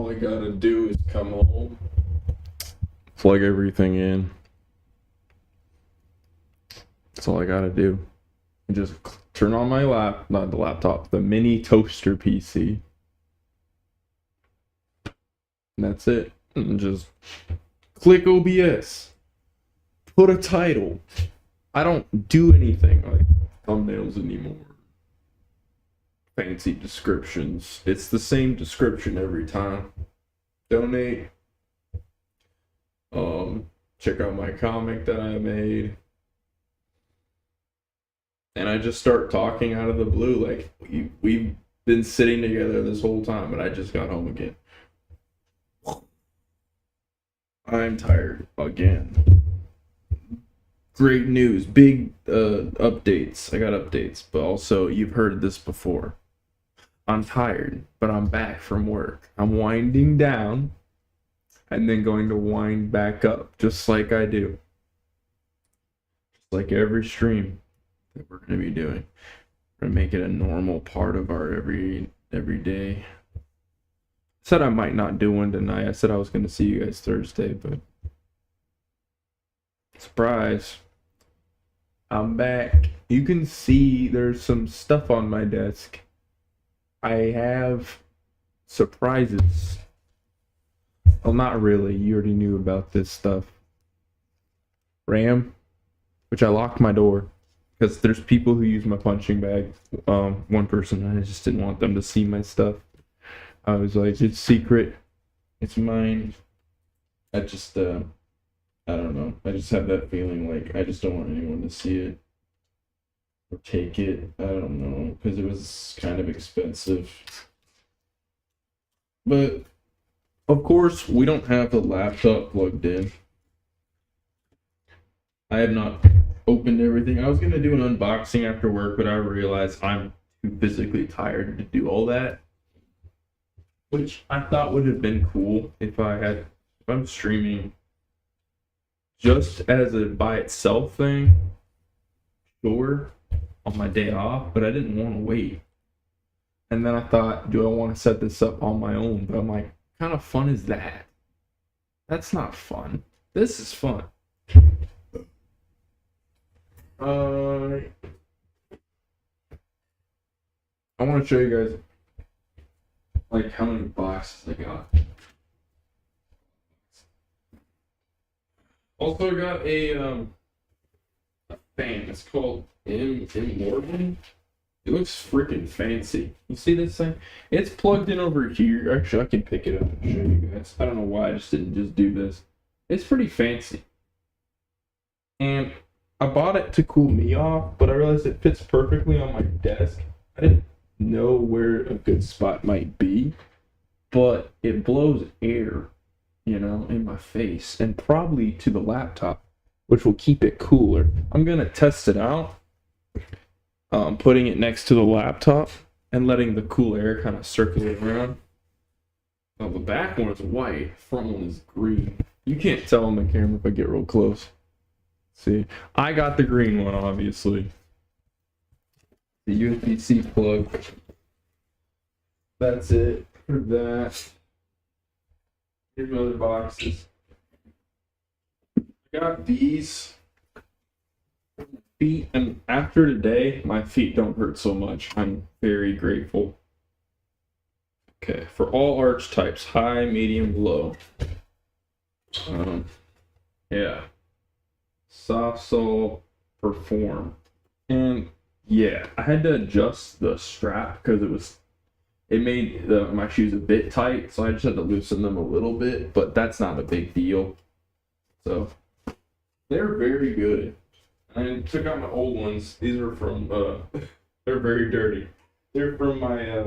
All I gotta do is come home, plug everything in. That's all I gotta do. Just turn on my not the laptop, the mini toaster PC. And that's it. And just click OBS. Put a title. I don't do anything like thumbnails anymore. Fancy descriptions. It's the same description every time. Donate. Check out my comic that I made. And I just start talking out of the blue, like we've been sitting together this whole time, and I just got home again. I'm tired again. Great news, big updates. I got updates, but also you've heard this before. I'm tired, but I'm back from work. I'm winding down and then going to wind back up, just like I do. Just like every stream that we're going to be doing. We're going to make it a normal part of our every day. I said I might not do one tonight. I said I was going to see you guys Thursday, but surprise. I'm back. You can see there's some stuff on my desk. I have surprises. Well, not really. You already knew about this stuff. RAM, which I locked my door because there's people who use my punching bag. One person, I just didn't want them to see my stuff. I was like, it's secret. It's mine. I don't know. I just have that feeling like I just don't want anyone to see it or take it. I don't know, because it was kind of expensive. But of course, we don't have the laptop plugged in. I have not opened everything. I was going to do an unboxing after work, but I realized I'm too physically tired to do all that. Which I thought would have been cool if I'm streaming just as a by itself thing, sure, on my day off, but I didn't want to wait. And then I thought, do I want to set this up on my own? But I'm like, what kind of fun is that? That's not fun. This is fun. I want to show you guys like how many boxes I got. Also got a fan. It's called Immortal. It looks freaking fancy. You see this thing? It's plugged in over here. Actually, I can pick it up and show you guys. I don't know why I just didn't just do this. It's pretty fancy. And I bought it to cool me off, but I realized it fits perfectly on my desk. I didn't know where a good spot might be, but it blows air, in my face, and probably to the laptop, which will keep it cooler. I'm gonna test it out, putting it next to the laptop and letting the cool air kind of circulate around. Now the back one is white, front one is green. You can't tell on the camera if I get real close. See, I got the green one, obviously. The USB-C plug. That's it for that. Here's my other boxes. I got these feet, and after today, my feet don't hurt so much. I'm very grateful. Okay, for all arch types, high, medium, low. Yeah. Soft sole, perform. And yeah, I had to adjust the strap because it made my shoes a bit tight, so I just had to loosen them a little bit, but that's not a big deal. So they're very good. I took out my old ones. These are from they're very dirty. They're from my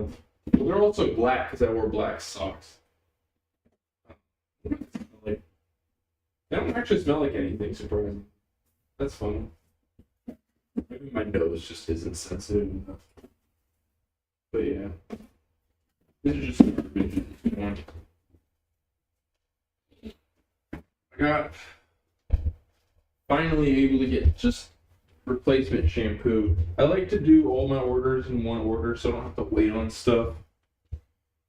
they're also black because I wore black socks. Like, they don't actually smell like anything, surprising. That's funny. Maybe my nose just isn't sensitive enough. But yeah. This is just garbage. I got finally able to get just replacement shampoo. I like to do all my orders in one order so I don't have to wait on stuff.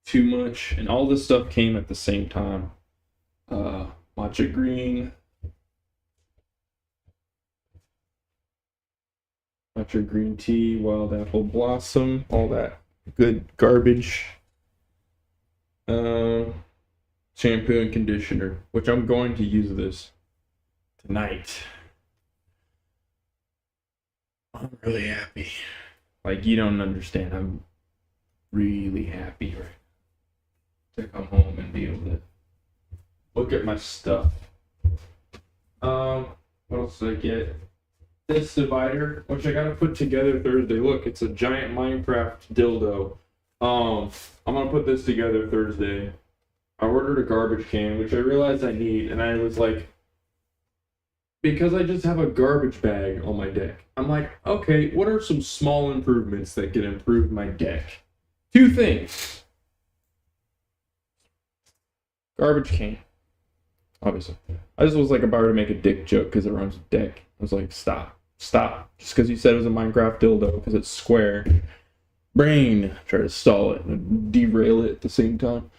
too much, and all this stuff came at the same time. Matcha green, matcha green tea, wild apple blossom, all that good garbage. Shampoo and conditioner, which I'm going to use this tonight. I'm really happy. Like, you don't understand. I'm really happy right now to come home and be able to look at my stuff. What else did I get? This divider, which I gotta put together Thursday. Look, it's a giant Minecraft dildo. I'm gonna put this together Thursday. I ordered a garbage can, which I realized I need, and I was like, because I just have a garbage bag on my deck, I'm like, okay, what are some small improvements that can improve my deck? 2 things. Garbage can. Obviously. I just was like about to make a dick joke because it rhymes with dick. I was like, stop. Just because you said it was a Minecraft dildo because it's square. Brain. Try to stall it and derail it at the same time.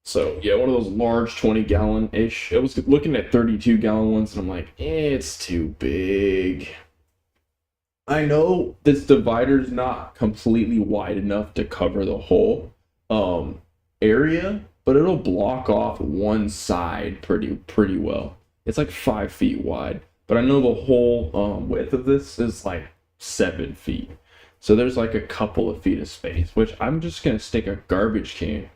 So, yeah, one of those large 20-gallon-ish. I was looking at 32-gallon ones, and I'm like, it's too big. I know this divider's not completely wide enough to cover the whole area, but it'll block off one side pretty well. It's like 5 feet wide, but I know the whole width of this is like 7 feet. So there's like a couple of feet of space, which I'm just going to stick a garbage can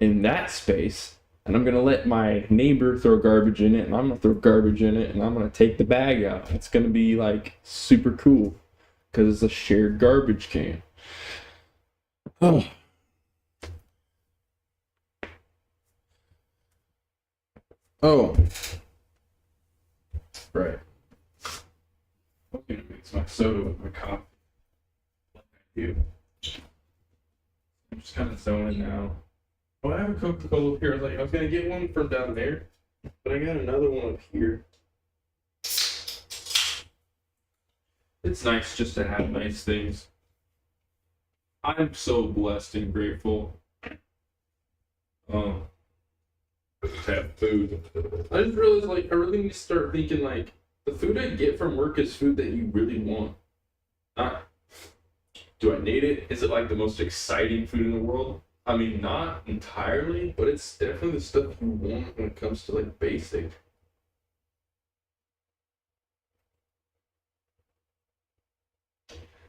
in that space, and I'm gonna let my neighbor throw garbage in it, and I'm gonna throw garbage in it, and I'm gonna take the bag out. It's gonna be like super cool because it's a shared garbage can. Oh. Oh. Right. I'm gonna mix my soda with my coffee. Like I do. I'm just kind of zoning out. Oh, I have a Coca-Cola up here. I was gonna get one from down there, but I got another one up here. It's nice just to have nice things. I'm so blessed and grateful. To have food. I just realized, like, I really need to start thinking, like, the food I get from work is food that you really want. Not, do I need it? Is it, like, the most exciting food in the world? I mean, not entirely, but it's definitely the stuff you want when it comes to, like, basic.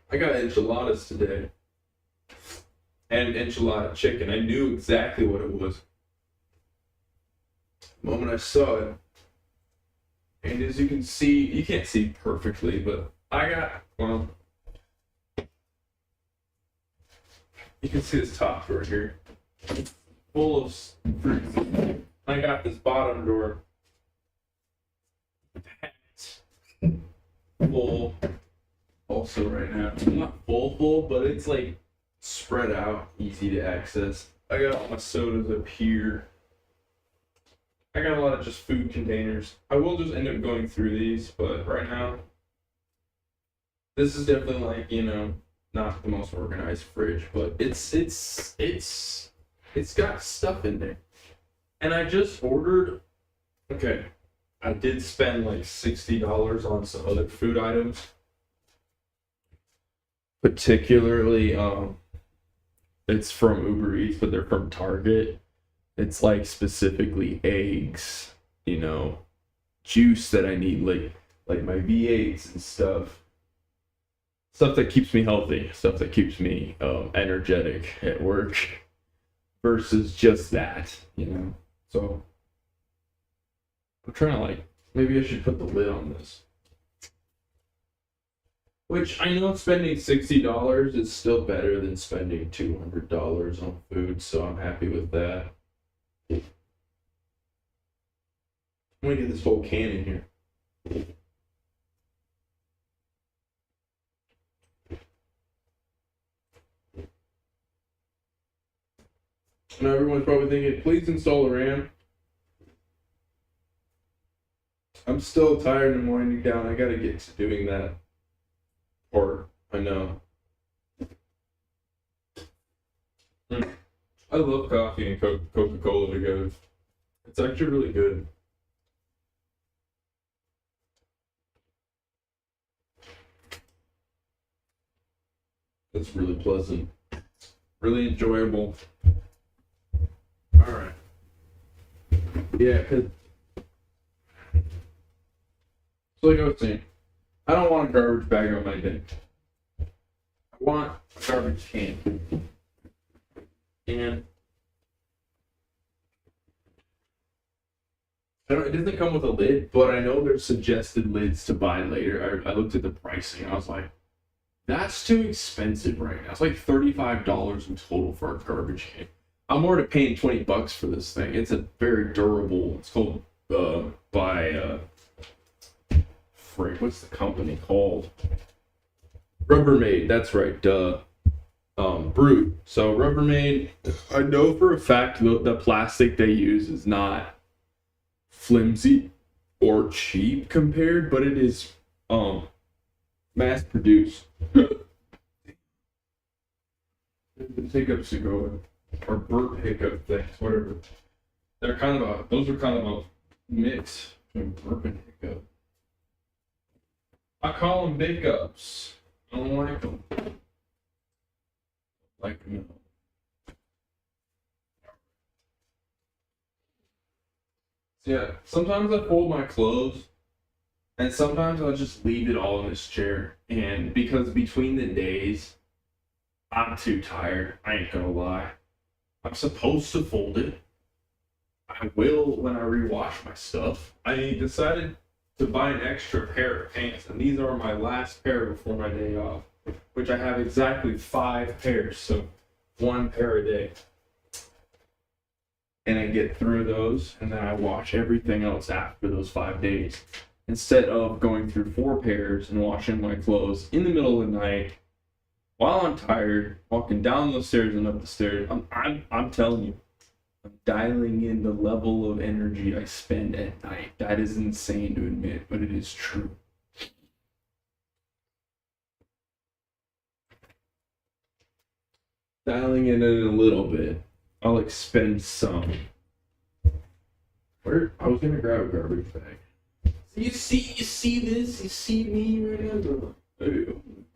I got enchiladas today. And enchilada chicken. I knew exactly what it was the moment I saw it. And as you can see, you can't see perfectly, but I got, well, you can see this top right here, full of fruits. I got this bottom drawer full also right now. Not full, but it's like spread out, easy to access. I got all my sodas up here. I got a lot of just food containers. I will just end up going through these, but right now, this is definitely like, you know, not the most organized fridge, but it's got stuff in there. And I just ordered, okay, I did spend like $60 on some other food items. Particularly, it's from Uber Eats, but they're from Target. It's like specifically eggs, you know, juice that I need, like my V8s and stuff. Stuff that keeps me healthy, stuff that keeps me energetic at work versus just that, you know. So I'm trying to, like, maybe I should put the lid on this. Which I know spending $60 is still better than spending $200 on food, so I'm happy with that. I'm gonna get this whole can in here. Now everyone's probably thinking, please install a RAM. I'm still tired and winding down. I gotta get to doing that part. I know. I love coffee and Coca-Cola together. It's actually really good. It's really pleasant. Really enjoyable. Alright. Yeah, cause so like I was saying, I don't want a garbage bag on my day. I want a garbage can. And it doesn't come with a lid, but I know there's suggested lids to buy later. I looked at the pricing. I was like, that's too expensive right now. It's like $35 in total for a garbage can. I'm already paying $20 for this thing. It's a very durable. It's called Frank. What's the company called? Rubbermaid. That's right. Duh. Brute. So Rubbermaid. I know for a fact the plastic they use is not flimsy or cheap compared, but it is mass produced. The hiccups to go or burp hiccup things, whatever. Those are kind of a mix between burp and hiccup. I call them hiccups. I don't like them. Like them. Yeah, sometimes I fold my clothes, and sometimes I'll just leave it all in this chair. And because between the days, I'm too tired. I ain't gonna lie. I'm supposed to fold it. I will when I rewash my stuff. I decided to buy an extra pair of pants, and these are my last pair before my day off, which I have exactly 5 pairs, so 1 pair a day. And I get through those, and then I wash everything else after those 5 days. Instead of going through 4 pairs and washing my clothes in the middle of the night while I'm tired, walking down the stairs and up the stairs. I'm telling you, I'm dialing in the level of energy I spend at night. That is insane to admit, but it is true. Dialing in a little bit. I'll expend some. I was gonna grab a garbage bag. You see this? You see me right now? Hey,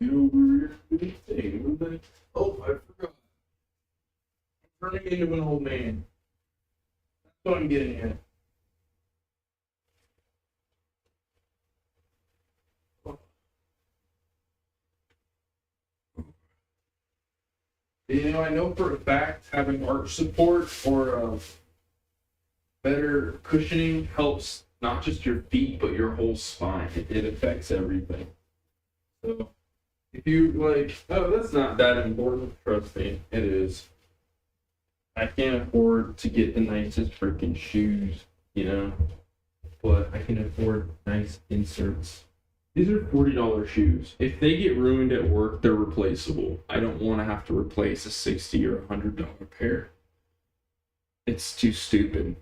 get over here. Oh, I forgot. I'm turning into an old man. That's what I'm getting at. You know, I know for a fact having arch support or better cushioning helps not just your feet but your whole spine. It affects everything. So if you like, oh, that's not that important. Trust me, it is. I can't afford to get the nicest freaking shoes, you know, but I can afford nice inserts. These are $40 shoes. If they get ruined at work, they're replaceable. I don't want to have to replace a $60 or $100 pair. It's too stupid.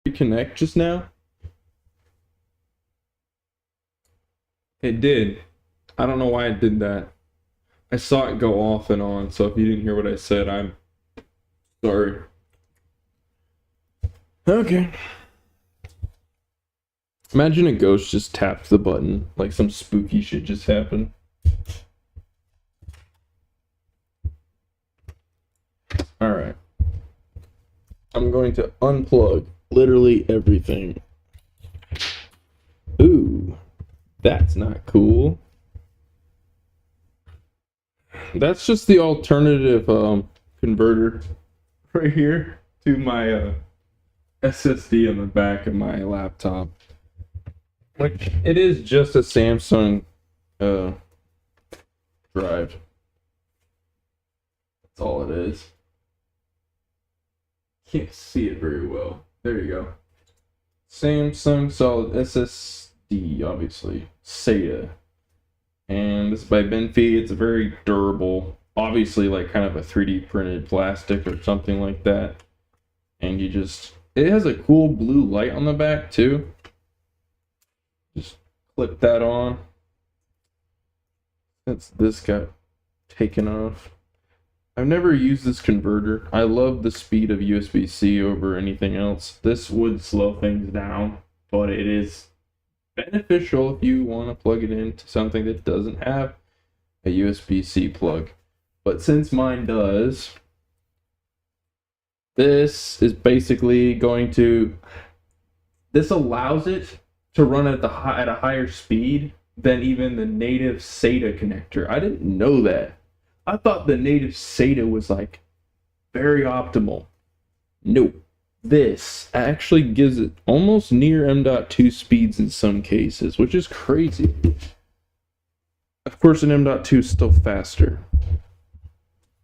Reconnect just now? It did. I don't know why it did that. I saw it go off and on, so if you didn't hear what I said, I'm sorry. Okay. Imagine a ghost just taps the button, like some spooky shit just happened. Alright. I'm going to unplug literally everything. Ooh, that's not cool. That's just the alternative converter right here to my SSD on the back of my laptop. Like, it is just a Samsung drive. That's all it is. Can't see it very well. There you go. Samsung solid SSD, obviously. SATA. And this is by Benfy. It's a very durable, obviously like kind of a 3D printed plastic or something like that. And it has a cool blue light on the back too. Just clip that on. Since this got taken off. I've never used this converter. I love the speed of USB-C over anything else. This would slow things down, but it is beneficial if you want to plug it into something that doesn't have a USB-C plug. But since mine does, this is basically going to, this allows it to run at a higher speed than even the native SATA connector. I didn't know that. I thought the native SATA was like very optimal. Nope. This actually gives it almost near M.2 speeds in some cases, which is crazy. Of course, an M.2 is still faster.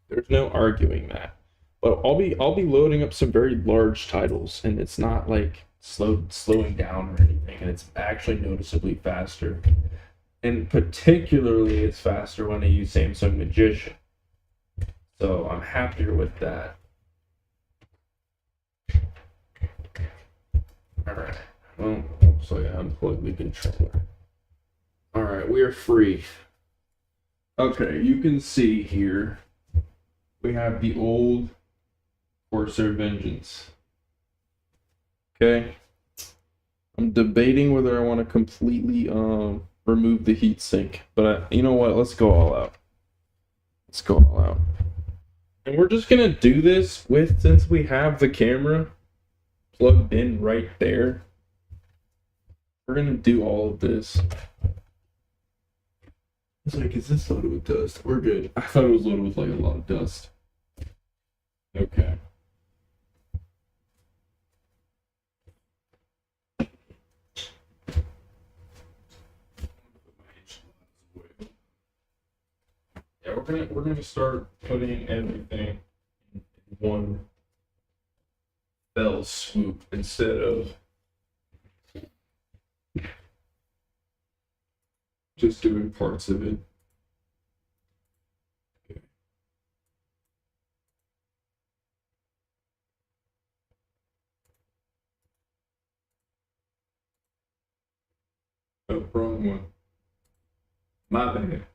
There's no arguing that. But I'll be loading up some very large titles, and it's not like slowing down or anything, and it's actually noticeably faster. And particularly, it's faster when I use Samsung Magician. So I'm happier with that. Alright. Well, so I unplug the controller. Alright, we are free. Okay, you can see here we have the old Corsair Vengeance. Okay. I'm debating whether I want to completely remove the heatsink, but you know what? Let's go all out. Let's go all out. And we're just gonna do this since we have the camera plugged in right there. We're gonna do all of this. It's like, is this loaded with dust? We're good. I thought it was loaded with like a lot of dust. Okay. Yeah, we're gonna start putting everything in one fell swoop instead of just doing parts of it. Okay. Oh, wrong one. My bad.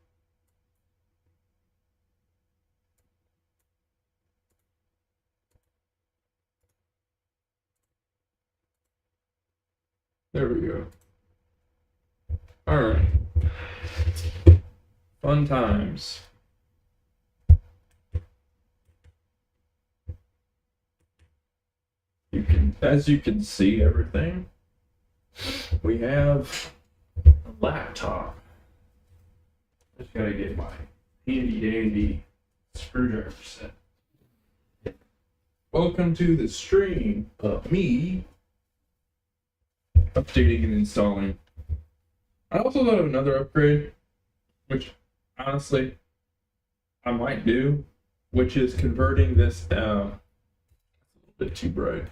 There we go. All right. Fun times. As you can see everything, we have a laptop. Just gotta get my handy dandy screwdriver set. Welcome to the stream of me updating and installing. I also thought of another upgrade, which honestly I might do, which is converting this a little bit too bright.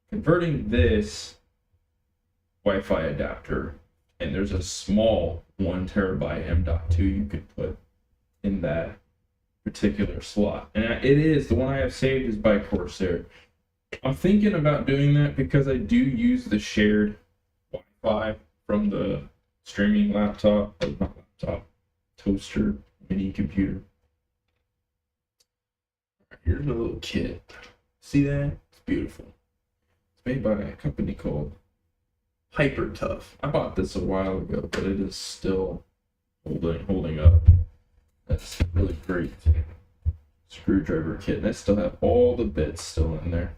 Converting this Wi-Fi adapter, and there's a small 1 terabyte M.2 you could put in that particular slot. And it is, the one I have saved is by Corsair. I'm thinking about doing that because I do use the shared Wi-Fi from the streaming laptop, or not laptop, toaster, mini computer. Here's my little kit. See that? It's beautiful. It's made by a company called Hyper Tough. I bought this a while ago, but it is still holding up. That's really great screwdriver kit, and I still have all the bits still in there.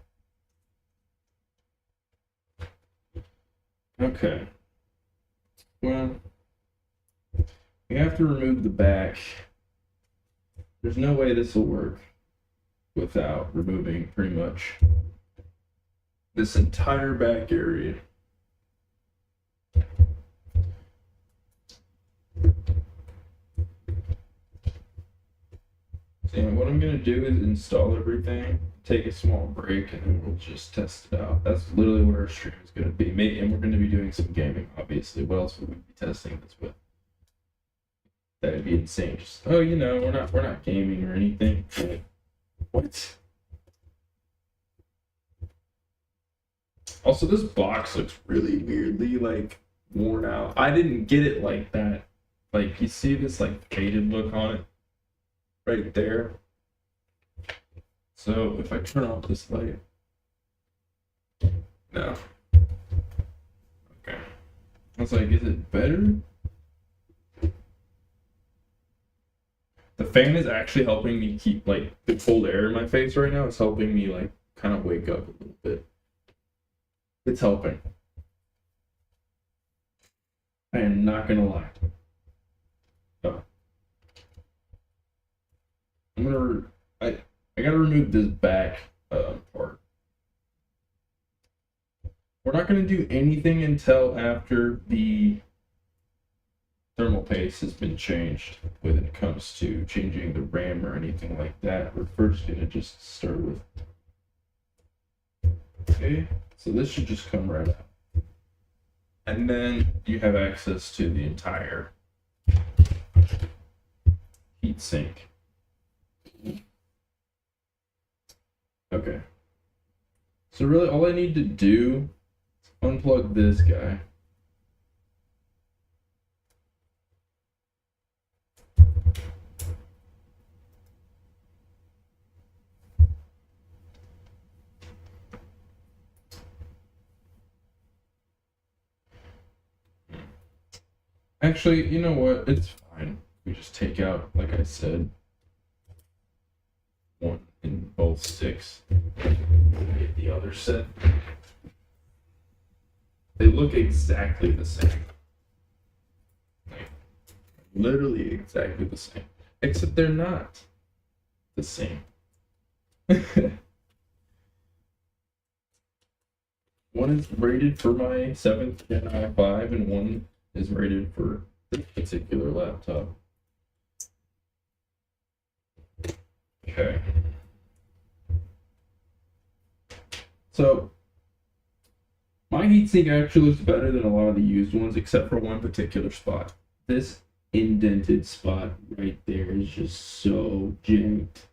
Okay. Well, we have to remove the back. There's no way this will work without removing pretty much this entire back area. And what I'm going to do is install everything, take a small break, and then we'll just test it out. That's literally what our stream is going to be. And we're going to be doing some gaming, obviously. What else would we be testing this with? That would be insane. Just, oh, you know, we're not gaming or anything. What? Also, this box looks really weirdly like worn out. I didn't get it like that. Like, you see this like faded look on it right there. So if I turn off this light, no. Okay. I was like, is it better? The fan is actually helping me keep like the cold air in my face right now. It's helping me like kind of wake up a little bit. It's helping. I am not gonna lie. Oh. I gotta remove this back part. We're not gonna do anything until after the thermal paste has been changed when it comes to changing the RAM or anything like that. We're first gonna just start with. Okay, so this should just come right out. And then you have access to the entire heatsink. Okay. So really all I need to do is unplug this guy. Actually, you know what? It's fine. We just take out, like I said, one in both sticks. Get the other set. They look exactly the same. Like, literally exactly the same. Except they're not the same. One is rated for my 7th Gen i5 and one is rated for this particular laptop. Okay. So my heatsink actually looks better than a lot of the used ones, except for one particular spot. This indented spot right there is just so janked.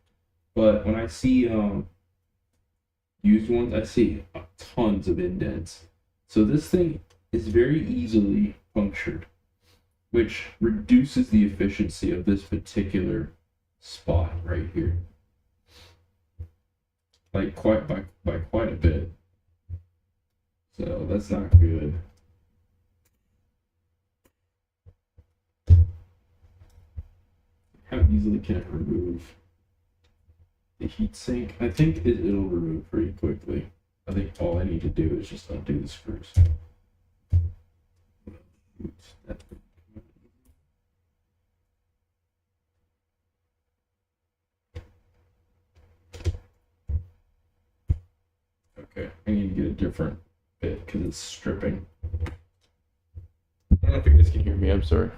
But when I see used ones, I see tons of indents. So this thing is very easily punctured, which reduces the efficiency of this particular spot right here. Like quite by quite a bit. So that's not good. How easily can I remove the heatsink? I think it'll remove pretty quickly. I think all I need to do is just undo the screws. Okay, I need to get a different bit because it's stripping. I don't know if you guys can hear me. I'm sorry.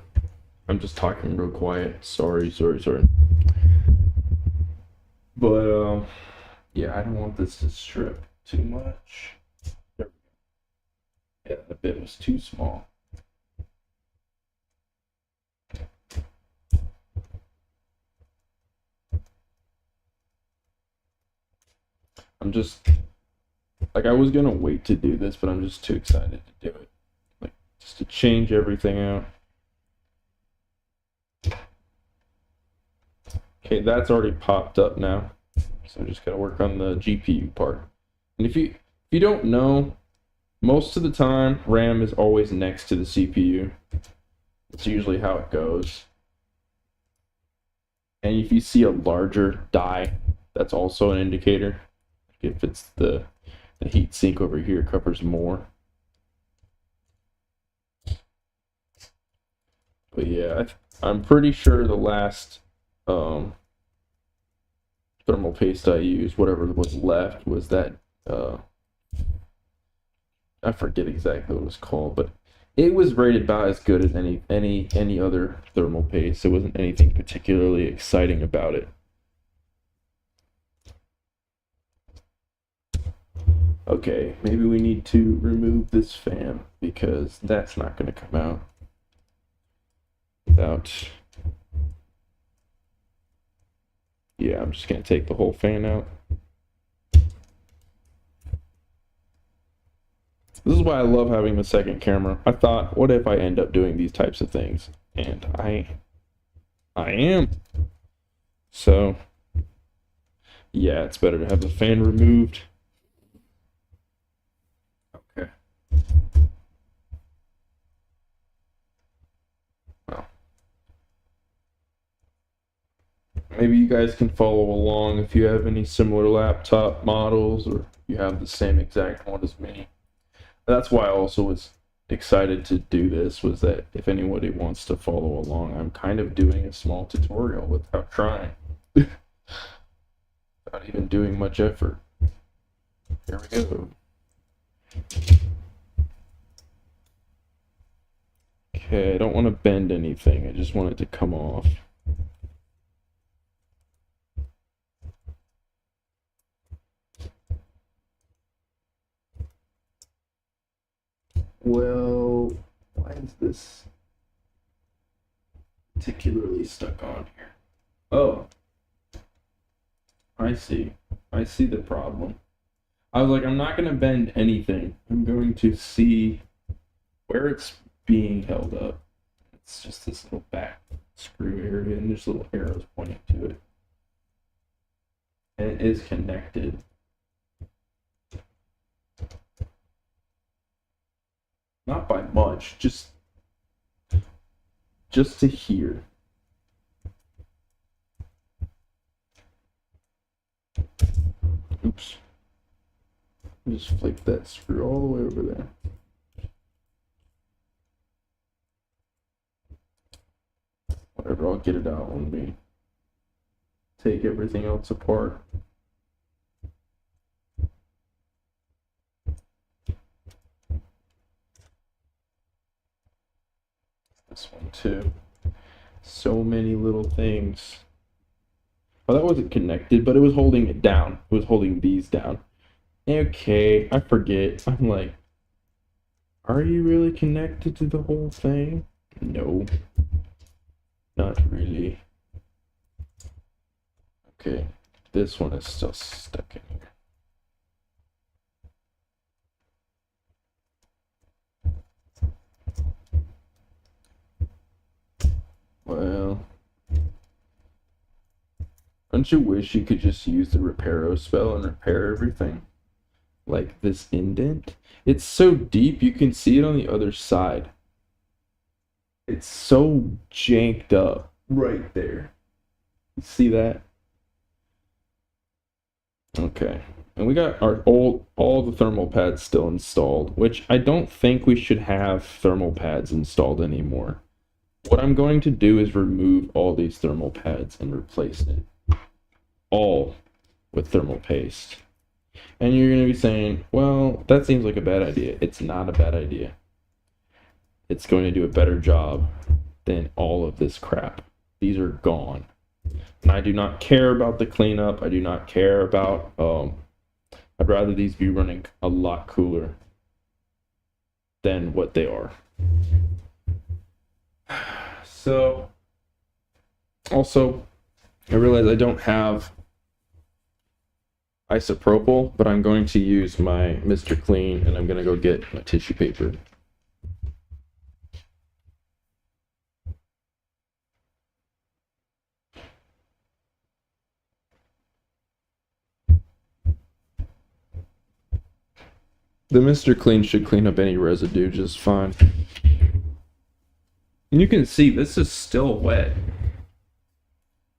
I'm just talking real quiet. Sorry. But yeah, I don't want this to strip too much. There we go. Yeah, the bit was too small. I'm just like, I was gonna wait to do this, but I'm just too excited to do it. Like, just to change everything out. Okay, that's already popped up now. So I just gotta work on the GPU part. And if you don't know, most of the time RAM is always next to the CPU. That's usually how it goes. And if you see a larger die, that's also an indicator. If it's the heat sink over here covers more. But yeah, I'm pretty sure the last thermal paste I used, whatever was left, was that I forget exactly what it was called, but it was rated about as good as any other thermal paste. There wasn't anything particularly exciting about it. Okay, maybe we need to remove this fan because that's not going to come out without. Yeah, I'm just going to take the whole fan out. This is why I love having the second camera. I thought, what if I end up doing these types of things? And I am. So, yeah, it's better to have the fan removed. Okay. Well, maybe you guys can follow along if you have any similar laptop models or you have the same exact one as me. That's why I also was excited to do this, was that if anybody wants to follow along, I'm kind of doing a small tutorial without trying. Without even doing much effort. Here we go. Okay, I don't want to bend anything. I just want it to come off. Well, why is this particularly stuck on here? Oh, I see. I see the problem. I was like, I'm not going to bend anything. I'm going to see where it's being held up. It's just this little back screw area, and there's little arrows pointing to it. And it is connected. Not by much, just to here. Oops. Just flick that screw all the way over there. Whatever, I'll get it out when we take everything else apart. This one too. So many little things. Oh, that wasn't connected, but it was holding it down. It was holding these down. Okay, I forget. I'm like, are you really connected to the whole thing? No, not really. Okay, this one is still stuck in here. Well, don't you wish you could just use the reparo spell and repair everything? Like this indent? It's so deep you can see it on the other side. It's so janked up right there. You see that? Okay. And we got our all the thermal pads still installed, which I don't think we should have thermal pads installed anymore. What I'm going to do is remove all these thermal pads and replace it all with thermal paste. And you're going to be saying, well, that seems like a bad idea. It's not a bad idea. It's going to do a better job than all of this crap. These are gone. And I do not care about the cleanup. I do not care about, I'd rather these be running a lot cooler than what they are. So, also, I realize I don't have isopropyl, but I'm going to use my Mr. Clean, and I'm going to go get my tissue paper. The Mr. Clean should clean up any residue just fine. And you can see this is still wet.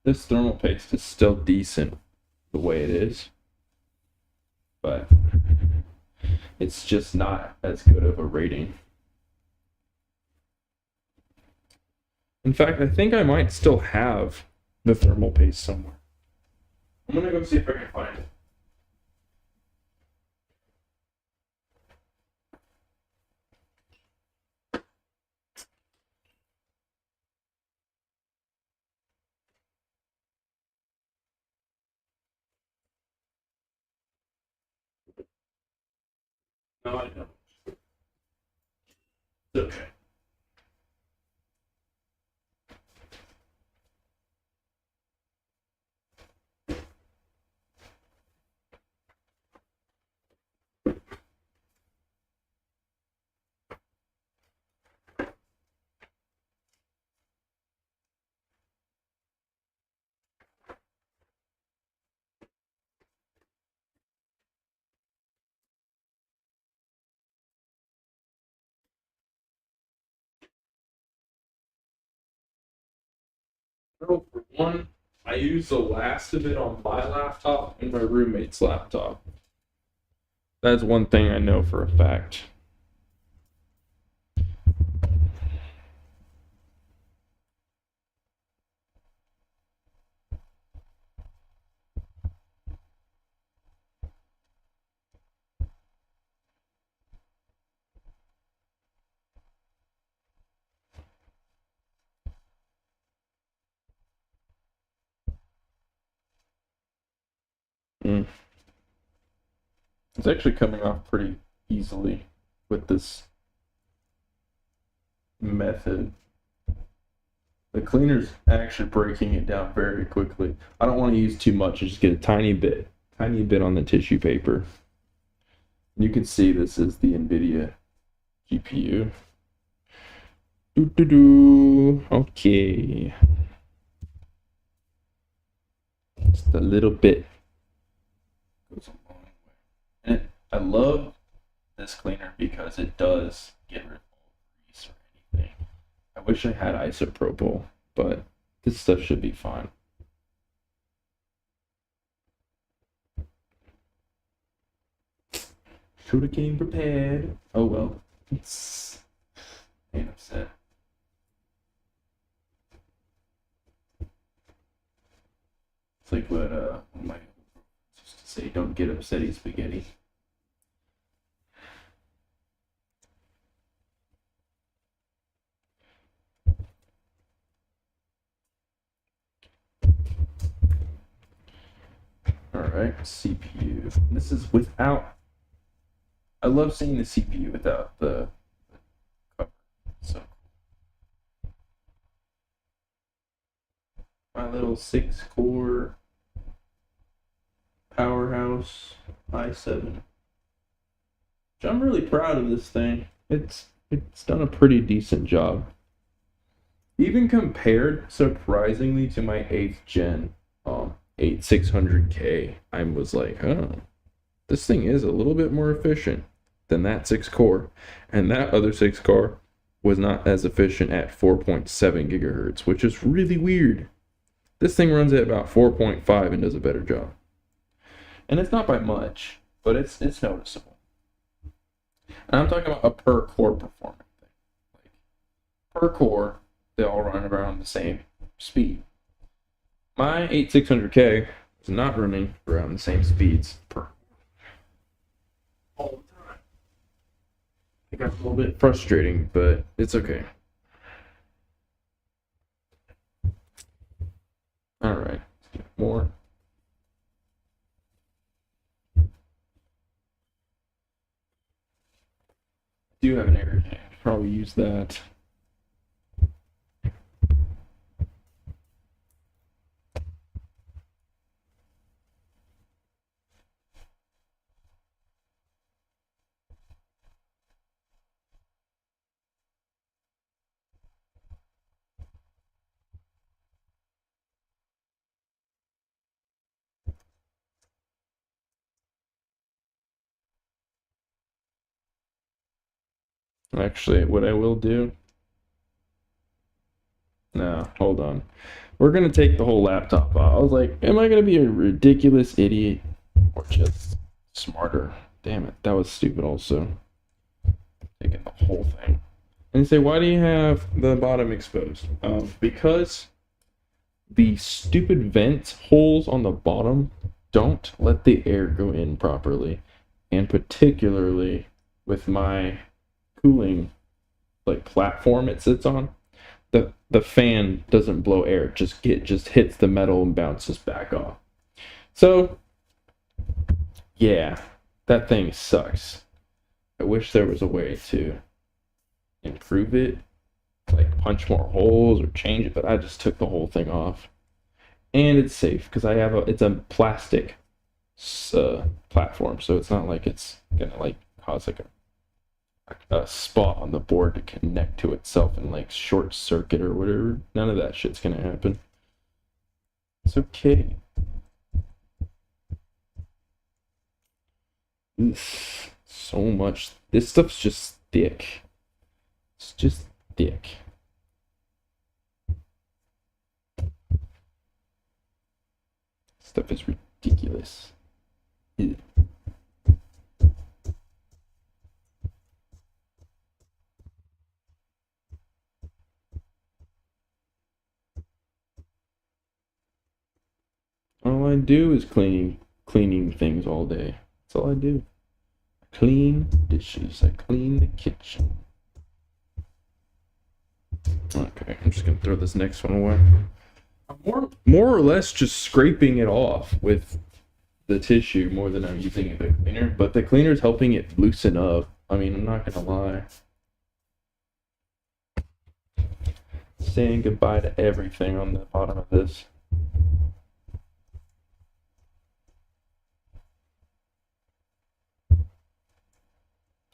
This thermal paste is still decent the way it is. But it's just not as good of a rating. In fact, I think I might still have the thermal paste somewhere. I'm gonna go see if I can find it. No, I don't. It's okay. No, for one, I use the last of it on my laptop and my roommate's laptop. That's one thing I know for a fact. Mm. It's actually coming off pretty easily with this method. The cleaner's actually breaking it down very quickly. I don't want to use too much. I just get a tiny bit on the tissue paper. You can see this is the NVIDIA GPU. Okay. Just a little bit. Goes a long way. And I love this cleaner because it does get rid of grease or anything. I wish I had isopropyl, but this stuff should be fine. Should have came prepared. Oh well. Ain't upset. It's like what my used to say, don't get upsetty spaghetti. Alright, CPU. This is without. I love seeing the CPU without the cover. So my little 6-core powerhouse i7. Which I'm really proud of this thing. It's done a pretty decent job. Even compared surprisingly to my 8th gen 8600K, I was like, oh, this thing is a little bit more efficient than that 6-core, and that other 6-core was not as efficient at 4.7 gigahertz, which is really weird. This thing runs at about 4.5 and does a better job. And it's not by much, but it's noticeable. And I'm talking about a per core performance thing. Like, per core, they all run around the same speed. My 8600K is not running around the same speeds per all the time. It got a little bit frustrating, but it's okay. All right, let's get more. Do have an air can. Probably use that. Actually, what I will do. No, hold on. We're gonna take the whole laptop out. I was like, am I gonna be a ridiculous idiot or just smarter? Damn it, that was stupid also. Taking the whole thing. And you say, why do you have the bottom exposed? Because the stupid vent holes on the bottom don't let the air go in properly. And particularly with my cooling like platform it sits on, the fan doesn't blow air, just hits the metal and bounces back off. So yeah, that thing sucks. I wish there was a way to improve it, like punch more holes or change it, but I just took the whole thing off. And it's safe because it's a plastic platform, so it's not like it's gonna like cause like a spot on the board to connect to itself and like short circuit or whatever. None of that shit's gonna happen. It's okay. Oof, so much. This stuff's just thick. It's just thick. Stuff is ridiculous. Ew. All I do is cleaning things all day. That's all I do. I clean dishes. I clean the kitchen. Okay, I'm just gonna throw this next one away. I'm more or less just scraping it off with the tissue more than I'm using the cleaner, but the cleaner's helping it loosen up. I mean, I'm not gonna lie. Saying goodbye to everything on the bottom of this.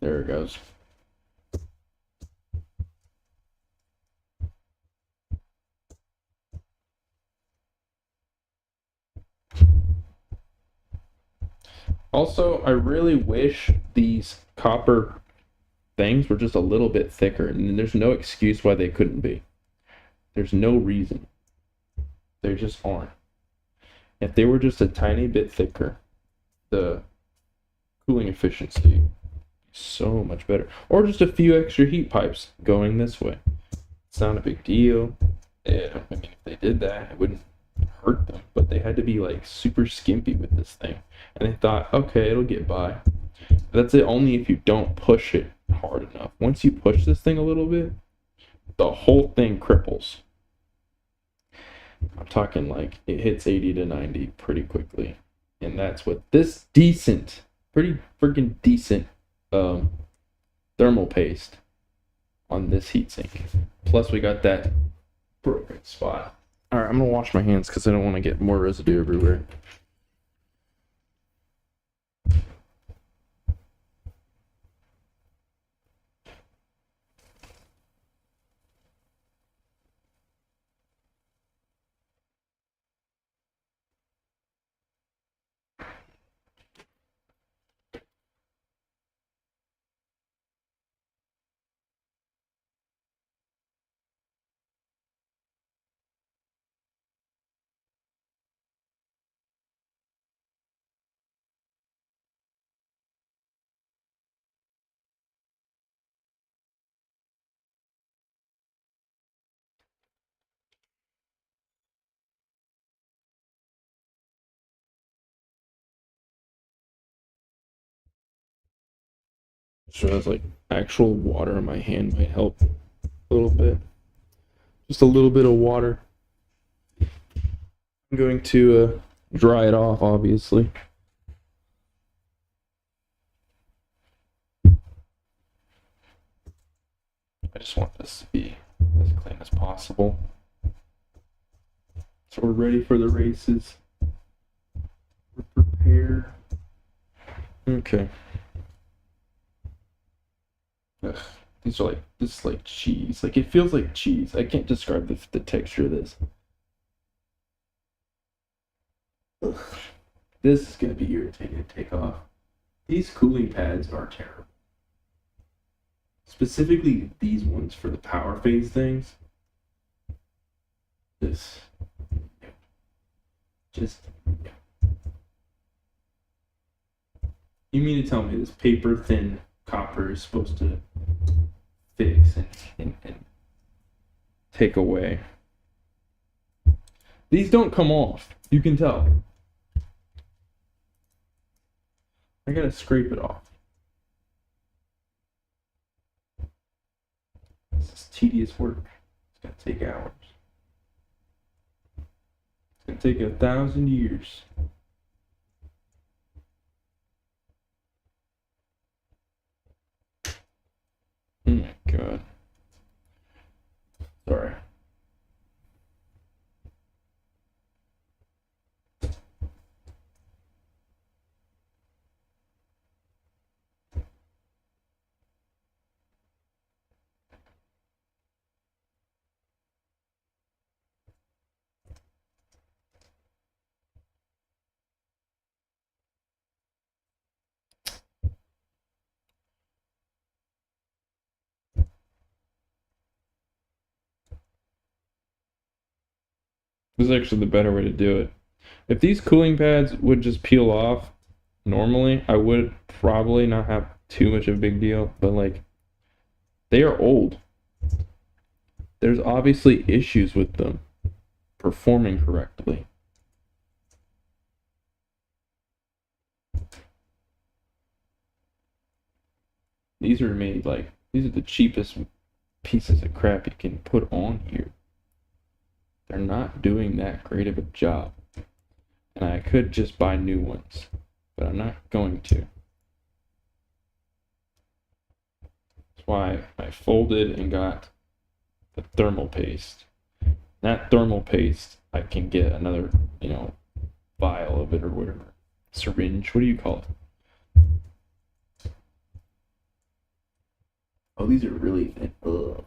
There it goes. Also, I really wish these copper things were just a little bit thicker, and there's no excuse why they couldn't be. There's no reason. They just aren't. If they were just a tiny bit thicker, the cooling efficiency is so much better. Or just a few extra heat pipes going this way. It's not a big deal. Yeah, I mean, if they did that, it wouldn't hurt them, but they had to be like super skimpy with this thing. And they thought, okay, it'll get by. That's it only if you don't push it hard enough. Once you push this thing a little bit, the whole thing cripples. I'm talking like it hits 80 to 90 pretty quickly. And that's what this decent, pretty freaking decent thermal paste on this heatsink. Plus we got that broken spot. Alright, I'm gonna wash my hands because I don't want to get more residue everywhere. So that's like actual water in my hand might help a little bit. Just a little bit of water. I'm going to dry it off, obviously. I just want this to be as clean as possible. So we're ready for the races. We're prepared. Okay. Ugh, these are like, this is like cheese. Like, it feels like cheese. I can't describe the texture of this. Ugh. This is gonna be irritating to take off. These cooling pads are terrible. Specifically these ones for the power phase things. This. Just. You mean to tell me this paper thin copper is supposed to fix and take away? These don't come off. You can tell. I gotta scrape it off. This is tedious work. It's gonna take hours. It's gonna take 1,000 years. Oh my god. Sorry. This is actually the better way to do it. If these cooling pads would just peel off normally, I would probably not have too much of a big deal, but like they are old. There's obviously issues with them performing correctly. These are made like, these are the cheapest pieces of crap you can put on here. They're not doing that great of a job. And I could just buy new ones, but I'm not going to. That's why I folded and got the thermal paste. That thermal paste, I can get another, vial of it or whatever. Syringe, what do you call it? Oh, these are really thin. Ugh.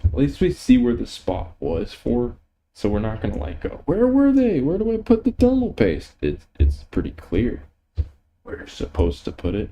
At least we see where the spot was for, so we're not gonna like go, where were they? Where do I put the thermal paste? It's pretty clear where you're supposed to put it.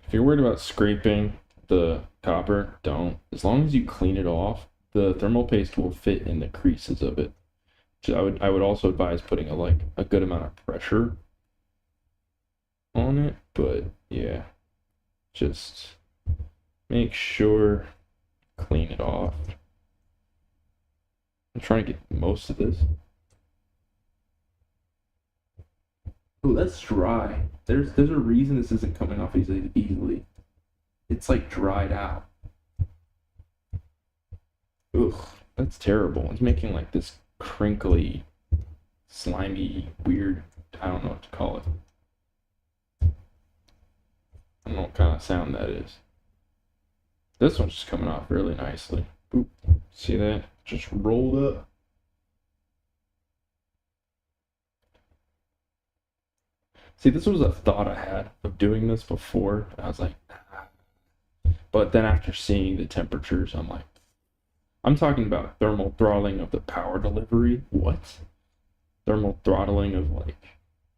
If you're worried about scraping the copper, don't. As long as you clean it off, the thermal paste will fit in the creases of it. I would also advise putting a good amount of pressure on it, but yeah, just make sure clean it off. I'm trying to get most of this. Oh, that's dry. There's a reason this isn't coming off easily. It's like dried out. Ugh, that's terrible. It's making like this crinkly, slimy, weird. I don't know what to call it. I don't know what kind of sound that is. This one's just coming off really nicely. Boop. See that? Just rolled up. See, this was a thought I had of doing this before. I was like, nah. But then after seeing the temperatures, I'm like, I'm talking about thermal throttling of the power delivery. What? Thermal throttling of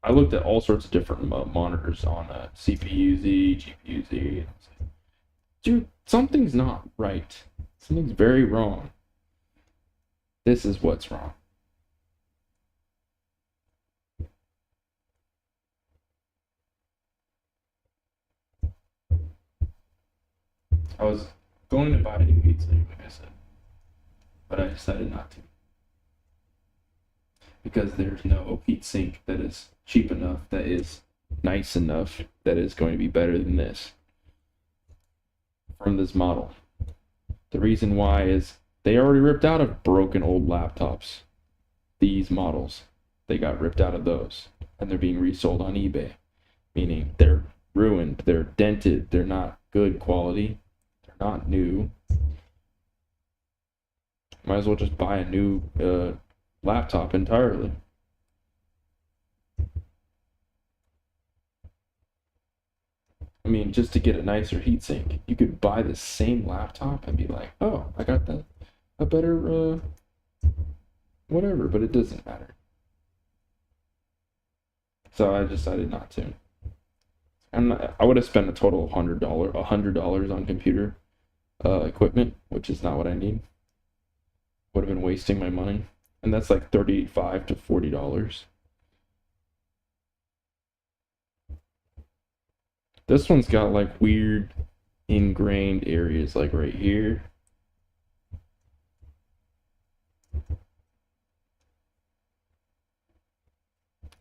I looked at all sorts of different monitors on CPU-Z, GPU-Z. And I was like, dude, something's not right. Something's very wrong. This is what's wrong. I was going to buy a new heatsink, like I said, but I decided not to. Because there's no heatsink that is cheap enough, that is nice enough, that is going to be better than this from this model. The reason why is they already ripped out of broken old laptops. These models, they got ripped out of those, and they're being resold on eBay, meaning they're ruined, they're dented, they're not good quality, they're not new. Might as well just buy a new laptop entirely. I mean, just to get a nicer heatsink, you could buy the same laptop and be like, oh, I got a better whatever, but it doesn't matter. So I decided not to. I would have spent a total of $100 on computer equipment, which is not what I need. Would have been wasting my money, and that's like $35 to $40. This one's got like weird ingrained areas, like right here.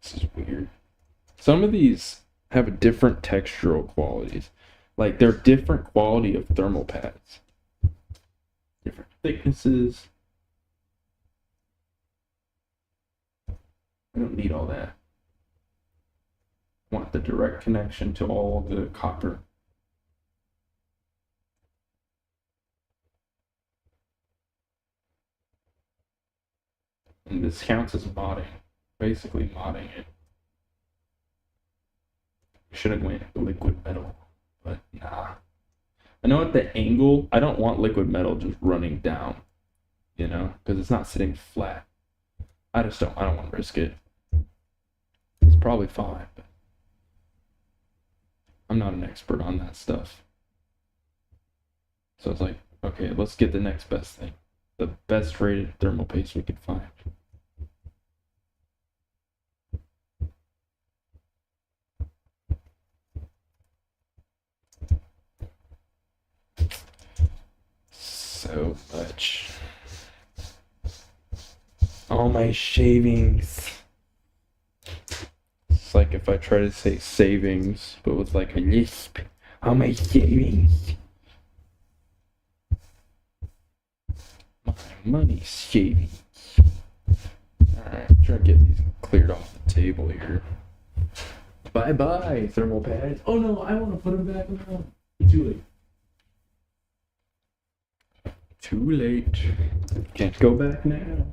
This is weird. Some of these have different textural qualities. Like they're different quality of thermal pads. Different thicknesses. I don't need all that. I want the direct connection to all the copper. And this counts as modding. Basically modding it. Should have went liquid metal, but nah. I know at the angle, I don't want liquid metal just running down, you know, because it's not sitting flat. I don't want to risk it. It's probably fine, but I'm not an expert on that stuff. So it's like, okay, let's get the next best thing. The best rated thermal paste we could find. So much. All my shavings. It's like if I try to say savings, but with like a lisp. All my savings. My money savings. Alright, try to get these cleared off the table here. Bye bye, thermal pads. Oh no, I want to put them back on. Too late. Too late. Can't go back now.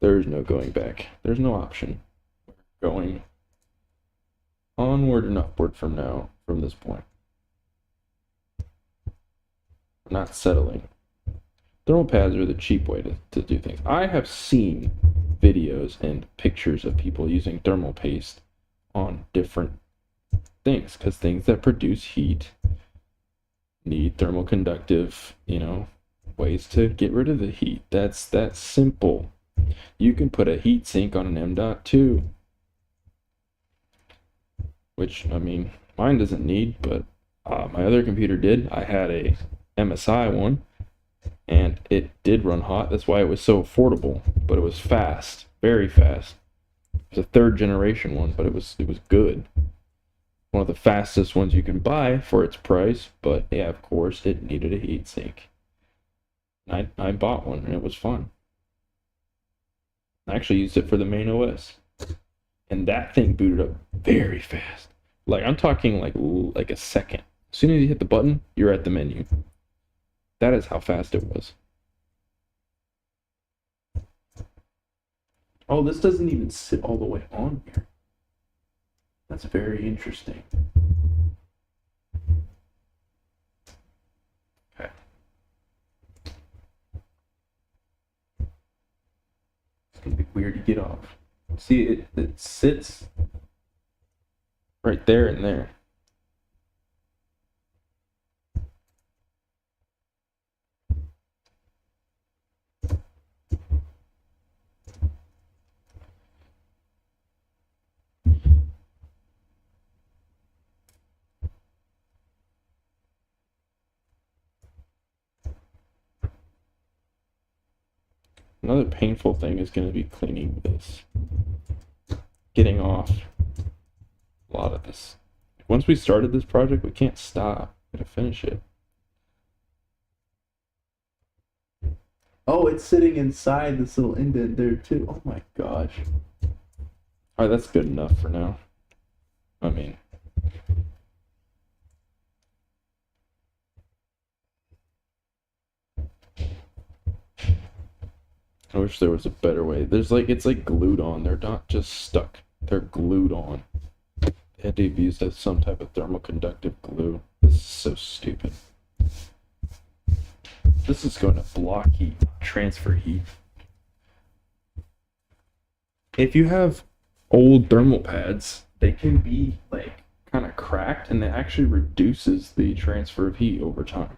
There's no going back. There's no option. We're going onward and upward from now, from this point. We're not settling. Thermal pads are the cheap way to do things. I have seen videos and pictures of people using thermal paste on different things, because things that produce heat need thermal conductive, you know, ways to get rid of the heat. That's that simple. You can put a heat sink on an M.2, which, I mean, mine doesn't need, but my other computer did. I had a MSI one, and it did run hot. That's why it was so affordable, but it was fast, very fast. It was a third generation one, but it was good. One of the fastest ones you can buy for its price, but yeah, of course, it needed a heat sink. I bought one, and it was fun. I actually used it for the main OS, and that thing booted up very fast. Like, I'm talking like a second. As soon as you hit the button, you're at the menu. That is how fast it was. Oh, this doesn't even sit all the way on here. That's very interesting. Okay. It's gonna be weird to get off. See, it sits right there and there. Another painful thing is going to be cleaning this. Getting off a lot of this. Once we started this project, we can't stop. We gotta finish it. Oh, it's sitting inside this little indent there too. Oh my gosh. Alright, that's good enough for now. I mean, I wish there was a better way. It's like glued on. They're not just stuck. They're glued on. They had to be used as some type of thermal conductive glue. This is so stupid. This is going to block heat, transfer heat. If you have old thermal pads, they can be like kind of cracked, and it actually reduces the transfer of heat over time.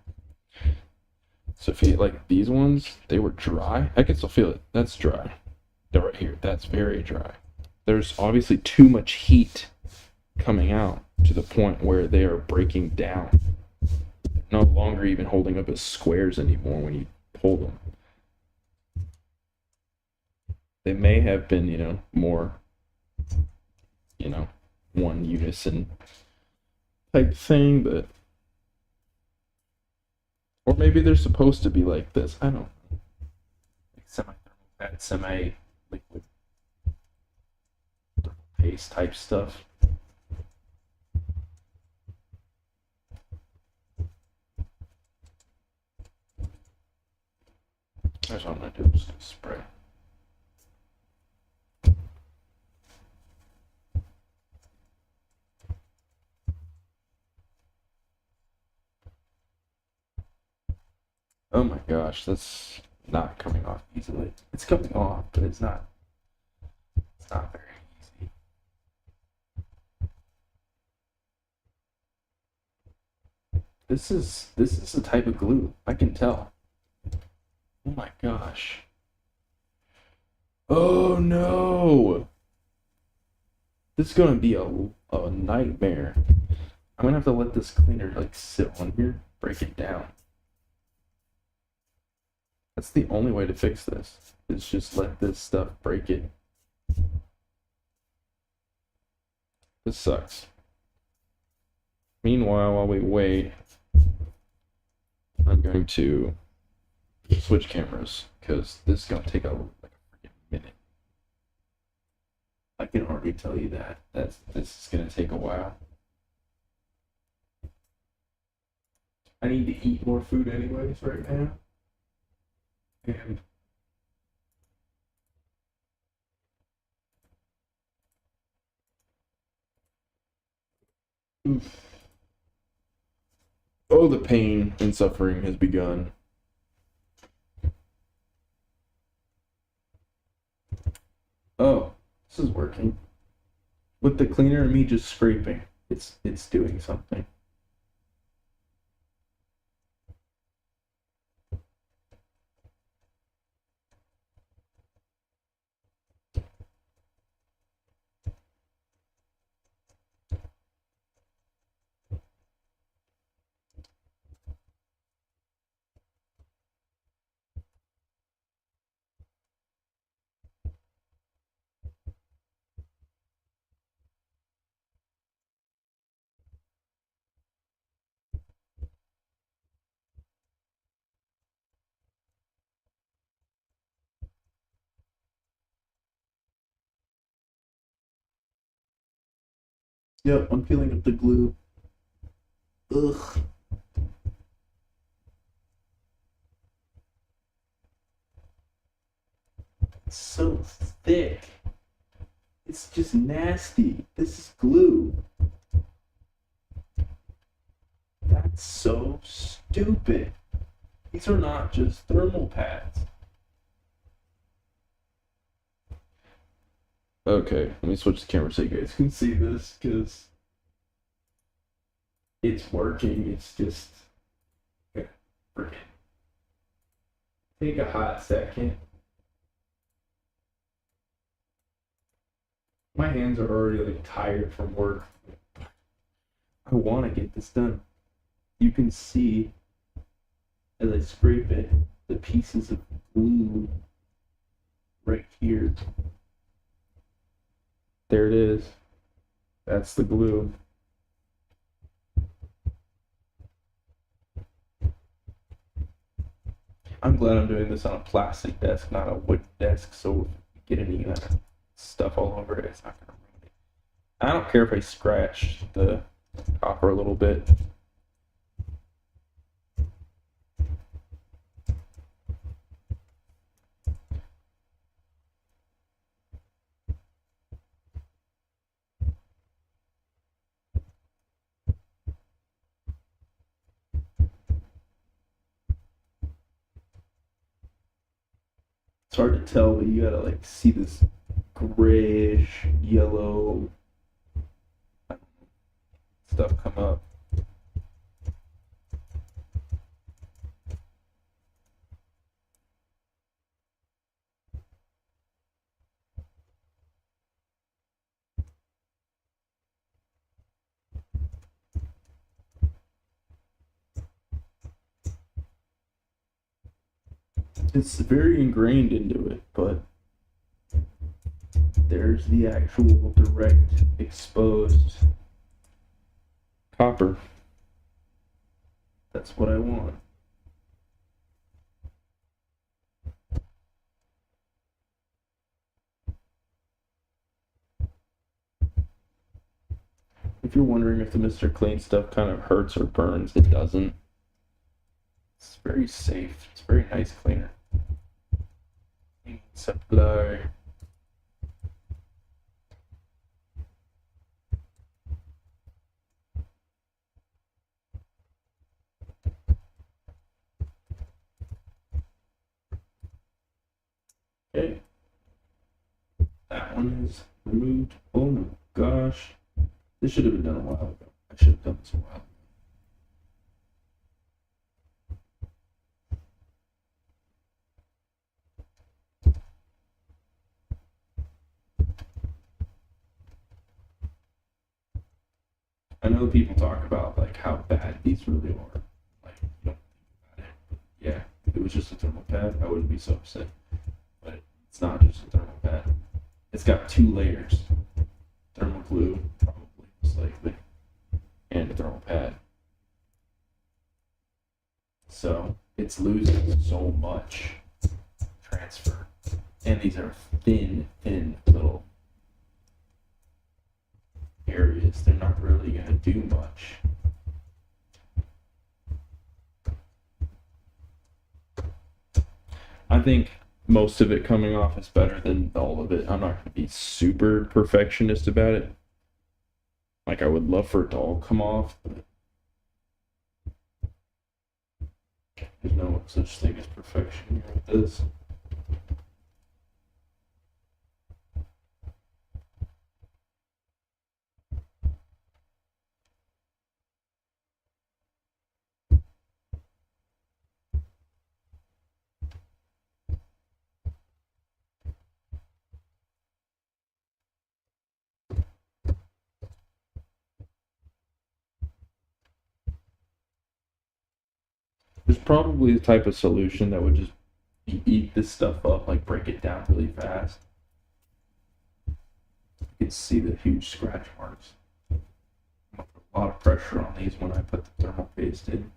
So if you like these ones, they were dry. I can still feel it. That's dry. They're right here. That's very dry. There's obviously too much heat coming out to the point where they are breaking down. They're no longer even holding up as squares anymore when you pull them. They may have been, you know, more, you know, one unison type thing, but or maybe they're supposed to be like this. I don't know. Like semi-thermal pad, semi-liquid thermal paste type stuff. That's what I'm gonna do. I'm just gonna spray. Oh my gosh, that's not coming off easily. It's coming off, but it's not very easy. This is the type of glue. I can tell. Oh my gosh. Oh no! This is gonna be a nightmare. I'm gonna have to let this cleaner like sit on here, break it down. That's the only way to fix this. Is just let this stuff break it. This sucks. Meanwhile, while we wait, I'm going to switch cameras because this is gonna take like a freaking minute. I can already tell you that. This is gonna take a while. I need to eat more food anyways right now. And oof. Oh, the pain and suffering has begun. Oh, this is working. With the cleaner and me just scraping, it's doing something. Yep, I'm peeling up the glue. Ugh. It's so thick. It's just nasty. This is glue. That's so stupid. These are not just thermal pads. Okay, let me switch the camera so you guys can see this because it's working. It's just freaking take a hot second. My hands are already like tired from work. I want to get this done. You can see as I scrape it, the pieces of glue right here. There it is. That's the glue. I'm glad I'm doing this on a plastic desk, not a wood desk, so if you get any stuff all over it, it's not gonna ruin it. I don't care if I scratch the copper a little bit. It's hard to tell, but you gotta like see this grayish yellow stuff come up. It's very ingrained into it, but there's the actual direct exposed copper. That's what I want. If you're wondering if the Mr. Clean stuff kind of hurts or burns, it doesn't. It's very safe. It's a very nice cleaner. Supply. removed. Oh my gosh. This should have been done a while ago. I should have done this a while ago. I know people talk about like how bad these really are. Like you don't think about it. But yeah, if it was just a thermal pad, I wouldn't be so upset. But it's not just a thermal pad. It's got 2 layers. Thermal glue, probably most likely, and a thermal pad. So it's losing so much transfer. And these are thin little areas. They're not really going to do much. I think most of it coming off is better than all of it. I'm not going to be super perfectionist about it. Like, I would love for it to all come off, but there's no such thing as perfection here with this. There's probably a type of solution that would just eat this stuff up, like break it down really fast. You can see the huge scratch marks. I'm gonna put a lot of pressure on these when I put the thermal paste in.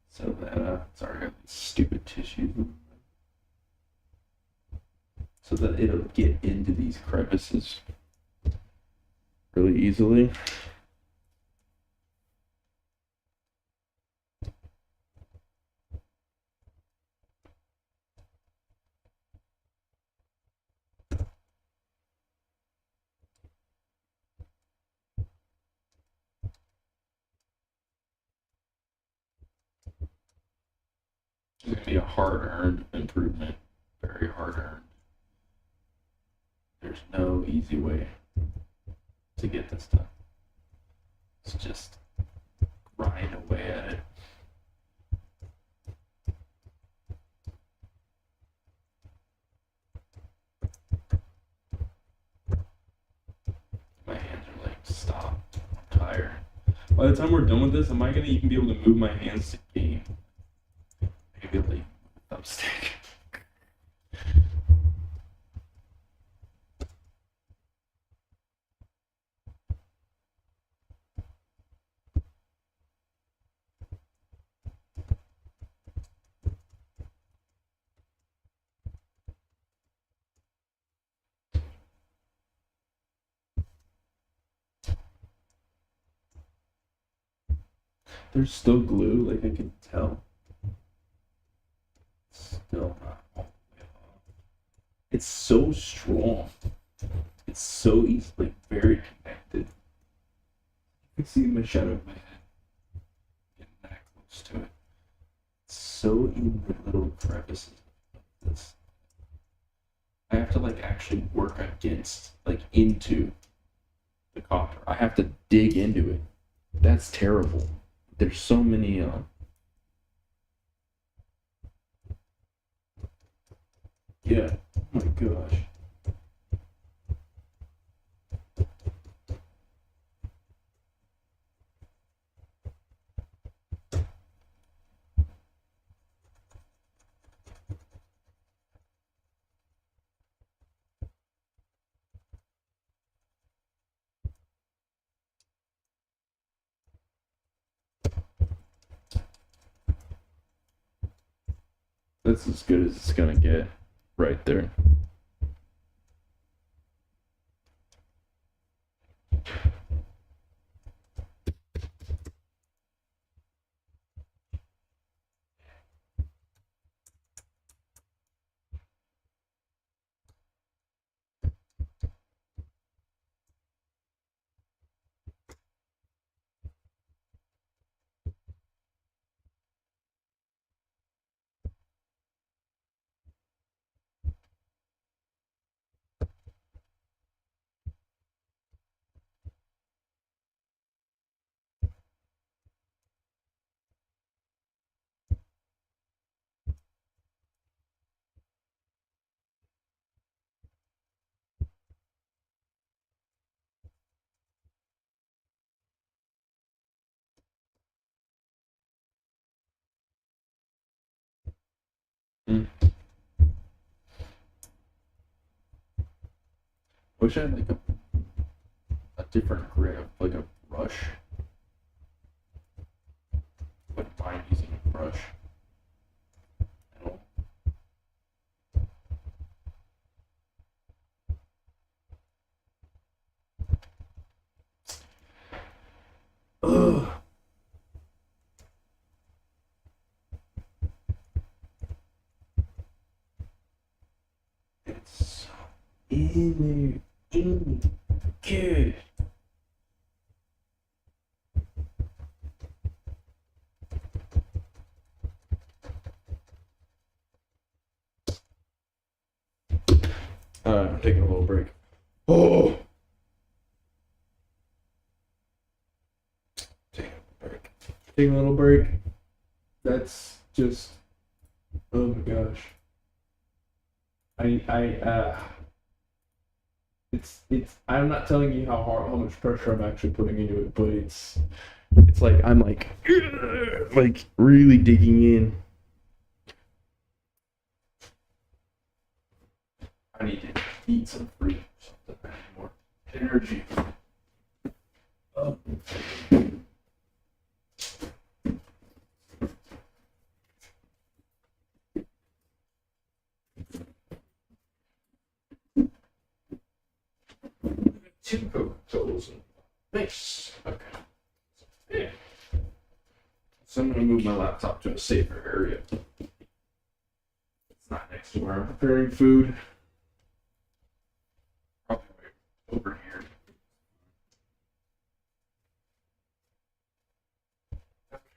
So that, sorry, I got these stupid tissues. So that it'll get into these crevices really easily. It's gonna be a hard-earned improvement, very hard-earned. There's no easy way to get this done. It's just grind away at it. My hands are like, stop. I'm tired. By the time we're done with this, am I gonna even be able to move my hands to game? Maybe like thumbstick. There's still glue, like I can tell. Still not all the way off. It's so strong. It's so easy, like very connected. You can see my shadow of my head getting that close to it. It's so in the little crevices of this. I have to like actually work against, like into the copper. I have to dig into it. That's terrible. There's so many yeah. Oh my gosh. That's as good as it's gonna get right there. Wish I had like a different grip, like a brush. Wouldn't mind using a brush. I don't. Ugh. It's in there. In there. I'm taking a little break. Oh! Taking a break. Taking a little break. That's just. Oh my gosh. I'm not telling you how much pressure I'm actually putting into it, but it's like I'm like really digging in. I need to eat some fruit or something. More energy. Oh. Two Coca-Colas. Nice. Okay. Yeah. So I'm gonna move my laptop to a safer area. It's not next to where I'm preparing food. Probably over here.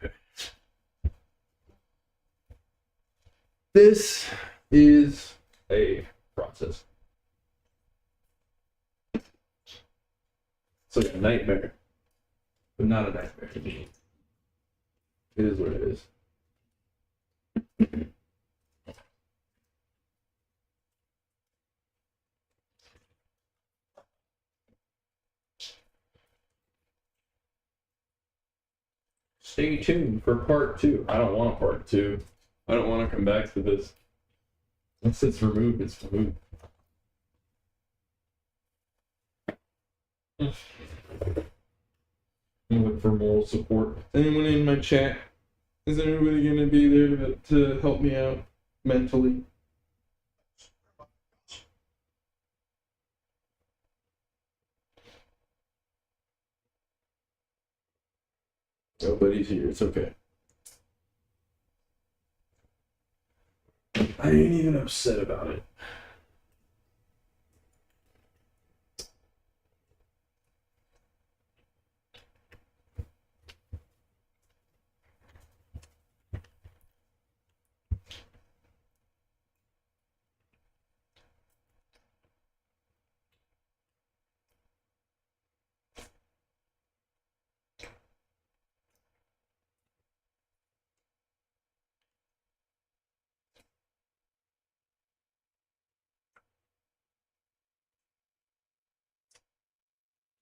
Okay. This is a process. It's like a nightmare, but not a nightmare to me. It is what it is. Stay tuned for part 2. I don't want a part 2. I don't want to come back to this. Once it's removed, it's removed. I'm looking for moral support. Anyone in my chat? Is anybody going to be there to help me out mentally? Nobody's here. It's okay. I ain't even upset about it.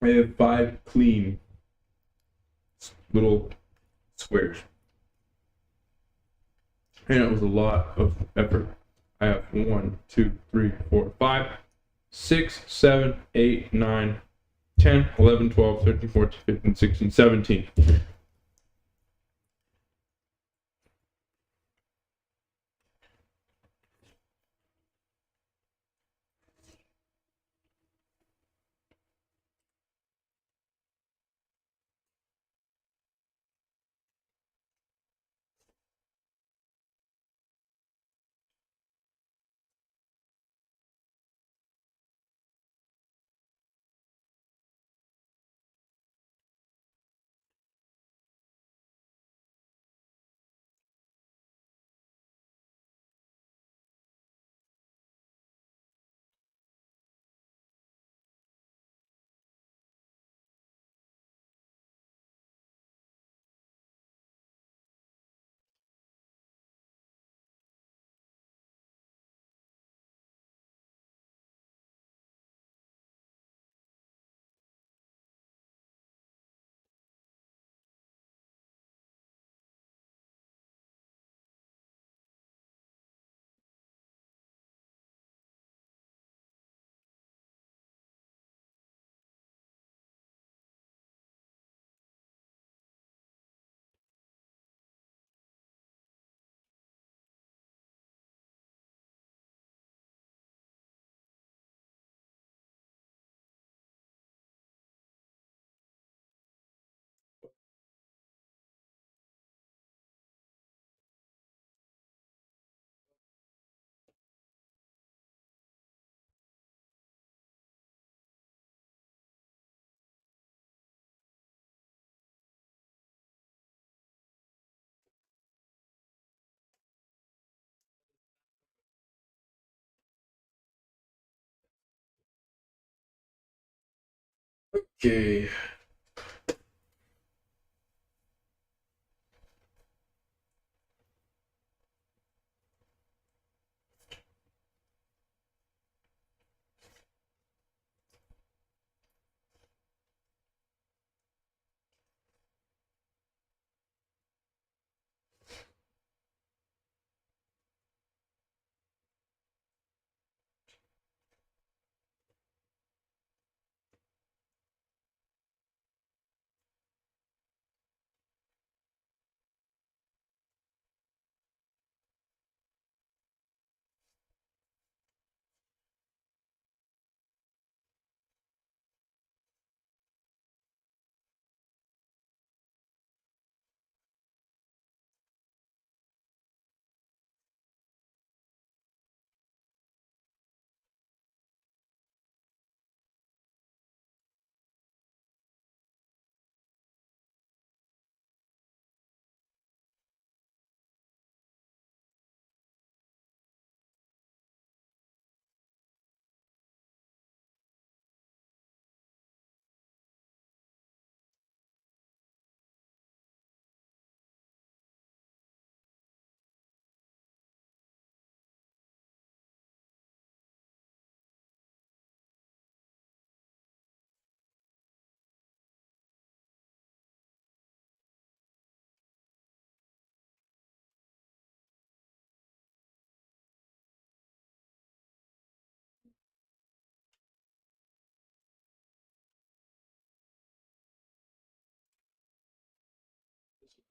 I have 5 clean little squares. And it was a lot of effort. I have 1, 2, 3, 4, 5, 6, 7, 8, 9, 10, 11, 12, 13, 14, 15, 16, 17. Okay.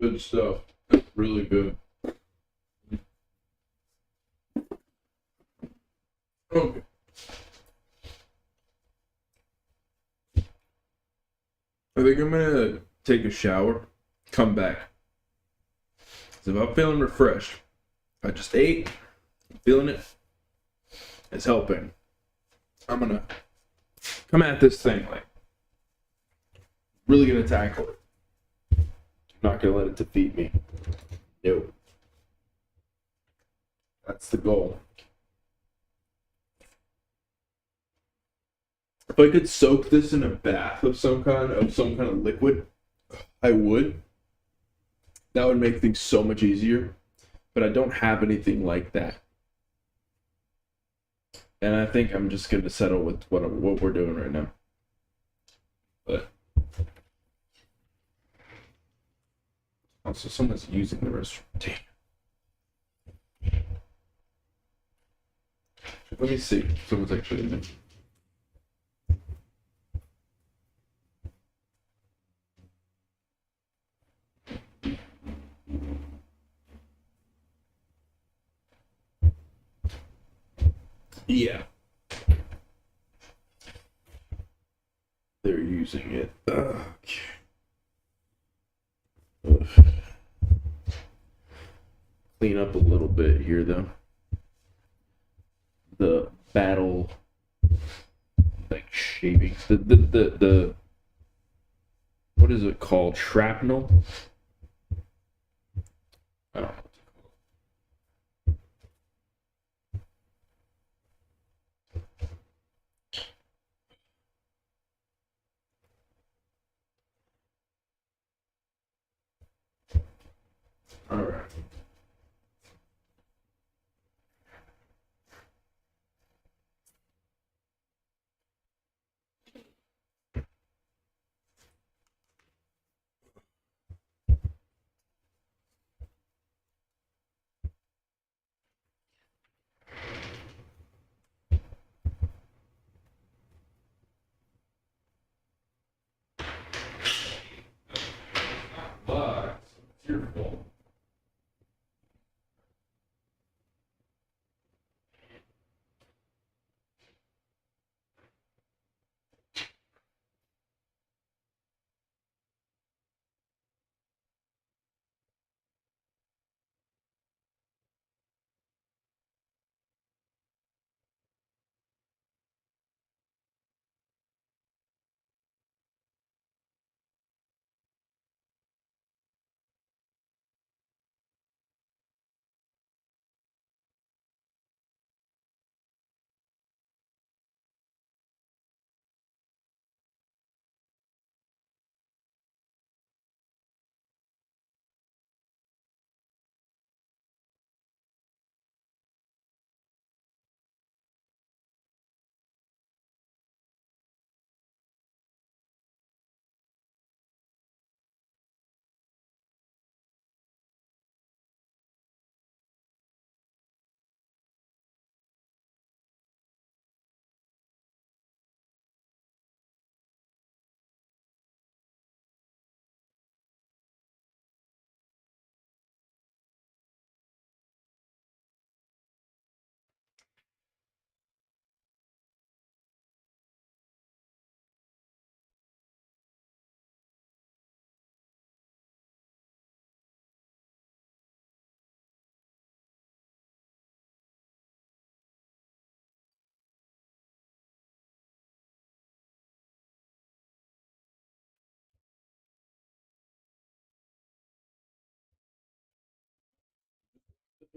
Good stuff. Really good. Okay. I think I'm gonna take a shower, come back. So if I'm feeling refreshed, I just ate, I'm feeling it, it's helping. I'm gonna come at this thing like really gonna tackle it. I'm not gonna let it defeat me. Nope. That's the goal. If I could soak this in a bath of some kind of liquid, I would. That would make things so much easier. But I don't have anything like that. And I think I'm just gonna settle with what we're doing right now. But also someone's using the restroom. Damn. Let me see. Someone's actually in there. Yeah. They're using it. Okay. Ugh. Clean up a little bit here though. The battle like shavings. The what is it called? Shrapnel? I don't know. All right. But it's your fault.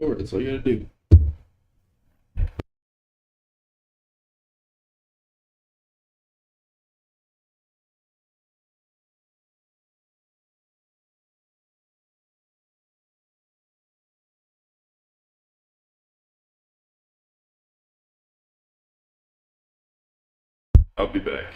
Or that's all you gotta do. I'll be back.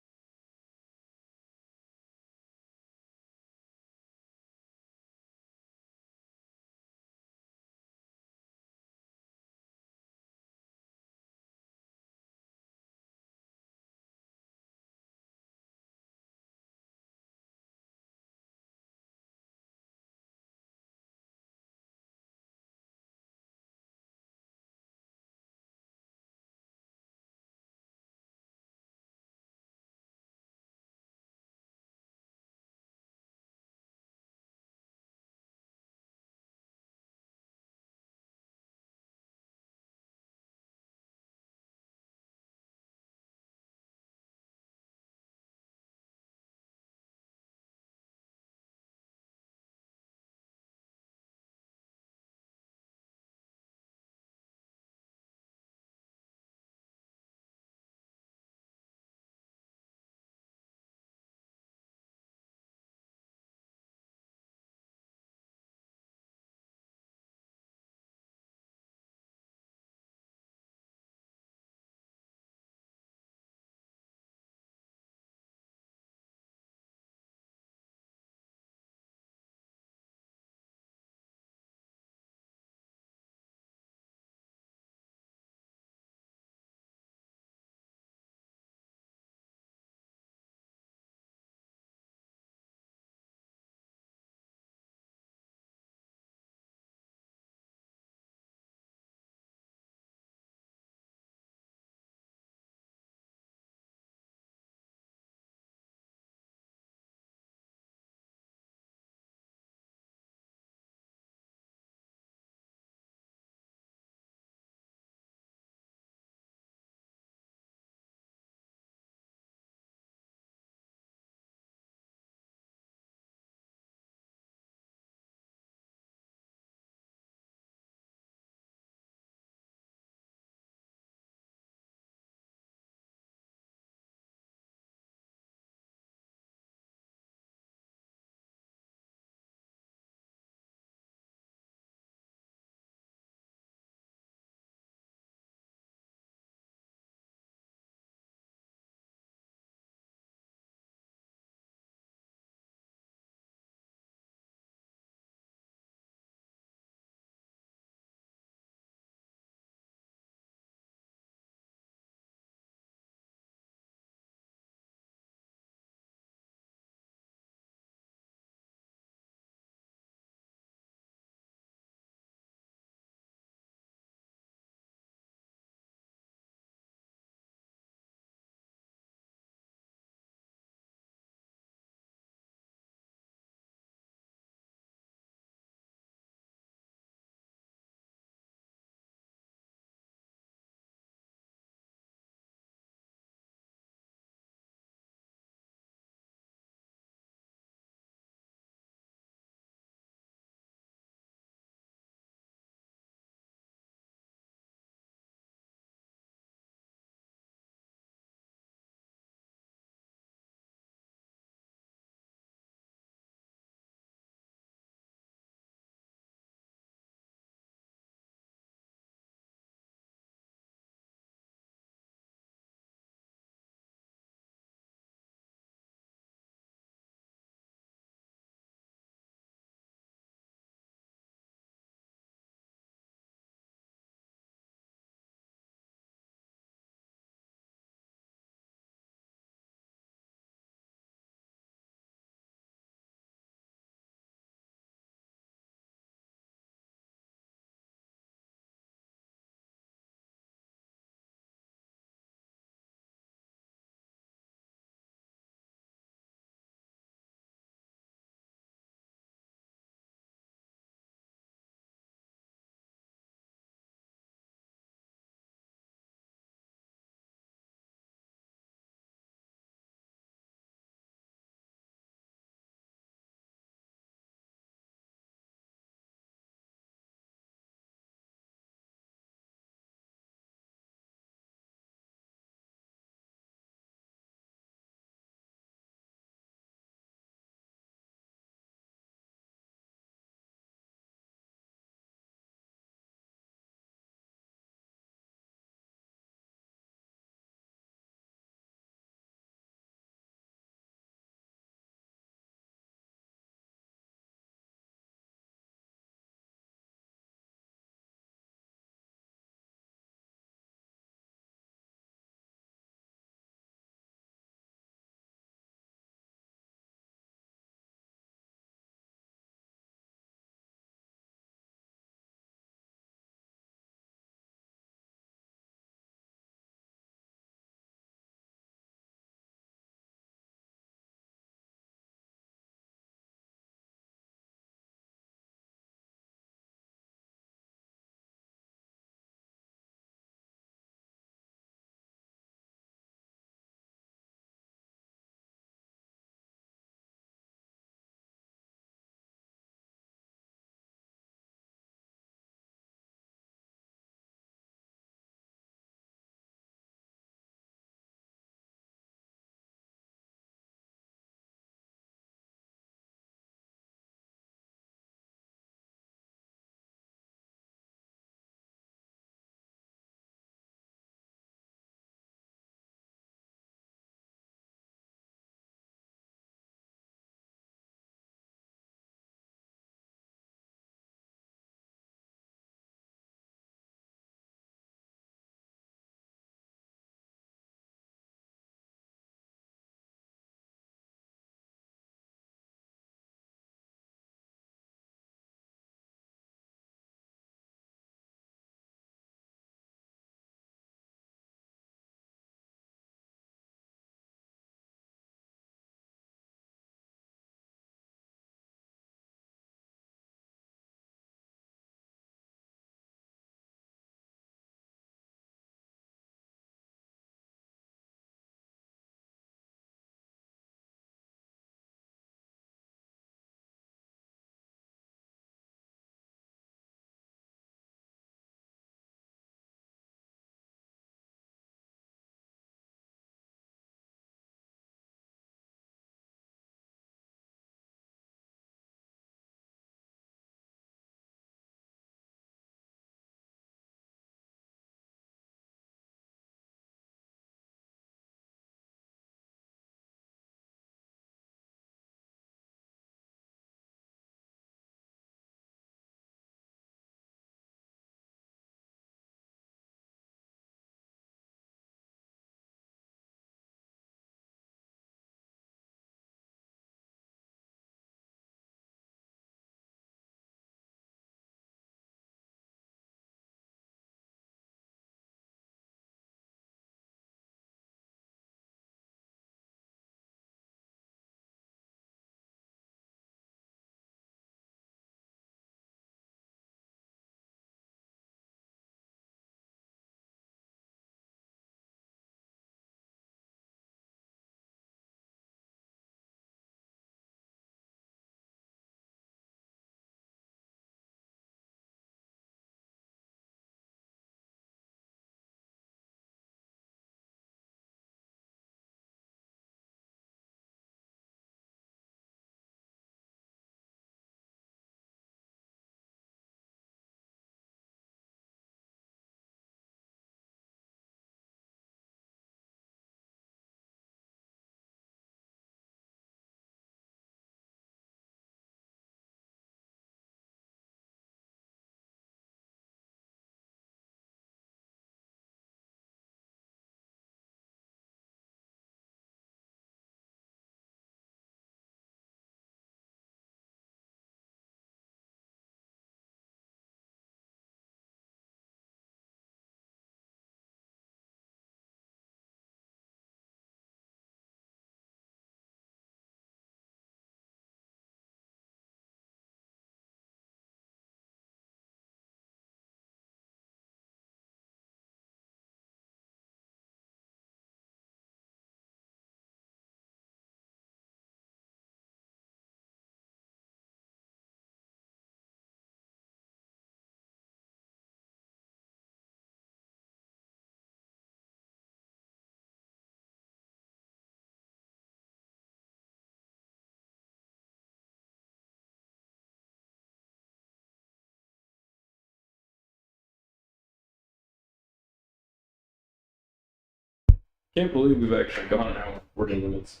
Can't believe we've actually gone an hour and 40 minutes.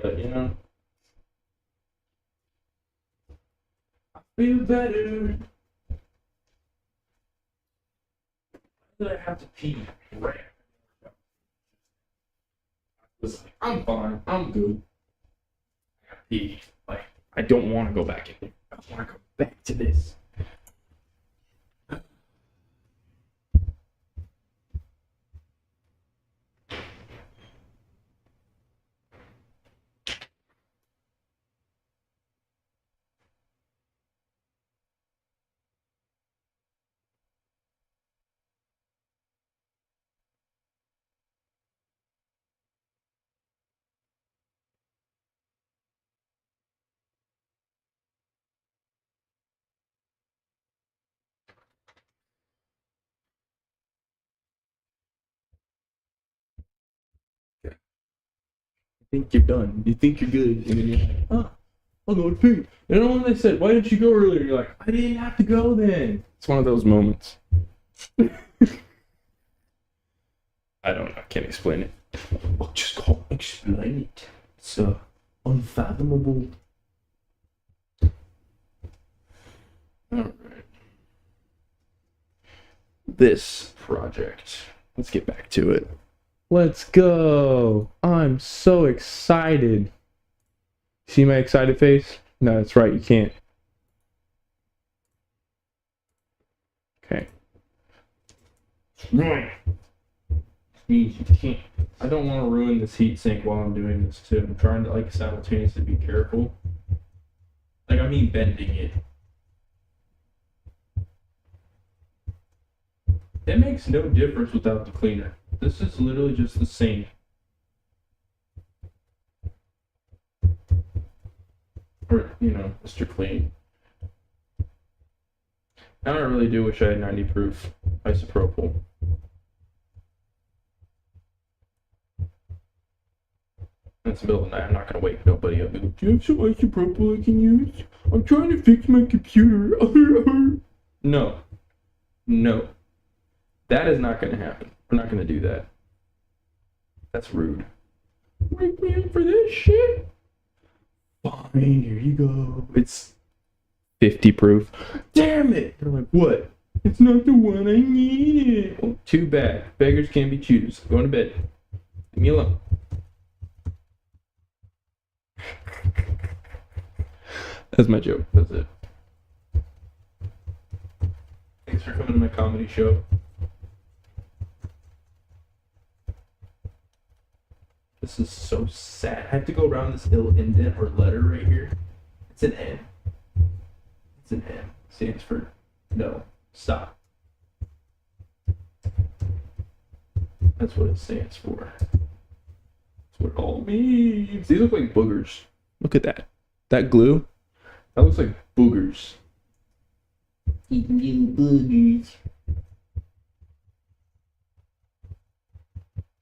But, you know, I feel better. Why did I have to pee? Right. I'm fine. I'm good. I gotta pee. Like, I don't want to go back in there. I want to go back to this. Think you're done. You think you're good, and then you're like, oh, I'll go to pee. And then when they said, why didn't you go earlier? You're like, I didn't have to go then. It's one of those moments. I don't know. I can't explain it. I just can't explain it. It's unfathomable. Alright. This project. Let's get back to it. Let's go. I'm so excited. See my excited face? No, that's right. You can't. Okay. Right. Means you can't. I don't want to ruin this heat sink while I'm doing this too. I'm trying to like simultaneously be careful. Like I mean bending it. It makes no difference without the cleaner. This is literally just the same. Or, you know, Mr. Clean. Now I really do wish I had 90 proof isopropyl. It's the middle of the night. I'm not going to wake nobody up. Be like, do you have some isopropyl I can use? I'm trying to fix my computer. No. No. That is not going to happen. We're not going to do that. That's rude. Wake me up for this shit? Fine, here you go. It's 50 proof. Damn it! They're like, what? It's not the one I needed. Oh, too bad. Beggars can't be choosers. Going to bed. Leave me alone. That's my joke. That's it. Thanks for coming to my comedy show. This is so sad. I have to go around this little indent or letter right here. It's an N. It's an N. Stands for no. Stop. That's what it stands for. That's what it all means. These look like boogers. Look at that. That glue? That looks like boogers. You boogers.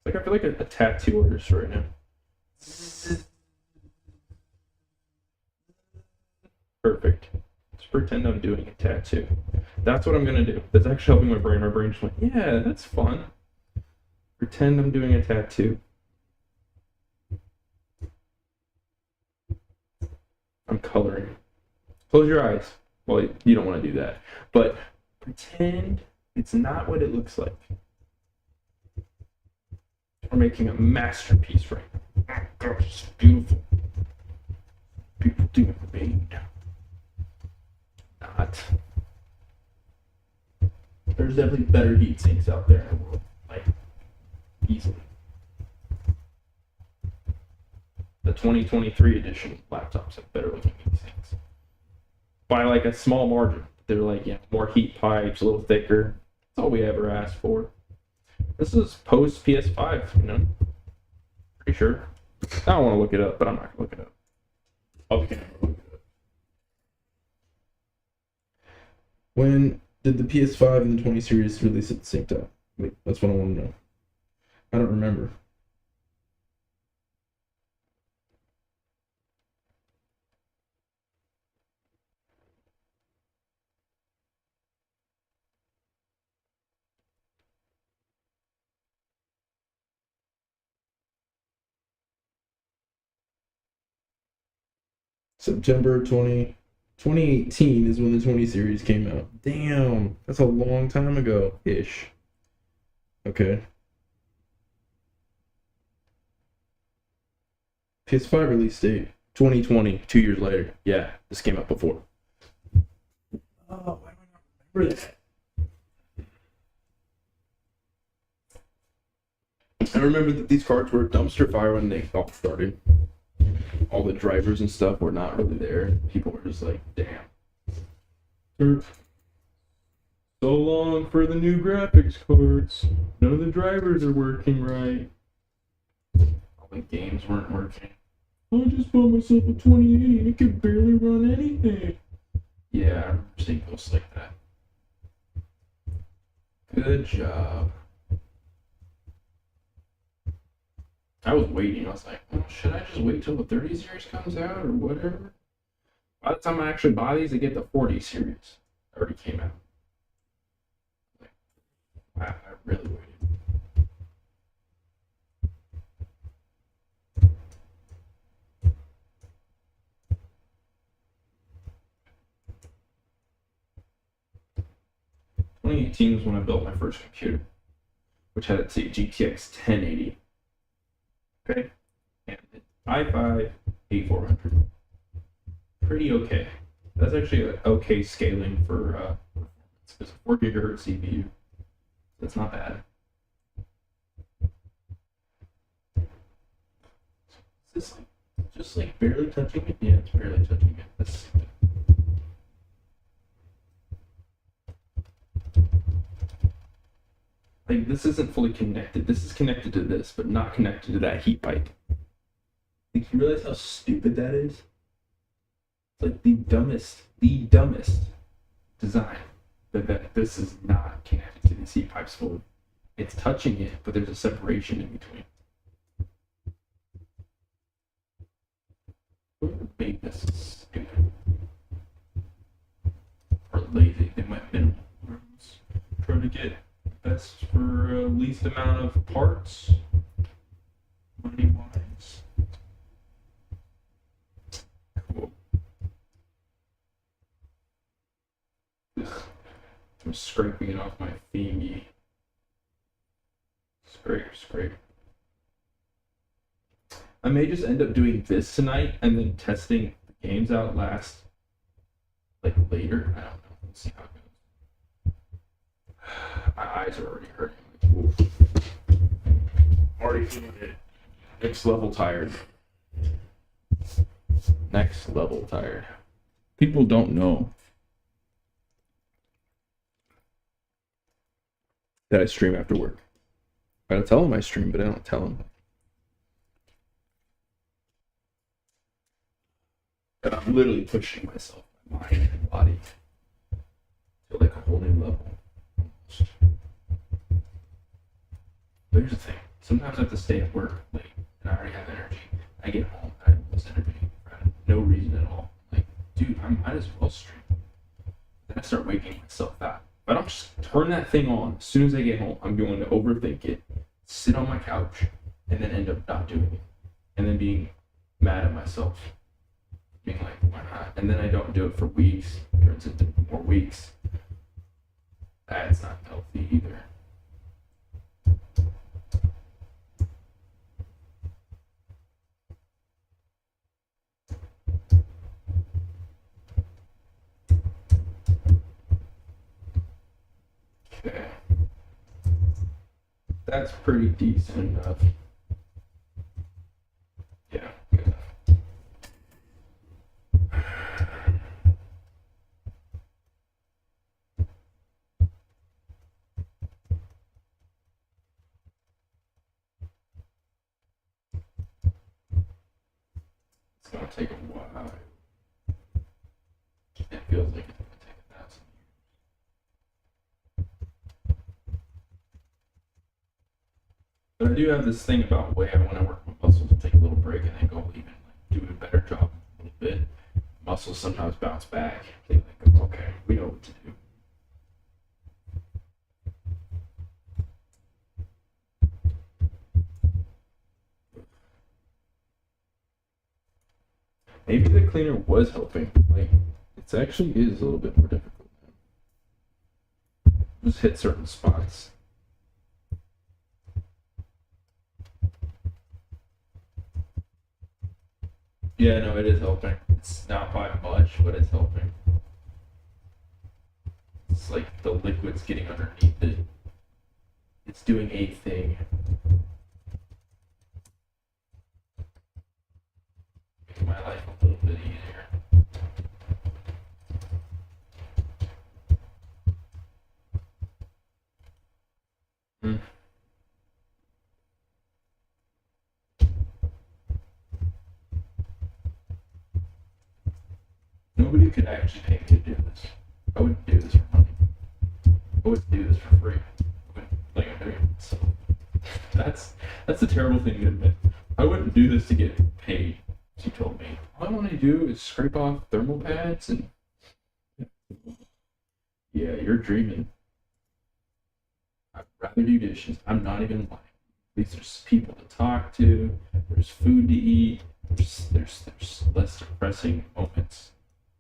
Like I feel like a tattoo artist right now. Perfect. Let's pretend I'm doing a tattoo. That's what I'm gonna do. That's actually helping my brain. My brain just went, yeah, that's fun. Pretend I'm doing a tattoo. I'm coloring. Close your eyes. Well, you don't want to do that. But pretend it's not what it looks like. We're making a masterpiece right now. Gosh, it's beautiful. Beautiful thing I made. Not. There's definitely better heat sinks out there in the world. Like, easily. The 2023 edition laptops have better looking heat sinks. By like a small margin. They're like, yeah, more heat pipes, a little thicker. That's all we ever asked for. This is post PS5, you know? Pretty sure. I don't want to look it up, but I'm not going to look it up. Okay. When did the PS5 and the 20 series release at the same time? Wait, that's what I want to know. I don't remember. September 2018 is when the 20 series came out. Damn, that's a long time ago ish. Okay. PS5 release date 2020, 2 years later. Yeah, this came out before. Oh, why do I not remember that? I remember that these cards were a dumpster fire when they all started. All the drivers and stuff were not really there. People were just like, damn. So long for the new graphics cards. None of the drivers are working right. All the games weren't working. I just bought myself a 2080 and it can barely run anything. Yeah, I remember seeing posts like that. Good job. I was waiting. I was like, well, should I just wait till the 30 series comes out or whatever? By the time I actually buy these, I get the 40 series. It already came out. Like, wow, I really waited. '18 was when I built my first computer, which had a GTX 1080. Okay, and i5 8400. Pretty okay. That's actually an okay scaling for performance. It's a 4 gigahertz CPU. That's not bad. Is this like just like barely touching it? Yeah, it's barely touching it. That's stupid. Like, this isn't fully connected. This is connected to this, but not connected to that heat pipe. Like, you realize how stupid that is? It's like the dumbest design. That this is not connected to these heat pipes fully. It's touching it, but there's a separation in between. Whoever made this is stupid. Or lazy. They went minimal. Trying to get best for least amount of parts, money wise. Cool. I'm scraping it off my thingy. Scrape. I may just end up doing this tonight and then testing the games out last, like later. I don't know. Let's see how it goes. My eyes are already hurting. Oof. Already feeling it. Next level tired. People don't know that I stream after work. I tell them I stream, but I don't tell them. And I'm literally pushing myself, my mind and body to like a whole new level. But here's the thing. Sometimes I have to stay at work late and I already have energy. I get home and I lose energy for no reason at all. Like, dude, I might as well stream. Then I start waking myself out. If I don't just turn that thing on as soon as I get home, I'm going to overthink it, sit on my couch, and then end up not doing it. And then being mad at myself. Being like, why not? And then I don't do it for weeks. It turns into more weeks. That's not healthy either. Okay. That's pretty decent enough. Yeah, good enough. It's gonna take a while. It feels like it's gonna take 1,000 years. But I do have this thing about when I work my muscles to take a little break and then go even like do a better job a little bit. Muscles sometimes bounce back. They like, okay, we know what to do. Maybe the cleaner was helping. Like, it actually is a little bit more difficult now. Just hit certain spots. Yeah, no, it is helping. It's not by much, but it's helping. It's like the liquid's getting underneath it. It's doing a thing. Make my life a little bit easier. Hmm. Nobody could actually pay me to do this. I wouldn't do this for money. I wouldn't do this for free. Like I'm doing it. So that's a terrible thing to admit. I wouldn't do this to get paid. She told me. All I want to do is scrape off thermal pads and yeah, you're dreaming. I'd rather do dishes. I'm not even lying. At least there's people to talk to. There's food to eat. There's less depressing moments.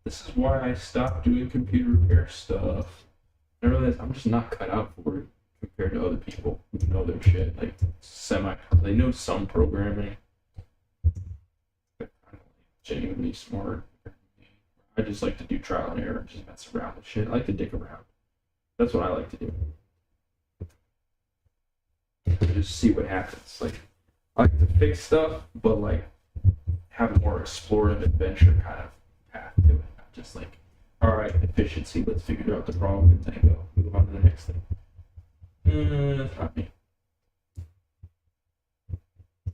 This is why I stopped doing computer repair stuff. I realized I'm just not cut out for it compared to other people who know their shit. Like they know some programming. They're kind of genuinely smart. I just like to do trial and error, just mess around with shit. I like to dick around. That's what I like to do. Just see what happens. Like I like to fix stuff, but like have a more explorative adventure kind of path to it. Not just like, all right, efficiency. Let's figure out the problem and then go move on to the next thing. That's not me.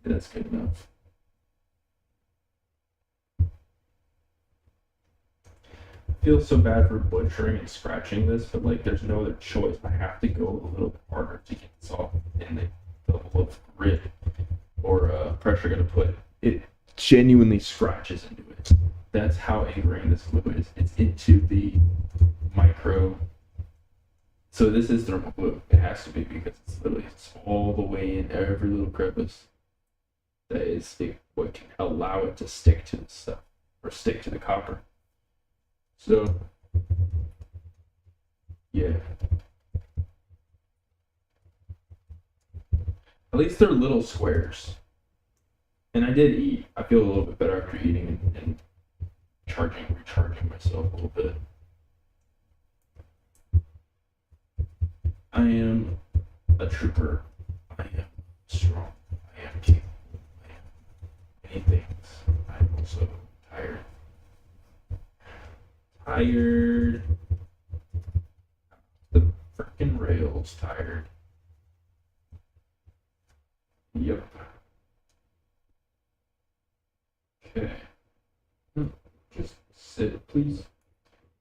That's good enough. I feel so bad for butchering and scratching this, but like there's no other choice. I have to go a little bit harder to get this off, and the level of grit or pressure going to put it genuinely scratches into it. That's how ingrained this glue is. It's into the micro. So this is thermal glue. It has to be because it's literally all the way in every little crevice. That is what can allow it to stick to the stuff or stick to the copper. So, yeah. At least they're little squares. And I did eat. I feel a little bit better after eating and recharging myself a little bit. I am a trooper. I am strong. I am capable. I am many things. I'm also tired. The frickin' rail's tired. Yep. Okay. Just sit, please.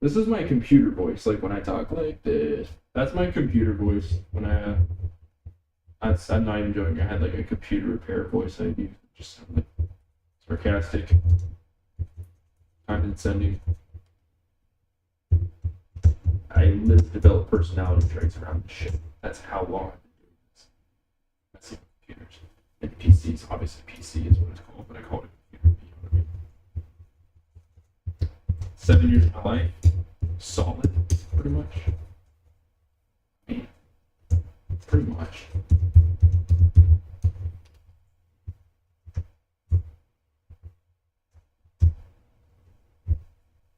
This is my computer voice, like when I talk like this. That's my computer voice when I'm not even joking. I had like a computer repair voice I used. Just sound like sarcastic, condescending. I literally developed personality traits around this shit. That's how long I've been doing this. Messing with computers. And PCs, obviously PC is what it's called, but I call it a computer. You know what I mean? 7 years of my life, solid, pretty much. I mean, pretty much.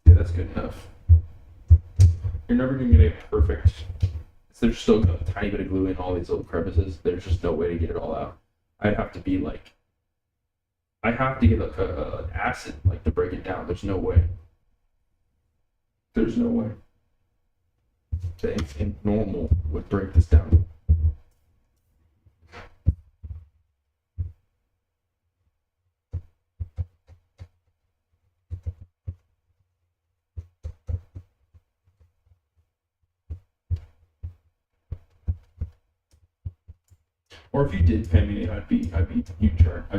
Yeah, that's good enough. You're never gonna get a perfect. There's still a tiny bit of glue in all these little crevices. There's just no way to get it all out. I'd have to be like, I have to get like an acid like to break it down. There's no way. There's no way. Anything normal would break this down. Or if you did pay me, I'd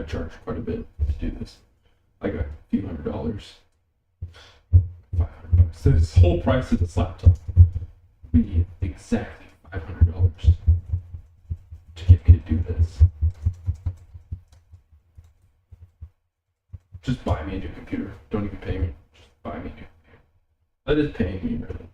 charge quite a bit to do this, like a few $100, $500. So this whole price of this laptop would be exactly $500 to get me to do this. Just buy me a new computer. Don't even pay me. Just buy me a new computer. That is paying me, really.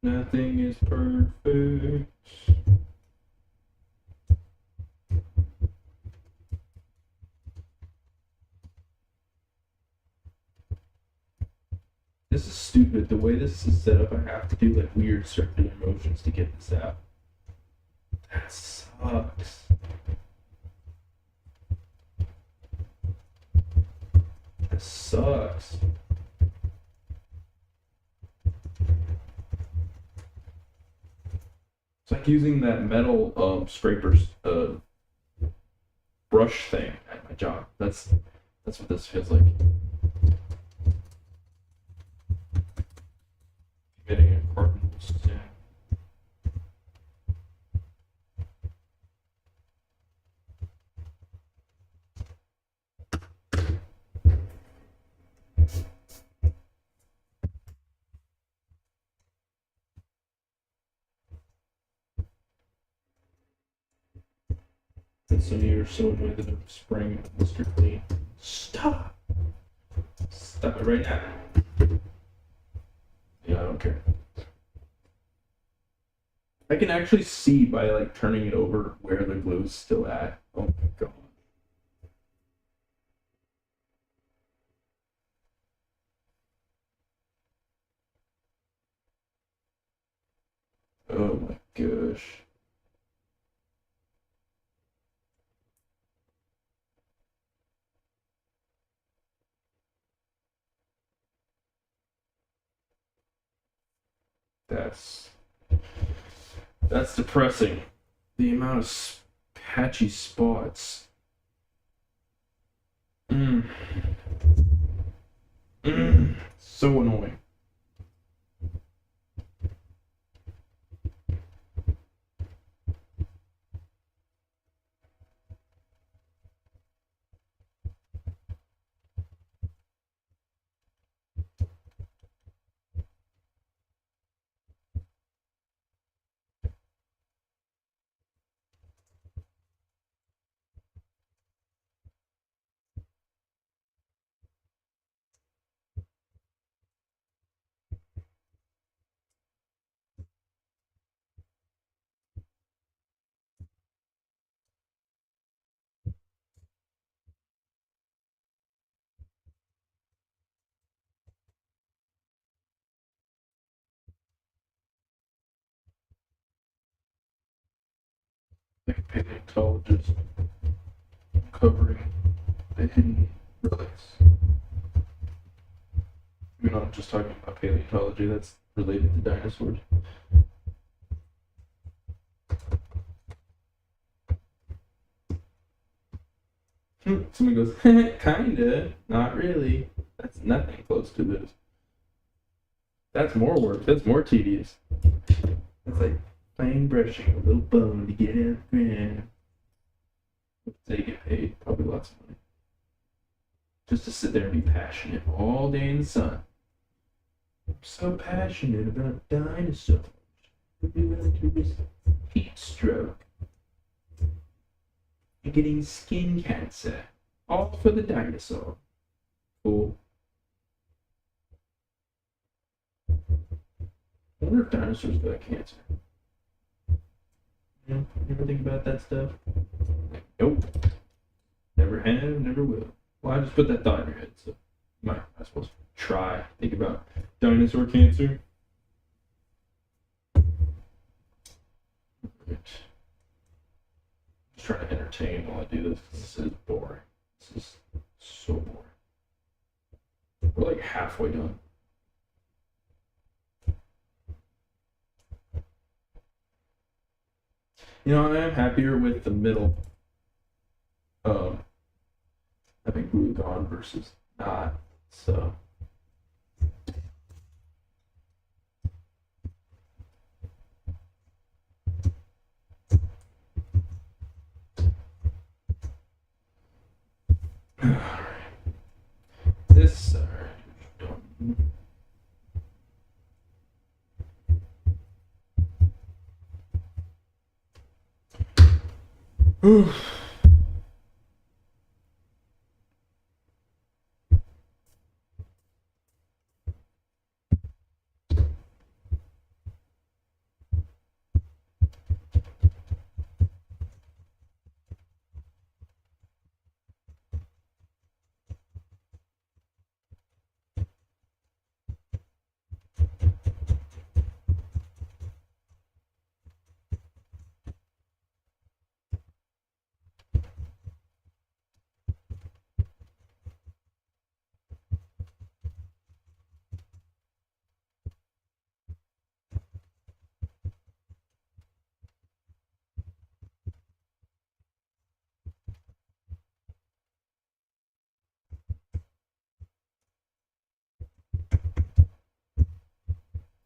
Nothing is perfect. This is stupid. The way this is set up, I have to do like weird circular motions to get this out. That sucks. That sucks. It's like using that metal scrapers brush thing at my job. That's what this feels like. Committing a cardinal sin. And some of you are so annoyed that I'm spraying Mr. Clean. Stop! Stop it right now. Yeah, I don't care. I can actually see by like turning it over where the glue's still at. Oh my god. Oh my gosh. That's depressing. The amount of patchy spots. So annoying. Like paleontologists covering the hidden relics. We're not just talking about paleontology, that's related to dinosaurs. Someone goes, kinda, not really. That's nothing close to this. That's more work, that's more tedious. It's like plain brushing a little bone to get it out of the ground. They get paid probably lots of money. Just to sit there and be passionate all day in the sun. I'm so passionate about dinosaurs. Would be willing to risk heat stroke and getting skin cancer. All for the dinosaur. Cool. I wonder if dinosaurs got cancer. You know, you ever think about that stuff? Like, nope. Never have, never will. Well, I just put that thought in your head, so you might, I suppose, try. Think about dinosaur cancer. Right. Just trying to entertain while I do this, because this is boring. This is so boring. We're like halfway done. You know, I am happier with the middle having glue gone versus not. So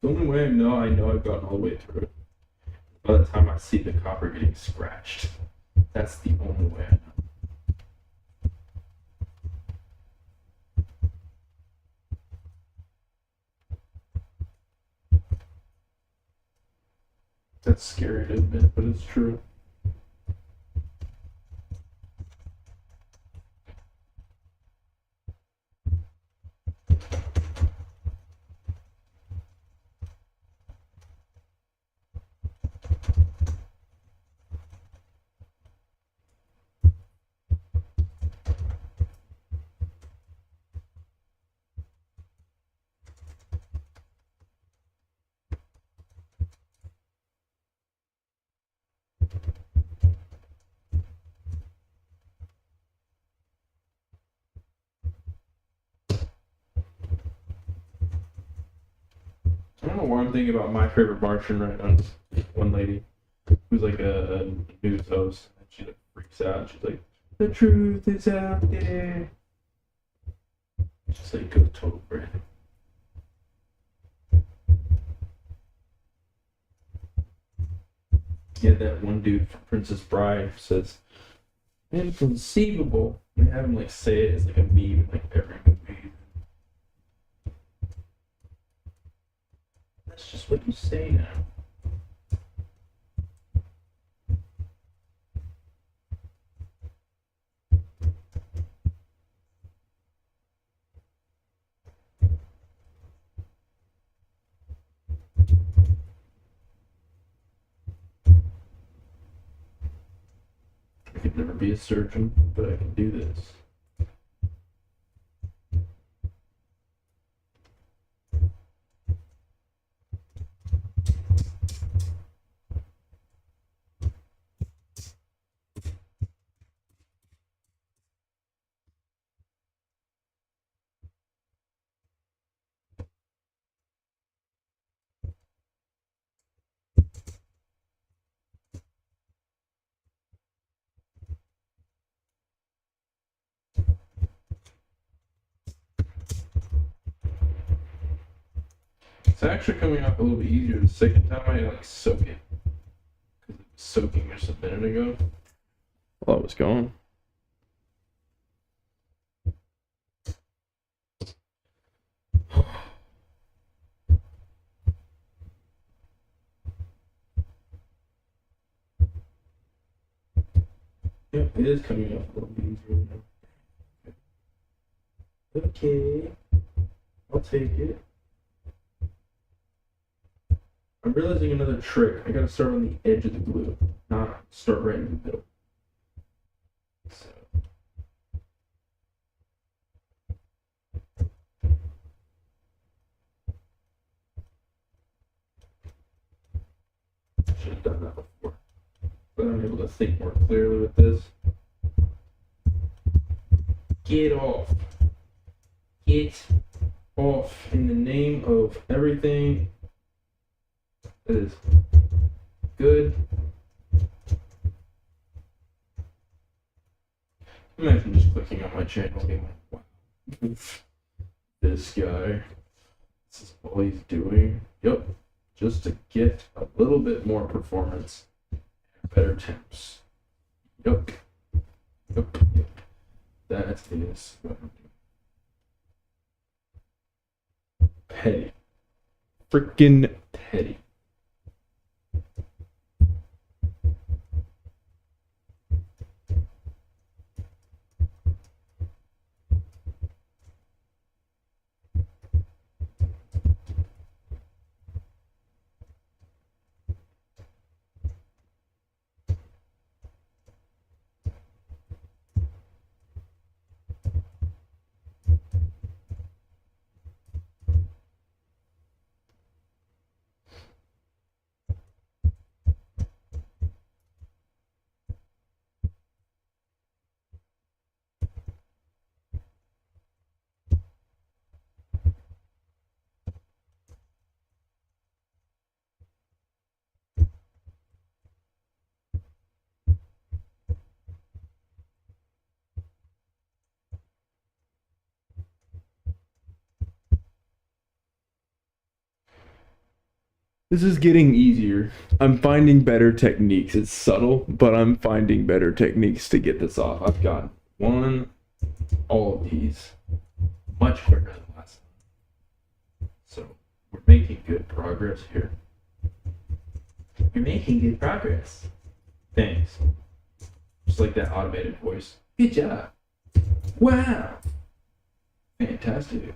The only way I know I've gotten all the way through it. By the time I see the copper getting scratched. That's the only way I know. That's scary to admit, but it's true. I don't know why I'm thinking about My Favorite Martian right now. One lady who's like a news host, and she like freaks out. She's like, "The truth is out there." Just like go total brand. Yeah, that one dude from Princess Bride says, "Inconceivable." They have him like say it as like a meme in like every movie. That's just what you say now. I could never be a surgeon, but I can do this. It's actually coming off a little bit easier the second time I like soak it. Because it was soaking just a minute ago. While I was gone. Yep, it is coming off a little bit easier now. Okay. I'll take it. I'm realizing another trick. I gotta start on the edge of the glue, not start right in the middle. So. Should have done that before. But I'm able to think more clearly with this. Get off. Get off in the name of everything that is good. Imagine just clicking on my channel and being like, wow, this guy, this is all he's doing. Yep, just to get a little bit more performance and better temps. Yep. Yep. Yep. That is what I'm doing. Petty. Freaking petty. This is getting easier. I'm finding better techniques. It's subtle, but I'm finding better techniques to get this off. I've got all of these much quicker than last time. So we're making good progress here. You're making good progress. Thanks. Just like that automated voice. Good job. Wow. Fantastic.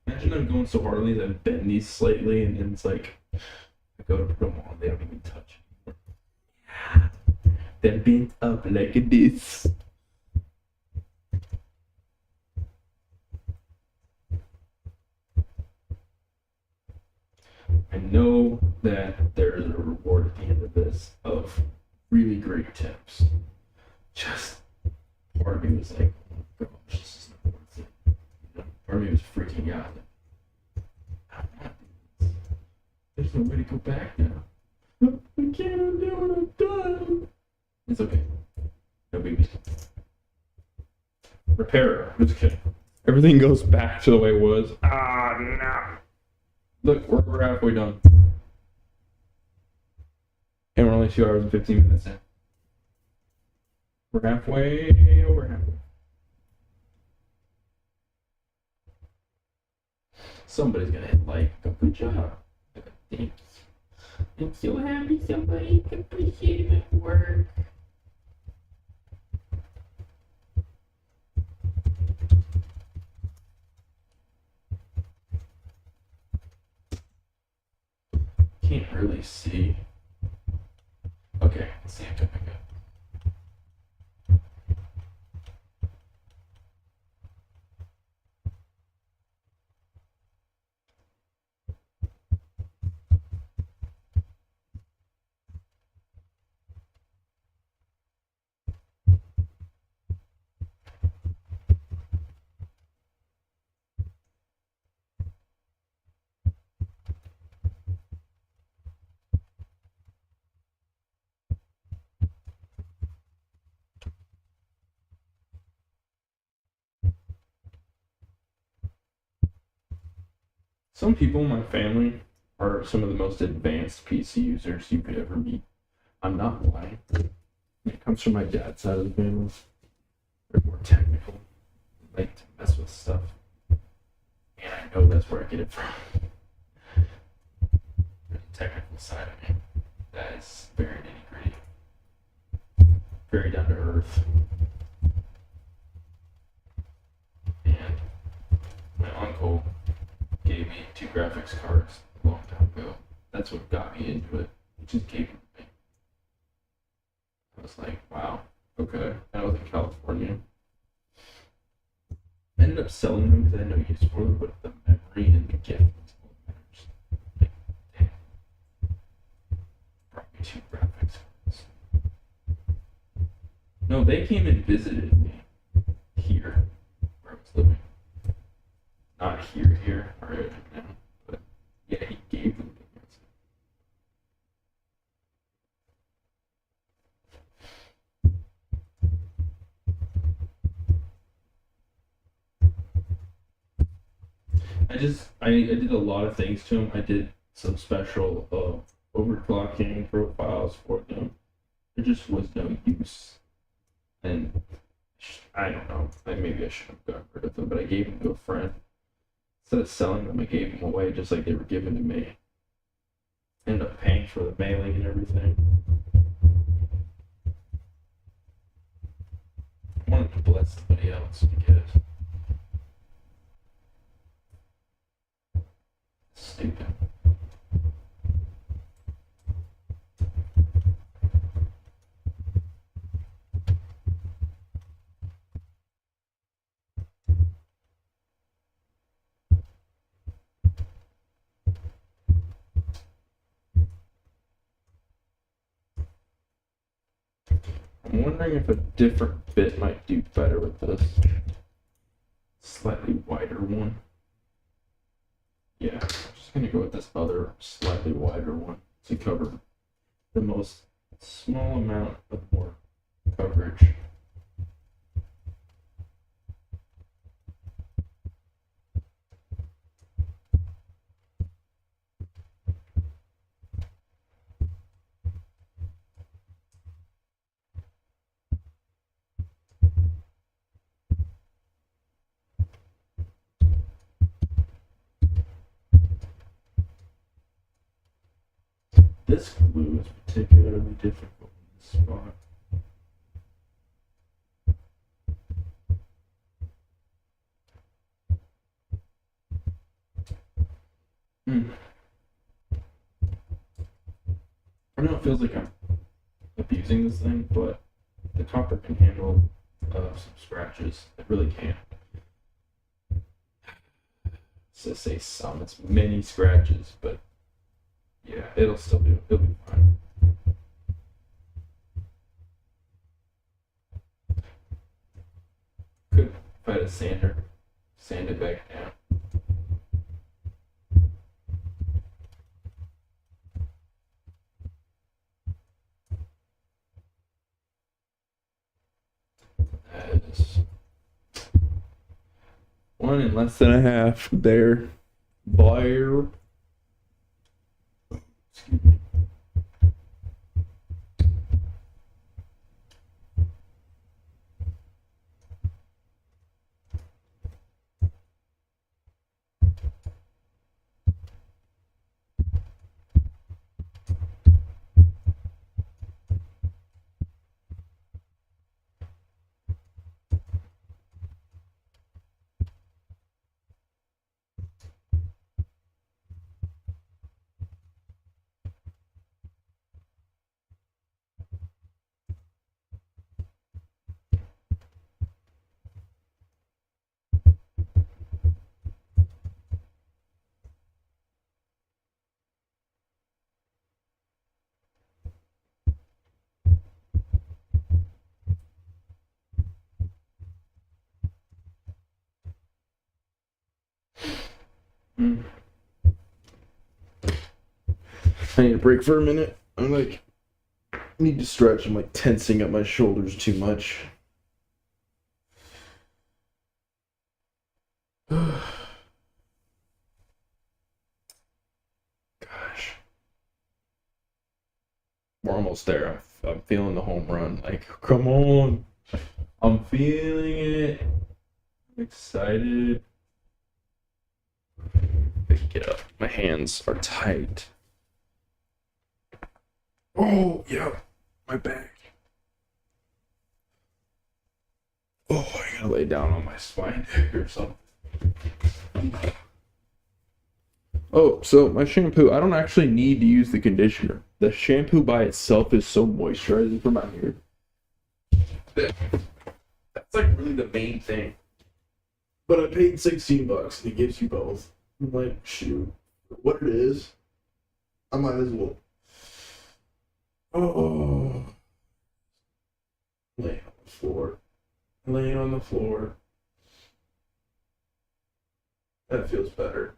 Imagine I'm going so hard on these, I bend these slightly, and then it's like, I go to put them on, they don't even touch anymore. Yeah. They're bent up like this. I know that there's a reward at the end of this of really great tips. Just part of me was like, oh my gosh, this is not worth it. You know, part of me was freaking out. I'm not doing this. There's no way to go back now. I can't undo what I've done. It's okay. No big deal. Repair. I'm just kidding. Everything goes back to the way it was. Ah, no. Look, we're halfway done. And we're only 2 hours and 15 minutes in. We're halfway. Over halfway. Somebody's gonna hit like. Good job. Thanks. I'm so happy somebody appreciated my work. Can't really see. Okay, let's see if I pick up. Some people in my family are some of the most advanced PC users you could ever meet. I'm not lying. It comes from my dad's side of the family. They're more technical. They like to mess with stuff. And I know that's where I get it from. There's a technical side of me that is very nitty gritty. Very down to earth. And my uncle gave me 2 graphics cards a long time ago. That's what got me into it. He just gave them to me. I was like, wow, okay. And I was in California. I ended up selling them because I had no use for them, but the memory and the gift was all that matters. Like, damn. Brought me 2 graphics cards. No, they came and visited me here, where I was living. Not here, right now. But yeah, he gave them to me. I did a lot of things to them. I did some special overclocking profiles for them. There just was no use. And I don't know. Maybe I should have got rid of them, but I gave them to a friend. Instead of selling them, I gave them away just like they were given to me. Ended up paying for the mailing and everything. I wanted to bless somebody else because it's stupid. I'm wondering if a different bit might do better with this. Slightly wider one. Yeah, I'm just gonna go with this other slightly wider one to cover the most small amount of more coverage. This glue is particularly difficult in this spot. I know it feels like I'm abusing this thing, but the copper can handle some scratches. It really can. So say some, it's many scratches, but yeah, it'll be fine. Could, if I had a sander, sand it back down. That is 1 and less than a half there. Buyer. Excuse me. I need a break for a minute. I need to stretch. I'm like tensing up my shoulders too much. Gosh. We're almost there. I'm feeling the home run. Like, come on. I'm feeling it. I'm excited. Pick it up. My hands are tight. Oh, yeah. My back. Oh, I gotta lay down on my spine or something. Oh, so my shampoo, I don't actually need to use the conditioner. The shampoo by itself is so moisturizing for my hair. That's like really the main thing. But I paid $16 and it gives you both. I'm like, shoot, what it is, I might as well. Oh, laying on the floor. Laying on the floor. That feels better.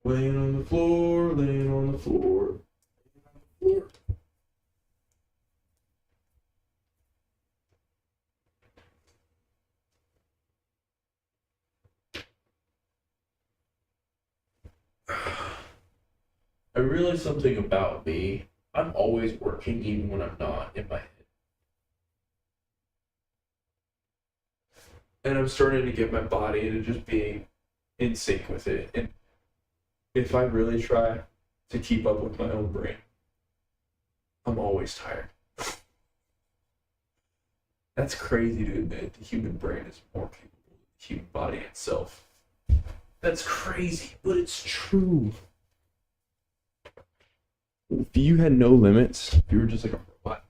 Laying on the floor, laying on the floor. Laying on the floor. I realized something about me. I'm always working even when I'm not in my head. And I'm starting to get my body into just being in sync with it. And if I really try to keep up with my own brain, I'm always tired. That's crazy to admit. The human brain is more capable than the human body itself. That's crazy, but it's true. If you had no limits, if you were just like a robot,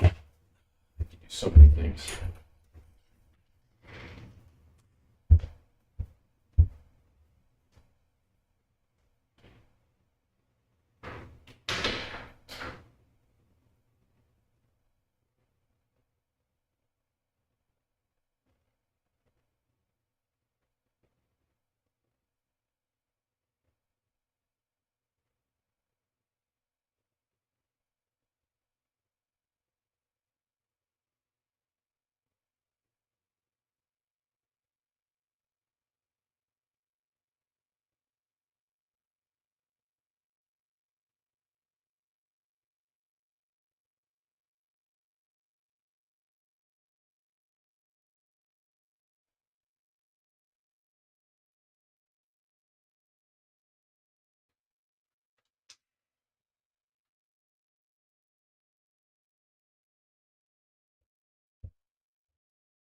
you could do so many things.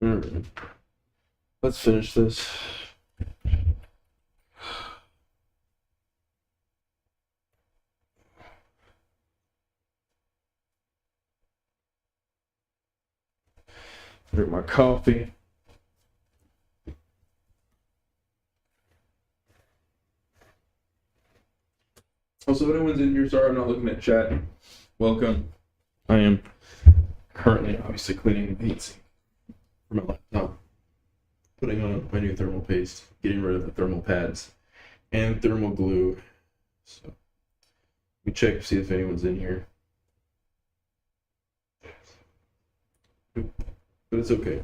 Alright. Let's finish this. Drink my coffee. Also, if anyone's in here, sorry I'm not looking at chat. Welcome. I am currently obviously cleaning the heat sink for my laptop, putting on my new thermal paste, getting rid of the thermal pads and thermal glue. So we check to see if anyone's in here. But it's okay.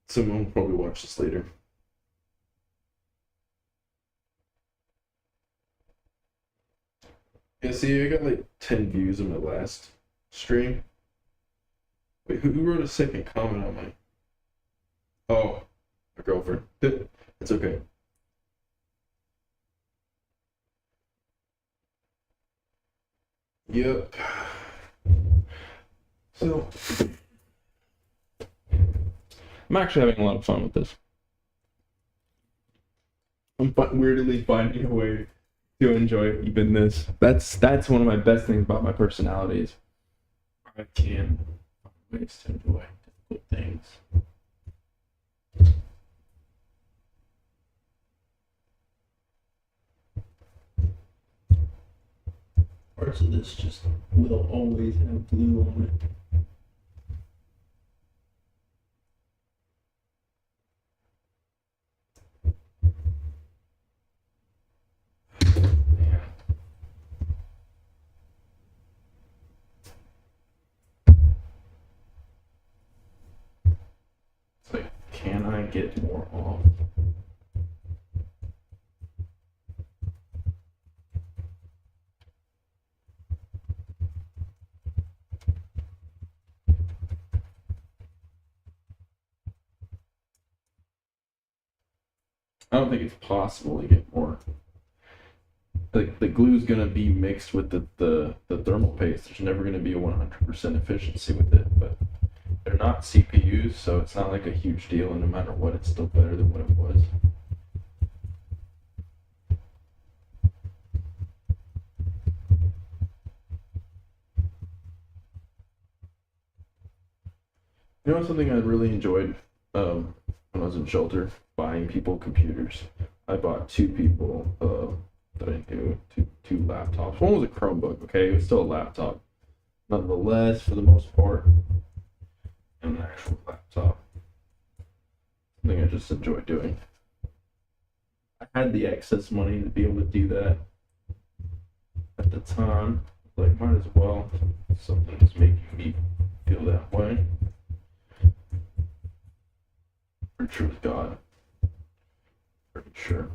Someone will probably watch this later. Yeah, see, I got like 10 views on my last stream. Wait, who wrote a second comment on my... Oh, my girlfriend. It's okay. Yep. So, I'm actually having a lot of fun with this. I'm weirdly finding a way to enjoy even this. That's one of my best things about my personality is I can find ways to enjoy difficult things. Parts of this just will always have glue on it. It's like, can I get more off? I don't think it's possible to get more. Like the glue is gonna be mixed with the thermal paste. There's never gonna be a 100% efficiency with it, but they're not CPUs, so it's not like a huge deal. And no matter what, it's still better than what it was. You know something I really enjoyed when I was in shelter, buying people computers. I bought two people that I knew, two laptops. One was a Chromebook, okay? It was still a laptop. Nonetheless, for the most part, an actual laptop. Something I just enjoy doing. I had the excess money to be able to do that at the time. Like, might as well. Something that's making me feel that way. Pretty sure it's God. Pretty sure.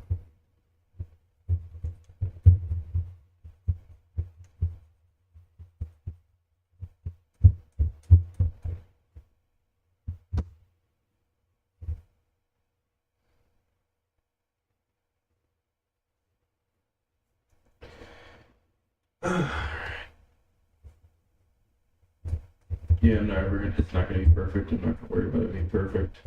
Yeah, I'm never. It's not gonna be perfect. I'm not gonna worry about it being perfect.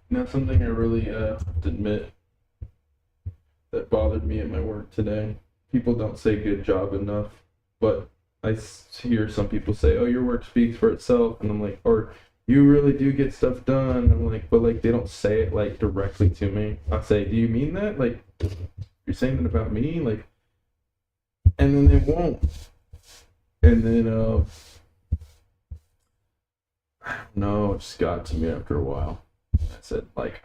Now, something I really have to admit that bothered me at my work today. People don't say good job enough, but I hear some people say, "Oh, your work speaks for itself," and I'm like, or you really do get stuff done. I'm like, but like they don't say it like directly to me. I say, "Do you mean that? Like, you're saying that about me?" Like, and then they won't. And then I don't know, it just got to me after a while. I said, like,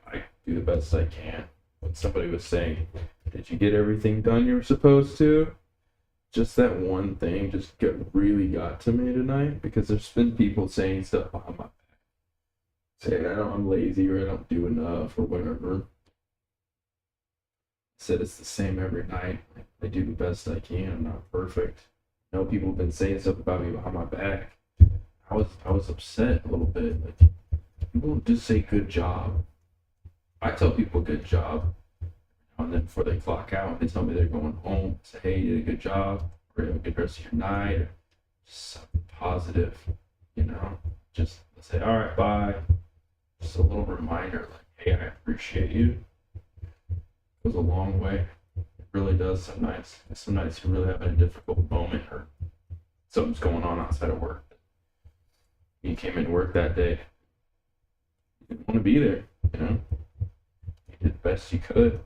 do the best I can. When somebody was saying, "Did you get everything done you were supposed to?" Just that one thing really got to me tonight because there's been people saying stuff behind my back, saying I'm lazy or I don't do enough or whatever. I said it's the same every night. I do the best I can. I'm not perfect. I know people have been saying stuff about me behind my back. I was upset a little bit. Like people just say good job. I tell people good job. And then before they clock out, they tell me they're going home. Say, hey, you did a good job, or have a good rest of your night, or just something positive, you know. Just say, all right, bye. Just a little reminder, like, hey, I appreciate you. It goes a long way. It really does. Some nights you're really having a difficult moment, or something's going on outside of work. You came into work that day. You didn't want to be there, you know. You did the best you could.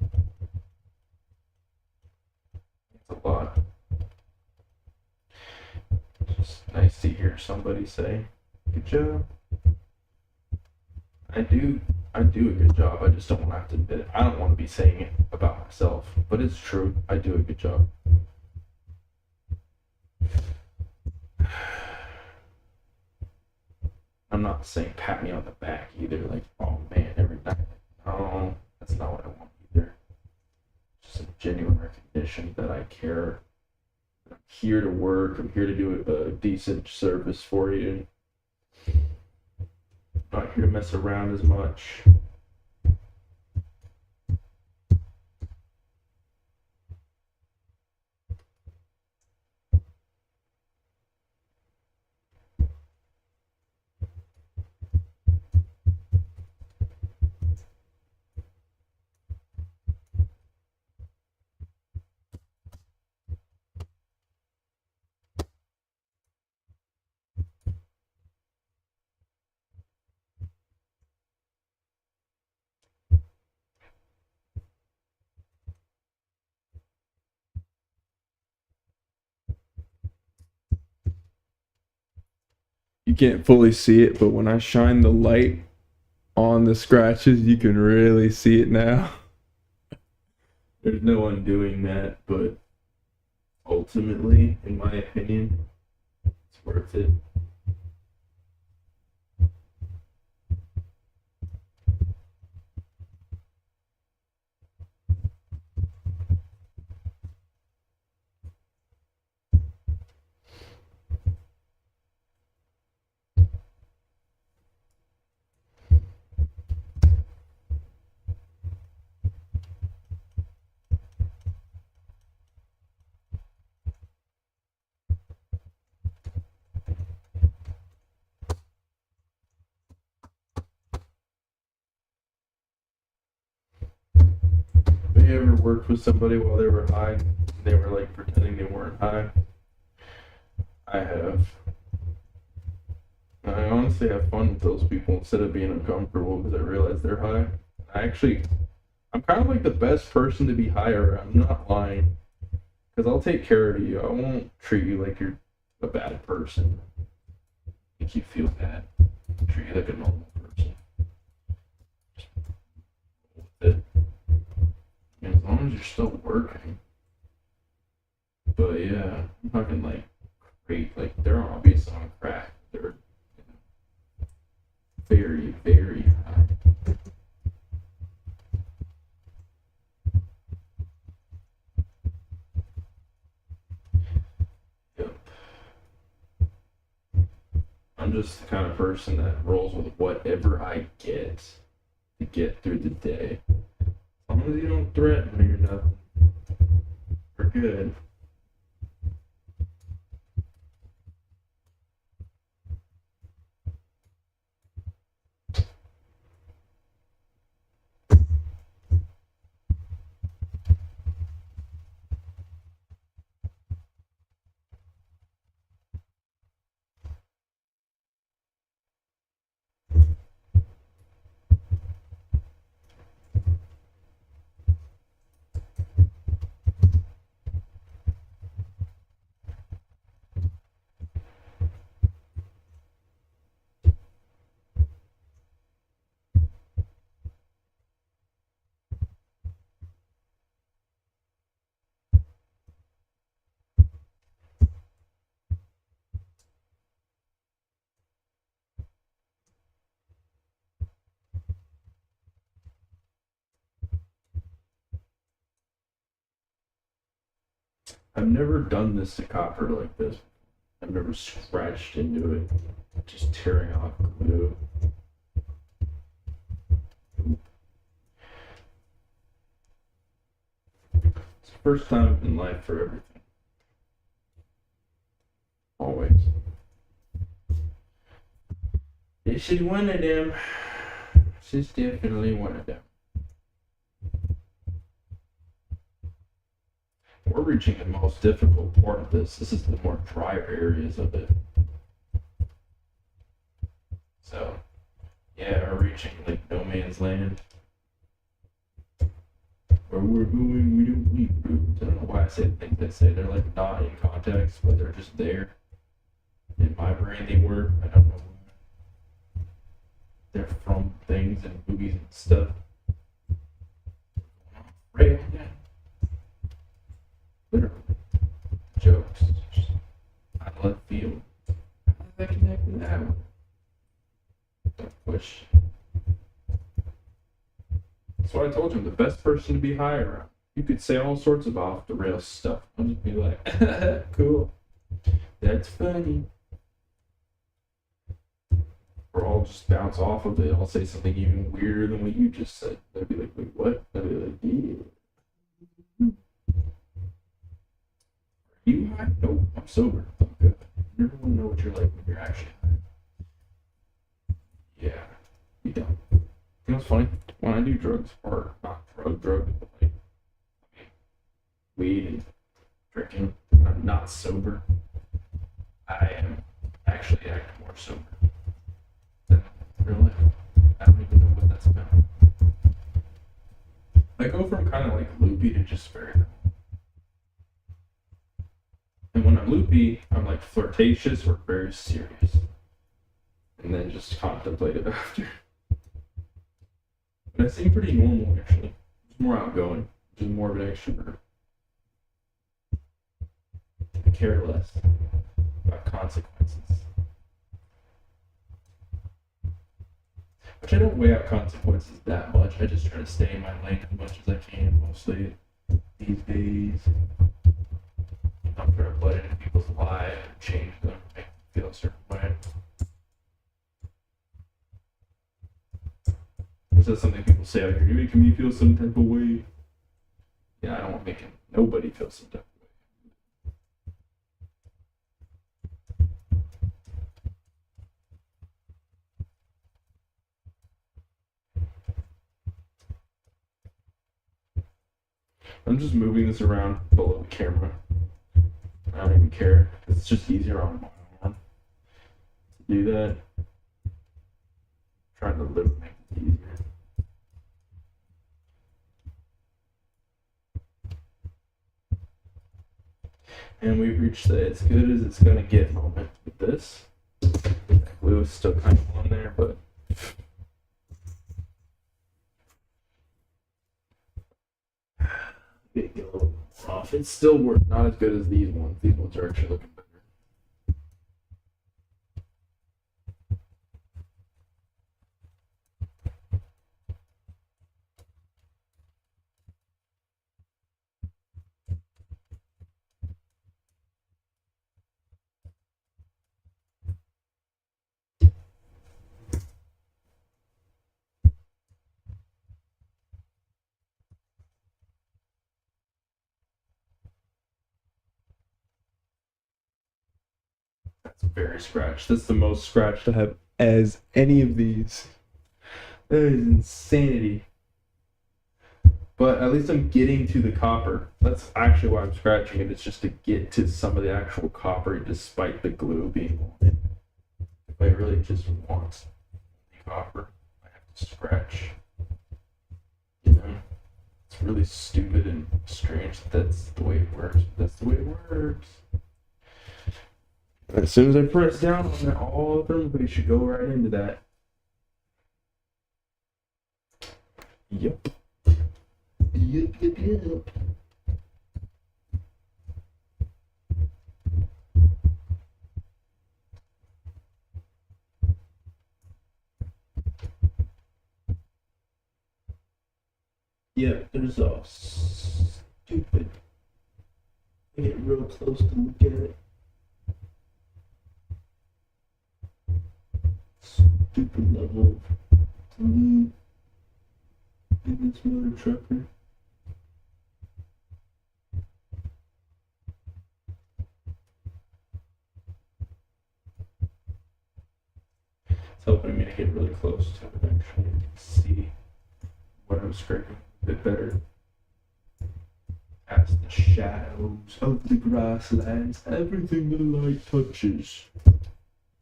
A lot. Just nice to hear somebody say, good job. I do a good job. I just don't have to admit it. I don't want to be saying it about myself, but it's true. I do a good job. I'm not saying pat me on the back either, like, oh man, every night. No, that's not what I want either. Just a genuine recognition that I care. I'm here to work. I'm here to do a decent service for you. I'm not here to mess around as much. You can't fully see it, but when I shine the light on the scratches, you can really see it now. There's no undoing that, but ultimately, in my opinion, it's worth it. Have you ever worked with somebody while they were high? They were like pretending they weren't high. I have. I honestly have fun with those people instead of being uncomfortable because I realize they're high. I'm kind of like the best person to be high around. I'm not lying. Because I'll take care of you. I won't treat you like you're a bad person. Make you feel bad. I'll treat you like a normal person. Just roll with it. And as long as you're still working. But yeah, I'm talking like great. Like they're obviously on crack. They're very, very high. Yep. I'm just the kind of person that rolls with whatever I get to get through the day. As long as you don't threaten me or nothing, we're good. I've never done this to copper like this. I've never scratched into it, just tearing off glue. It's the first time in life for everything. Always. This is one of them. This is definitely one of them. We're reaching the most difficult part of this. This is the more dry areas of it. So, yeah, we're reaching like no man's land. Where we're going, we don't need roads. I don't know why I say the things I say. They're like not in context, but they're just there. In my brain, they work. I don't know. They're from things and movies and stuff. Right? Literally. Jokes. Just out of left field. How does that connect with that one? Don't question. That's why I told you I'm the best person to be high around. You could say all sorts of off the rails stuff. I'll just be like, cool. That's funny. Or I'll just bounce off of it. I'll say something even weirder than what you just said. They'd be like, wait, what? I'd be like, yeah. Are you high? No, I'm sober. I'm good. You never want to know what you're like when you're actually high. Yeah, you don't. You know what's funny? When I do drugs, or not drugs, but like weed and drinking, when I'm not sober, I am actually act more sober than real life. I don't even know what that's about. I go from kind of like loopy to just very calm. And when I'm loopy, I'm like flirtatious or very serious. And then just contemplative after. But I seem pretty normal actually. It's more outgoing, just more of an extrovert. I care less about consequences. Which I don't weigh out consequences that much. I just try to stay in my lane as much as I can mostly these days. I'm trying to butt into people's lives and change them, make them feel a certain way. Is that something people say out here? You're making me feel some type of way. Yeah, I don't want to make nobody feel some type of way. I'm just moving this around below the camera. I don't even care. It's just easier on my arm to do that. I'm trying to make it easier. And we've reached the as good as it's gonna get moment with this. That glue is still kind of on there, but it get a little more off. It's still not as good as these ones. These ones are actually looking better. That's very scratched. That's the most scratched I have as any of these. That is insanity. But at least I'm getting to the copper. That's actually why I'm scratching it. It's just to get to some of the actual copper despite the glue being on it. If I really just want the copper, I have to scratch. You know? It's really stupid and strange that that's the way it works. But that's the way it works. As soon as I press down on it, all of them, we should go right into that. Yep. Yep. Yeah, there's a stupid Get real close to look at it. Stupid level. In this mother trucker. It's helping me to get really close to it actually. I can see what I'm scraping a bit better. Past the shadows of the grasslands, everything the light touches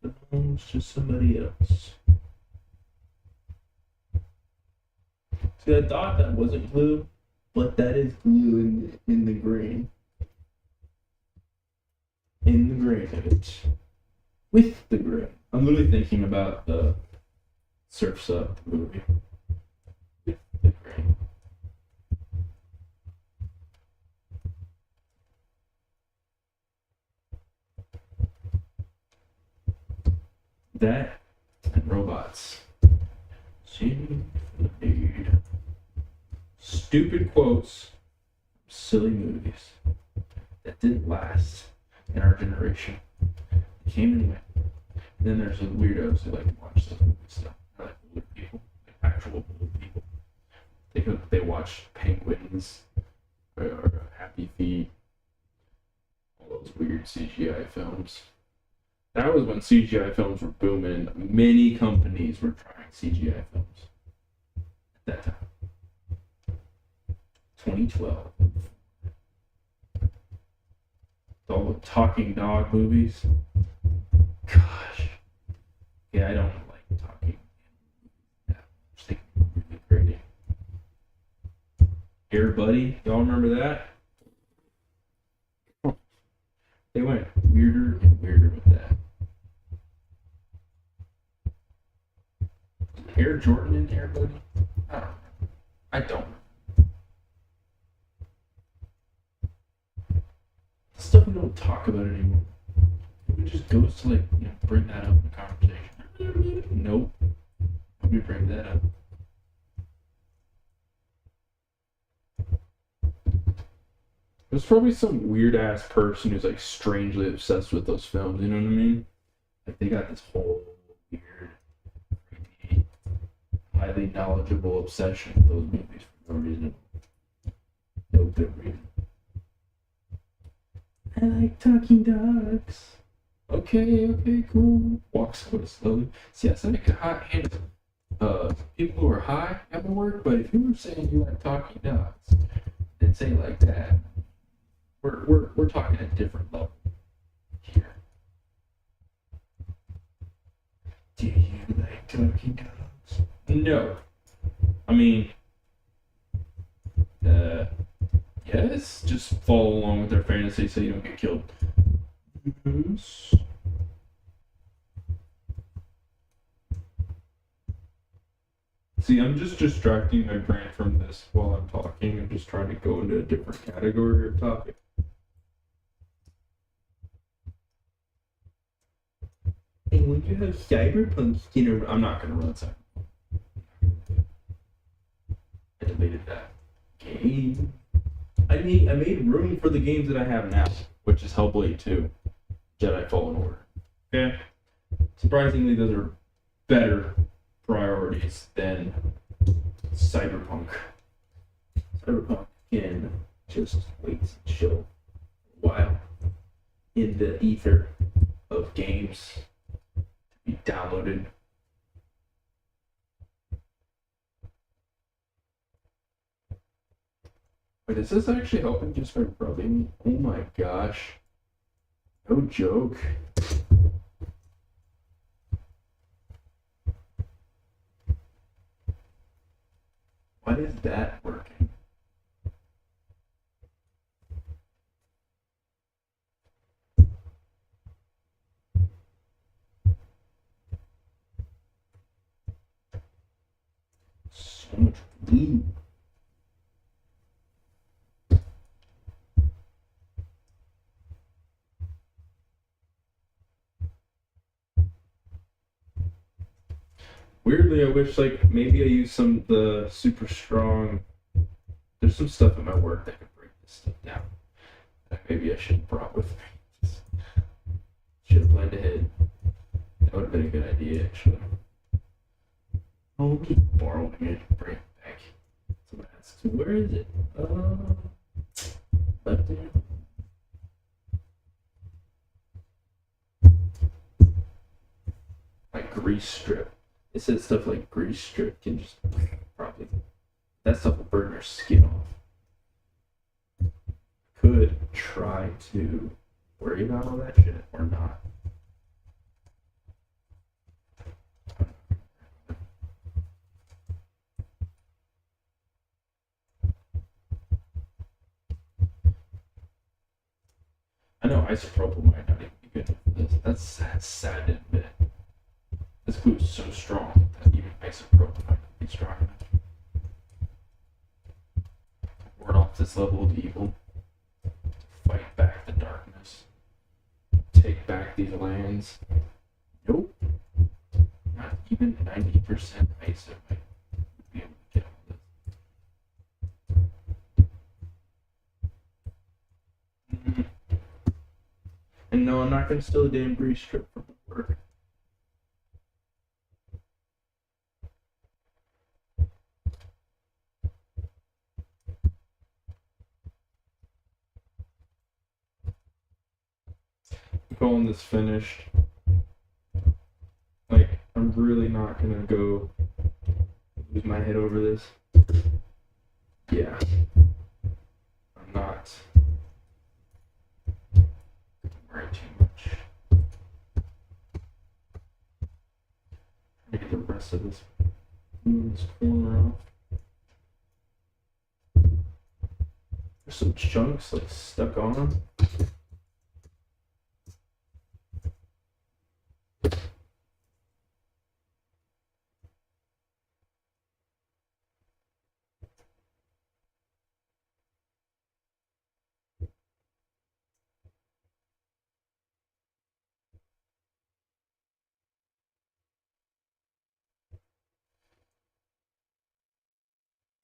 belongs to somebody else. See, I thought that wasn't glue, but that is glue in the grain. In the grain of it. With the grain. I'm literally thinking about the Surf's Up movie. With the grain. That and robots. Seem for the need. Stupid quotes from silly movies that didn't last in our generation. They came and went. And then there's the weirdos who like to watch those movies still. They're like older people, like actual old people. They watch Penguins or Happy Feet, all those weird CGI films. That was when CGI films were booming. Many companies were trying CGI films at that time. 2012. All the talking dog movies. Gosh. Yeah, I don't like talking that much. They can be really grating. Air Buddy, y'all remember that? They went weirder and weirder with that. Air Jordan in Air Buddy? I don't remember. I don't remember. Stuff we don't talk about anymore. It just goes to bring that up in the conversation. Nope. Let me bring that up. There's probably some weird ass person who's like strangely obsessed with those films, you know what I mean? Like they got this whole weird, creepy, highly knowledgeable obsession with those movies for no reason. No good reason. I like talking dogs. Okay, cool. Walk slowly. See, I said I could handle people who are high at my work, but if you were saying you like talking dogs, then say it like that. We're talking a different level here. Do you like talking dogs? No. I mean, yes. Just follow along with their fantasy so you don't get killed. Yes. See, I'm just distracting my brain from this while I'm talking. I'm just trying to go into a different category of topic. And when you have Cyberpunk skin, I'm not gonna run Cyberpunk. I deleted that game. I made room for the games that I have now, which is Hellblade 2, Jedi Fallen Order. Okay? Surprisingly, those are better priorities than Cyberpunk. Cyberpunk can just wait and chill a while in the ether of games to be downloaded. Wait, is this actually helping just by rubbing? Oh my gosh. No joke. Why is that working? So much glue. Weirdly, I wish maybe I use some of the super strong. There's some stuff at my work that could break this stuff down. Maybe I should have brought with me. Should have planned ahead. That would have been a good idea, actually. I'll keep borrowing it, bring it back. Someone asks, where is it? Left hand. Like grease strip. It says stuff like grease strip can just probably, that stuff will burn your skin off. Could try to worry about all that shit or not. I know isopropyl might not even be good for this. That's sad to admit. This glue is so strong that even isopropyl might not be strong enough. Ward off this level of evil. Fight back the darkness. Take back these lands. Nope. Not even 90% iso might be able to get all this. And no, I'm not going to steal a damn grease strip from the work. I'm calling this finished. Like, I'm really not going to go lose my head over this. Yeah. I'm not worry too much. Get the rest of this corner off. There's some chunks like stuck on.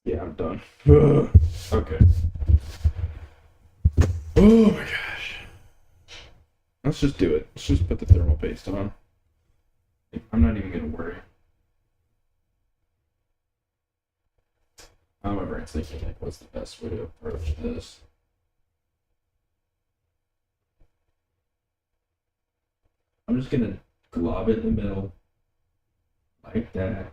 Yeah, I'm done. Okay. Oh my gosh. Let's just do it. Let's just put the thermal paste on. I'm not even gonna worry. My brain's thinking like, what's the best way to approach this? I'm just gonna glob it in the middle, like that.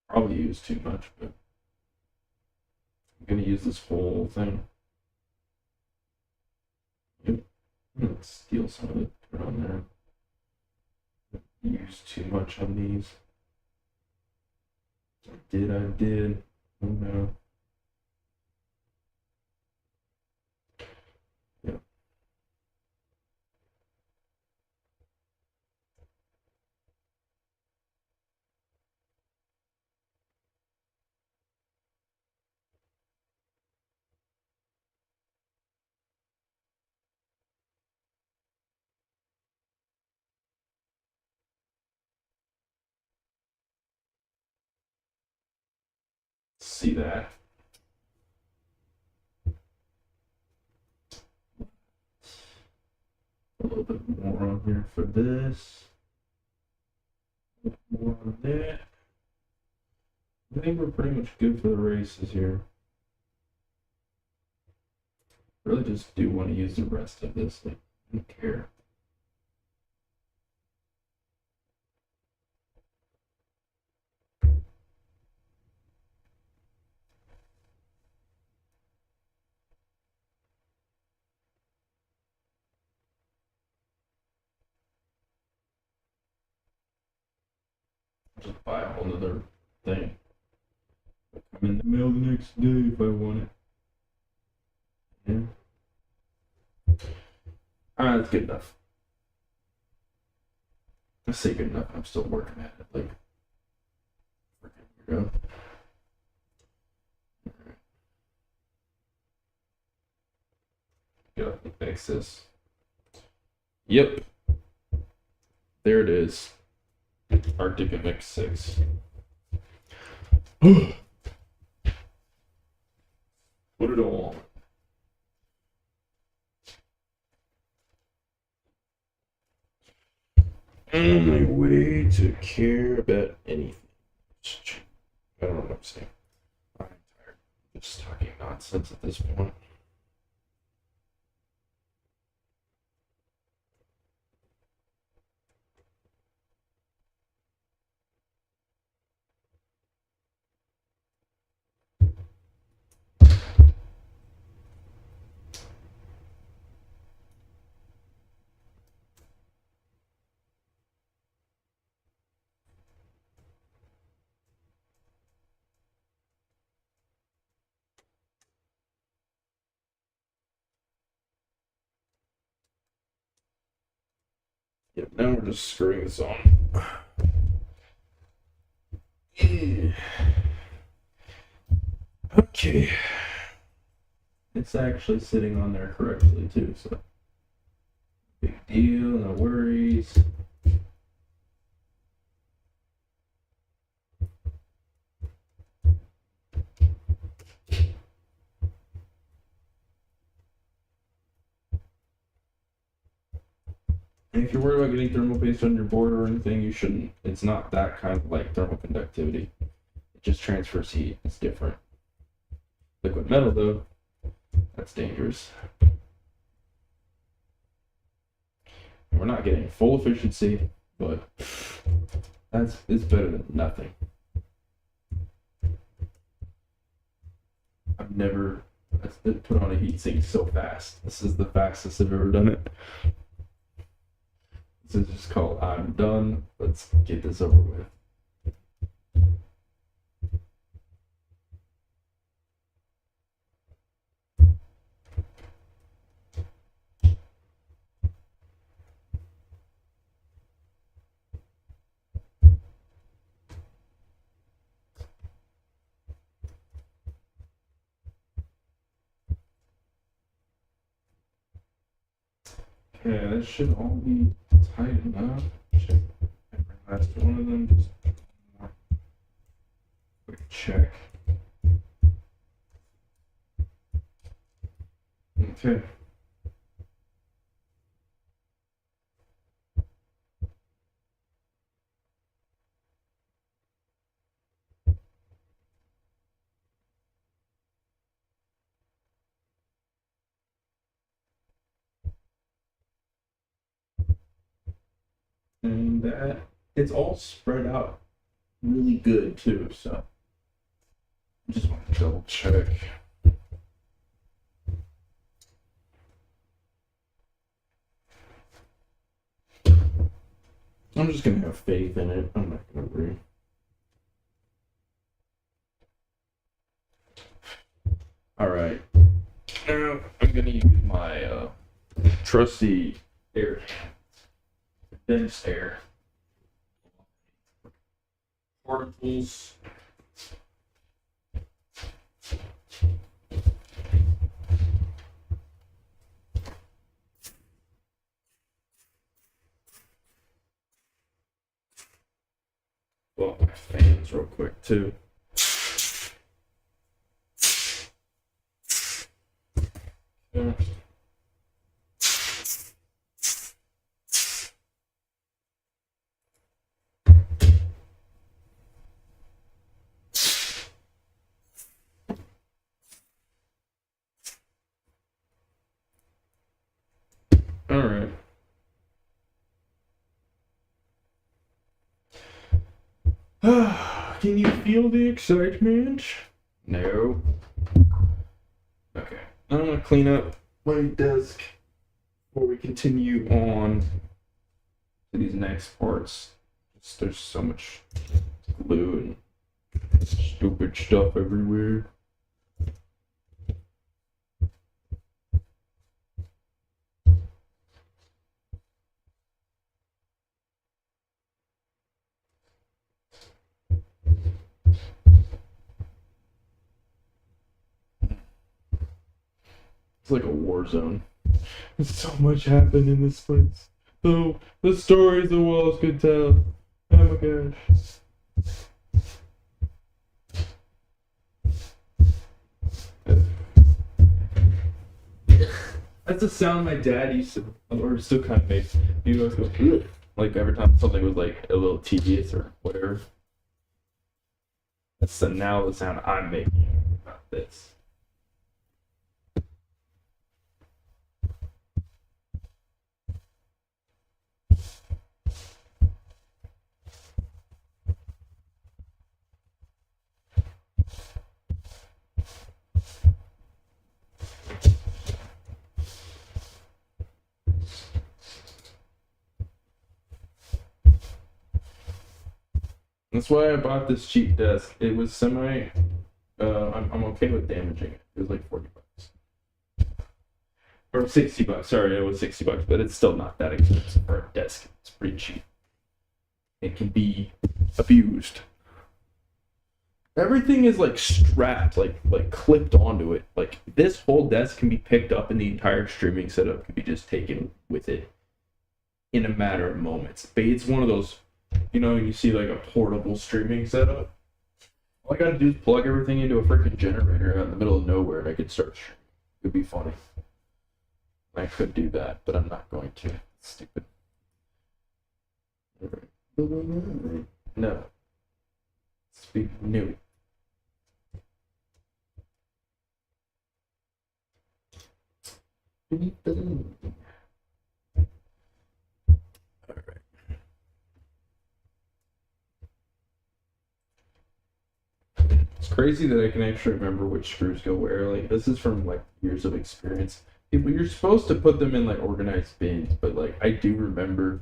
Probably use too much, but I'm gonna use this whole thing. Yep. Let's steal some of it, put it on there. Use too much on these. I did. Oh no. Yep. See that? A little bit more on here for this. A little more on that. I think we're pretty much good for the races here. Really just do want to use the rest of this. Like, I don't care. Just buy a whole other thing. I'm in the mail the next day if I want it. Yeah. Alright, that's good enough. I say good enough. I'm still working at it. Like, freaking weirdo. Gotta fix this. Yep. There it is. Arctic MX6. Put it on. On my way to care about anything. I don't know what I'm saying. I'm tired of just talking nonsense at this point. Yep, now we're just screwing this on. Okay. It's actually sitting on there correctly too, so big deal, no worries. And if you're worried about getting thermal paste on your board or anything, you shouldn't. It's not that kind of like thermal conductivity. It just transfers heat. It's different. Liquid metal though, that's dangerous. And we're not getting full efficiency, but it's better than nothing. I've never put on a heatsink so fast. This is the fastest I've ever done it. This is just called I'm done. Let's get this over with. Okay, that should all be tight enough. Check every last one of them. Just one more quick check. Okay. And that it's all spread out really good too, so I just want to double check. I'm just gonna have faith in it. I'm not gonna worry. Alright. Now I'm gonna use my trusty air condensed air particles. Well, my fans real quick too. Yeah. All right. Can you feel the excitement? No. Okay. I'm gonna clean up my desk before we continue on to these next parts. There's so much glue and stupid stuff everywhere. It's like a war zone. There's so much happened in this place. So the stories the walls could tell. Oh my gosh. That's the sound my dad used to, or still kind of makes. He always goes, "Ugh," like every time something was like a little tedious or whatever. That's now the sound I'm making about this. That's why I bought this cheap desk. It was semi. I'm okay with damaging it. It was like $40 or $60. Sorry, it was $60, but it's still not that expensive for a desk. It's pretty cheap. It can be abused. Everything is like strapped, like clipped onto it. Like this whole desk can be picked up, and the entire streaming setup can be just taken with it in a matter of moments. But it's one of those, you see like a portable streaming setup. All I gotta do is plug everything into a freaking generator out in the middle of nowhere, and I could start streaming. It'd be funny. I could do that, but I'm not going to. It's stupid. No. Speak new. It's crazy that I can actually remember which screws go where. Like this is from like years of experience. People, you're supposed to put them in like organized bins, but like I do remember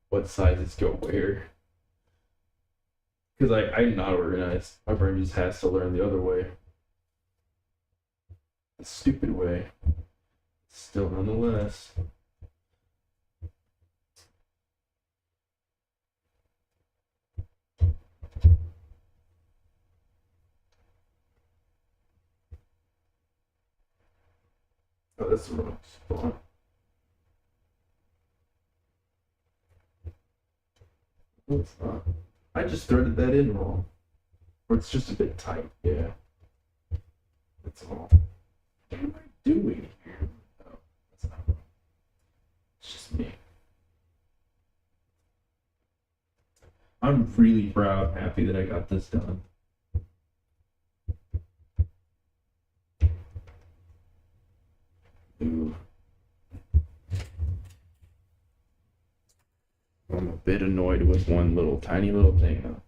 what sizes go where. Because I'm not organized. My brain just has to learn the other way. The stupid way. Still nonetheless. Oh, that's the wrong spot. No, it's not. I just threaded that in wrong. Or it's just a bit tight, yeah. That's all. What am I doing here? Oh, that's not wrong. It's just me. I'm really proud, happy that I got this done. Ooh. I'm a bit annoyed with one little tiny little thing though.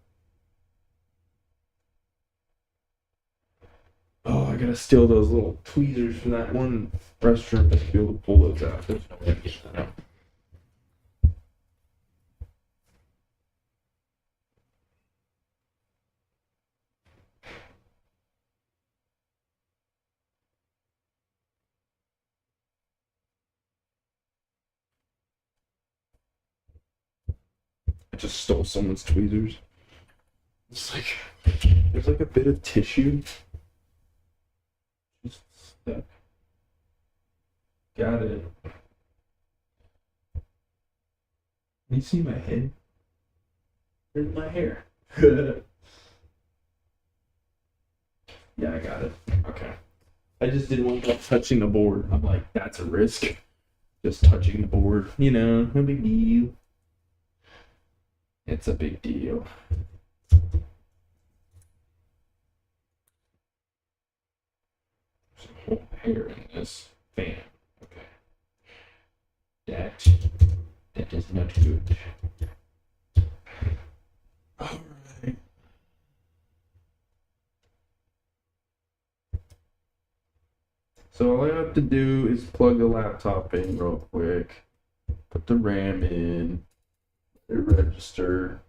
Oh, I gotta steal those little tweezers from that one restroom to be able to pull those out. There's no way to get that out. I just stole someone's tweezers. It's like there's like a bit of tissue. Just stuck. Got it. Can you see my head? There's my hair. Yeah, I got it. Okay. I just didn't want that touching the board. I'm like, that's a risk. Just touching the board. No big deal. It's a big deal. Some whole hair in this fan. Okay. That is not good. Alright. So all I have to do is plug the laptop in real quick, put the RAM in, register.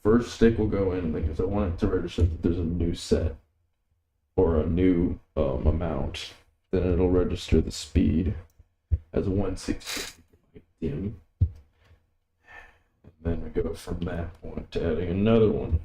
First stick will go in because I want it to register that there's a new set or a new amount. Then it'll register the speed as a 160 dim. And then we go from that point to adding another one.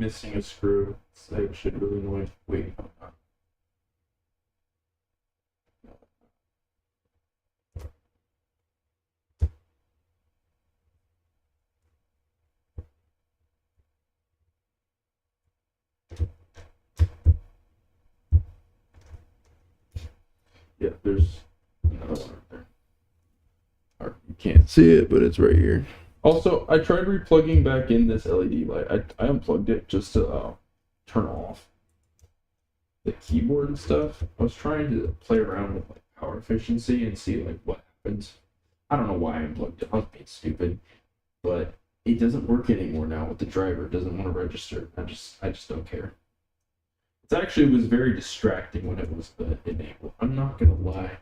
missing a screw. That should really annoy. Wait. Yeah, there's another one right there. You can't see it, but it's right here. Also, I tried replugging back in this LED light. I unplugged it just to turn off the keyboard and stuff. I was trying to play around with like power efficiency and see like what happens. I don't know why I unplugged it. I was being stupid, but it doesn't work anymore now with the driver. It doesn't want to register. I just don't care. It actually was very distracting when it was the enable. I'm not gonna lie.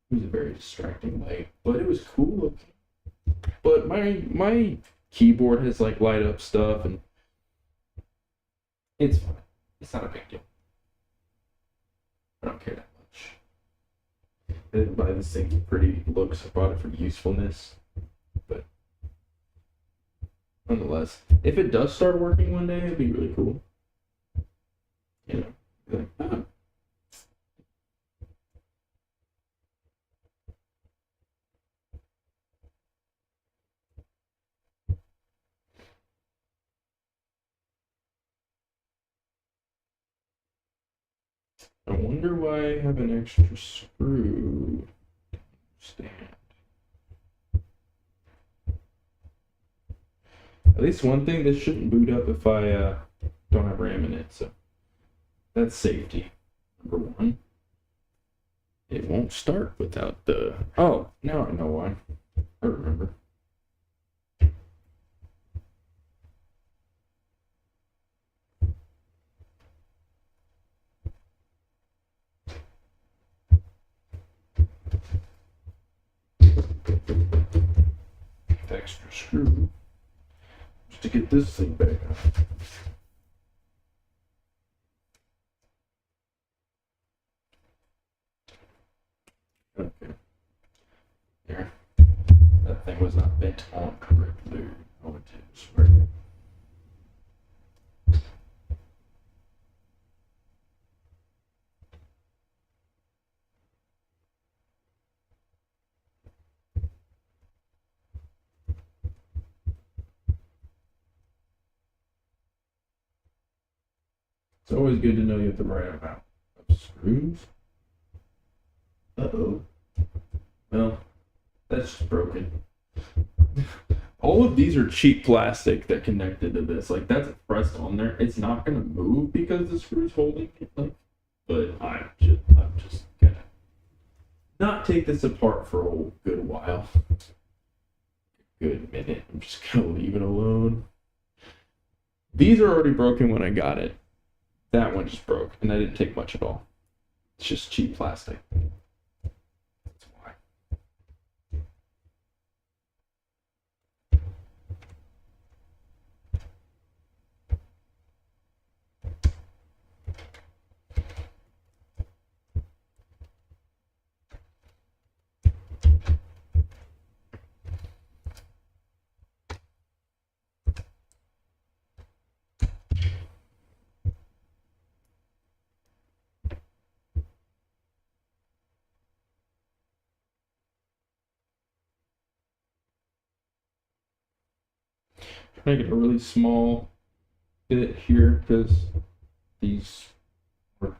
It was a very distracting light, but it was cool looking. But my keyboard has like light up stuff, and it's fine. It's not a big deal. I don't care that much. I didn't buy this thing for pretty looks. I bought it for usefulness. But nonetheless, if it does start working one day, it'd be really cool. You know, like, ah. I wonder why I have an extra screw. Stand. At least one thing, this shouldn't boot up if I don't have RAM in it, so that's safety. Number one. It won't start without the... Oh, now I know why. I remember. Extra screw just to get this thing back on. Okay. There. That thing was not bent on correctly. Oh, it is. Right. It's always good to know you have the right amount of screws. Uh-oh. Well, that's just broken. All of these are cheap plastic that connected to this. Like, that's pressed on there. It's not going to move because the screw's holding it. Like, but I'm just going to not take this apart for a good while. Good minute. I'm just going to leave it alone. These are already broken when I got it. That one just broke, and I didn't take much at all. It's just cheap plastic. That's why. Trying to get a really small bit here because these were,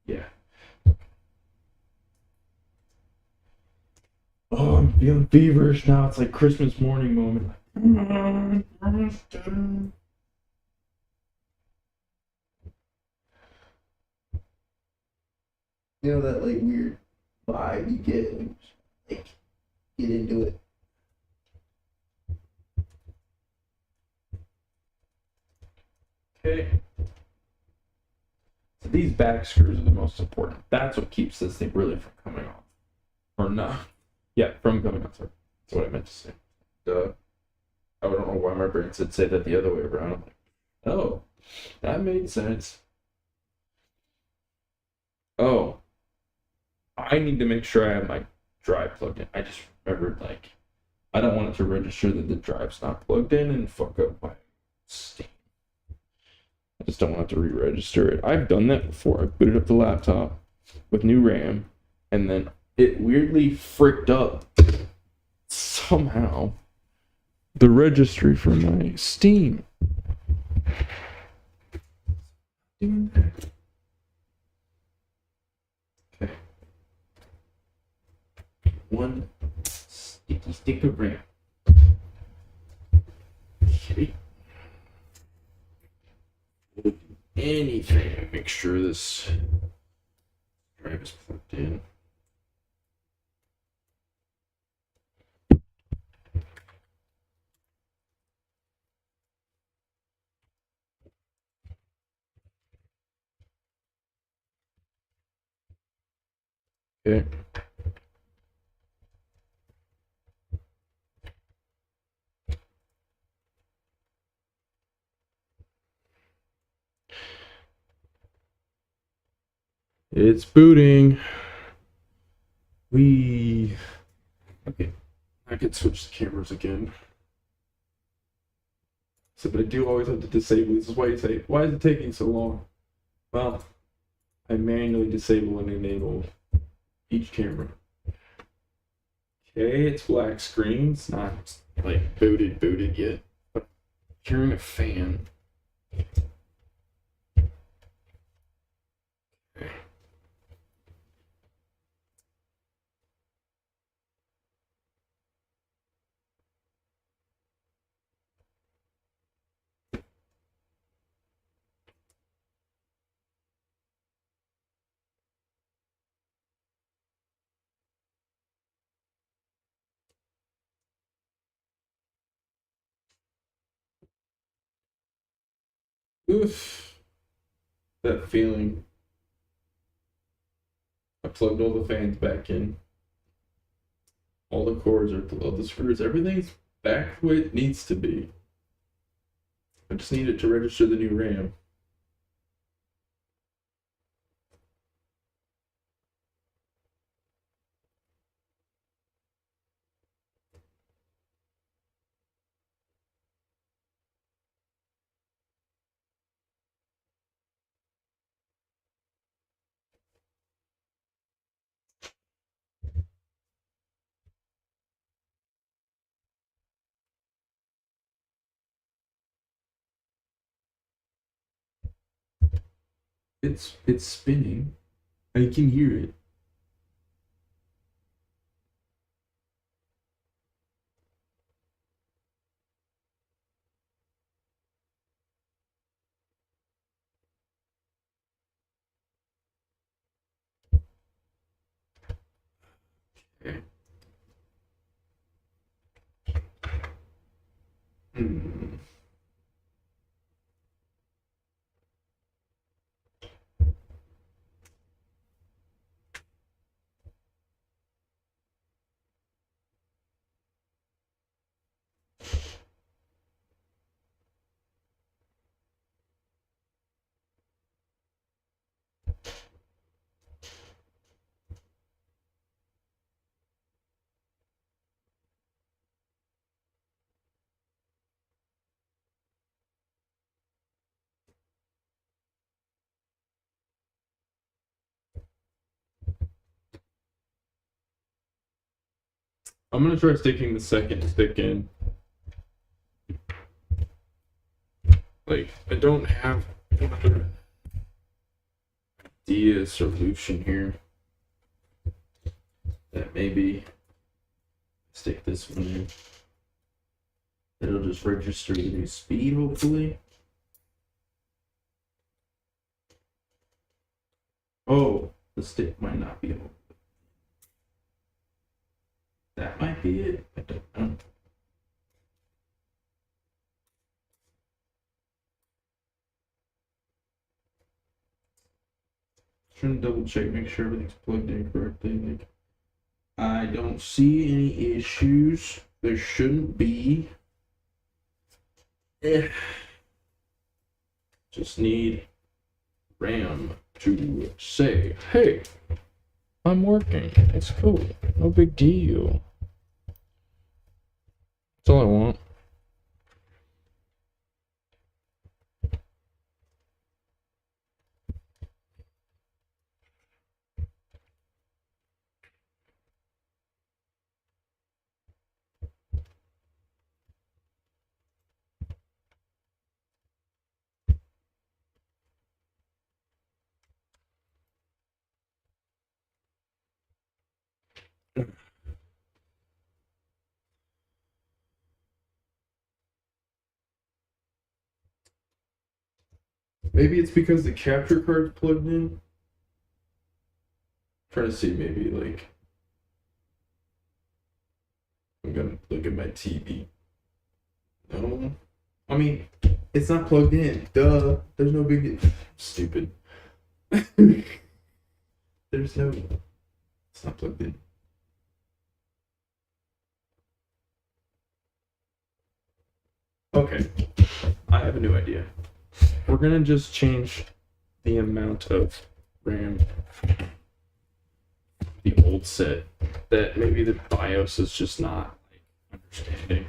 yeah. Oh, I'm feeling feverish now. It's like Christmas morning moment. You know that like weird vibe you get when you like get into it. Okay. So these back screws are the most important. That's what keeps this thing really from coming off. Or not. Yeah, from coming off. Sorry. That's what I meant to say. Duh. I don't know why my brain said say that the other way around. I'm like, oh, that made sense. Oh. I need to make sure I have my drive plugged in. I just remembered, like, I don't want it to register that the drive's not plugged in and fuck up my Steam. I just don't want to re-register it. I've done that before. I booted up the laptop with new RAM, and then it weirdly fricked up somehow the registry for my Steam. Doing that. Okay. One sticky stick of RAM. Okay. We'll do anything to make sure this drive is plugged in. Okay. It's booting. Okay. I could switch the cameras again. So, but I do always have to disable. This is why you say, why is it taking so long? Well, I manually disable and enable each camera. Okay, it's black screen. It's not like booted yet. But hearing a fan. Okay. Oof. That feeling. I plugged all the fans back in. All the cords are below the screws. Everything's back the way it needs to be. I just needed to register the new RAM. It's spinning. I can hear it. Okay. Hmm. I'm gonna try sticking the second stick in. Like, I don't have another idea solution here. That maybe stick this one in. It'll just register the new speed, hopefully. Oh, the stick might not be able. That might be it. I don't know. Trying to double check, make sure everything's plugged in correctly. Like, I don't see any issues. There shouldn't be. Just need RAM to say, hey, I'm working. It's cool. No big deal. That's all I want. Maybe it's because the capture card's plugged in. Trying to see, maybe like I'm gonna look at my TV. No, I mean it's not plugged in. Duh. There's no big. Stupid. There's no. It's not plugged in. Okay, I have a new idea. We're gonna just change the amount of RAM. The old set that maybe the BIOS is just not like, understanding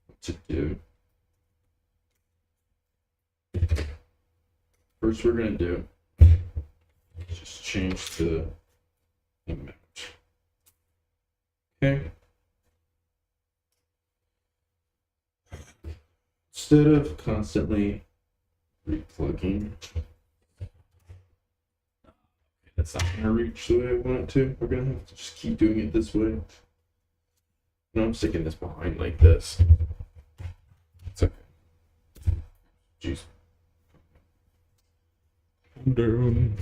what to do. First, we're gonna do just change the amount. Okay. Instead of constantly replugging, that's not gonna reach the way I want it to. We're gonna have to just keep doing it this way. No, I'm sticking this behind like this. It's okay. Jeez. Calm down.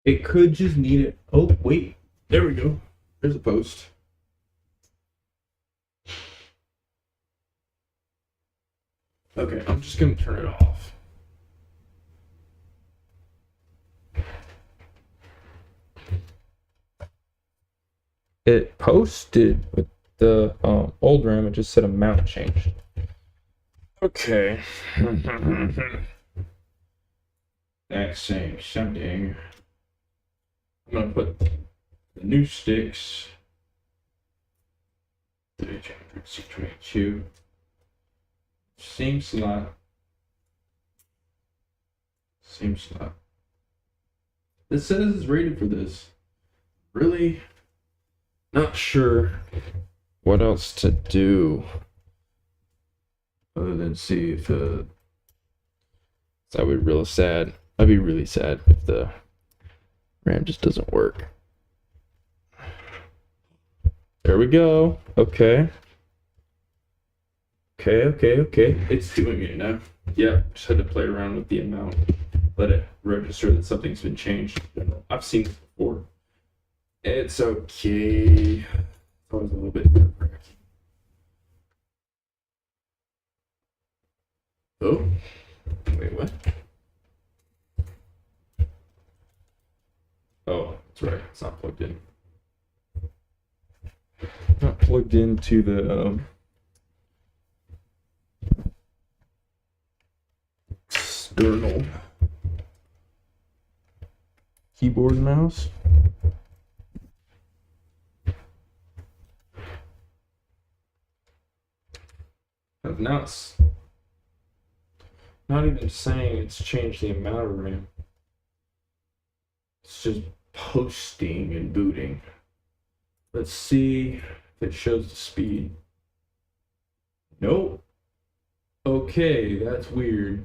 It could just need it. Oh, wait. There we go. There's a post. Okay, I'm just gonna turn it off. It posted with the old RAM, it just said amount changed. Okay. That's saying something. I'm gonna put the new sticks. 32. Same slot. Same slot. This says it's rated for this. Really not sure what else to do other than see if that would be real sad. I'd be really sad if the RAM just doesn't work. There we go. Okay. Okay. It's doing it now. Yeah, just had to play around with the amount. Let it register that something's been changed. I've seen this before. It's okay. It's always a little bit nerve-wracking. Oh, wait, what? Oh, that's right. It's not plugged in. Not plugged into the external keyboard and mouse. Now it's not even saying it's changed the amount of RAM. It's just posting and booting. Let's see if it shows the speed. Nope. Okay, that's weird.